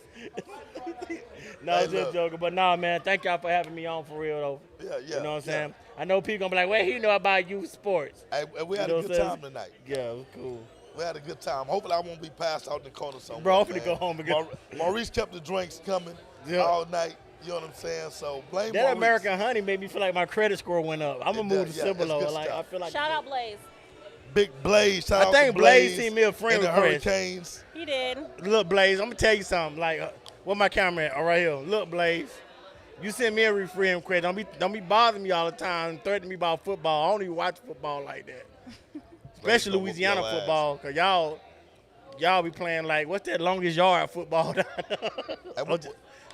No, Hey, I'm just look. joking. But nah, man, thank y'all for having me on for real though. Yeah, yeah. You know what I'm yeah. saying? I know people gonna be like, well, he know about youth sports. Hey, we had You know a what good I'm time saying? tonight. Yeah, it was cool. We had a good time. Hopefully, I won't be passed out in the corner somewhere. Bro, I'm finna man. go home and get- Maurice kept the drinks coming Yeah. all night. You know what I'm saying? So blame That Maurice. American Honey made me feel like my credit score went up. I'm gonna It move does, the yeah, symbol it's over. good Like I stuff. feel like Shout out Blaze. Big Blaze. Shout I out think to Blaze sent me a friend and the request. Hurricanes. He did. Look, Blaze, I'm gonna tell you something. Like, where my camera at? Oh, right here. Look, Blaze, you send me a friend request. Don't be bothering me all the time and threatening me about football. I don't even watch football like that, especially gonna whoop Louisiana your ass. football. Cause y'all be playing like what's that longest yard football?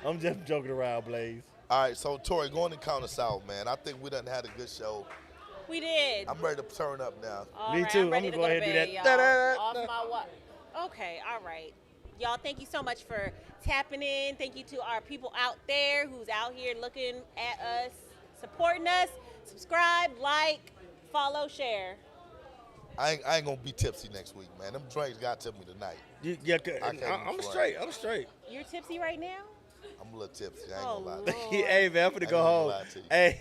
I'm just joking around, Blaze. All right, so Tori, going to count us out, man. I think we done had a good show. We did. I'm ready to turn up now. All Me right, too. I'm ready I'ma to go go to ahead and do bed, that. y'all. Da-da-da-da. Off my what? Okay, all right. Y'all, thank you so much for tapping in. Thank you to our people out there who's out here looking at us, supporting us. Subscribe, like, follow, share. I ain't gonna be tipsy next week, man. Them drinks got to me tonight. Yeah, I can't I'm even straight. I'm straight. You're tipsy right now? I'm a little tipsy. I ain't Oh, gonna lie. Lord. To you. Hey, man, I'm finna ain't go gonna home. lie to you. Hey,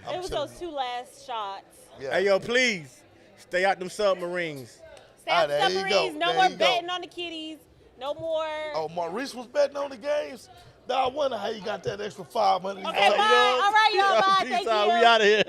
I'm It was chilling. those two last shots. Yeah. hey, yo, please stay out them submarines. Stop there you submarines. go. No There more you go. betting on the kitties. No more. Oh, Maurice was betting on the games. Now I wonder how you got that extra 500. Okay, bye. All right, y'all. Bye. Peace Thank out. you. We out of here.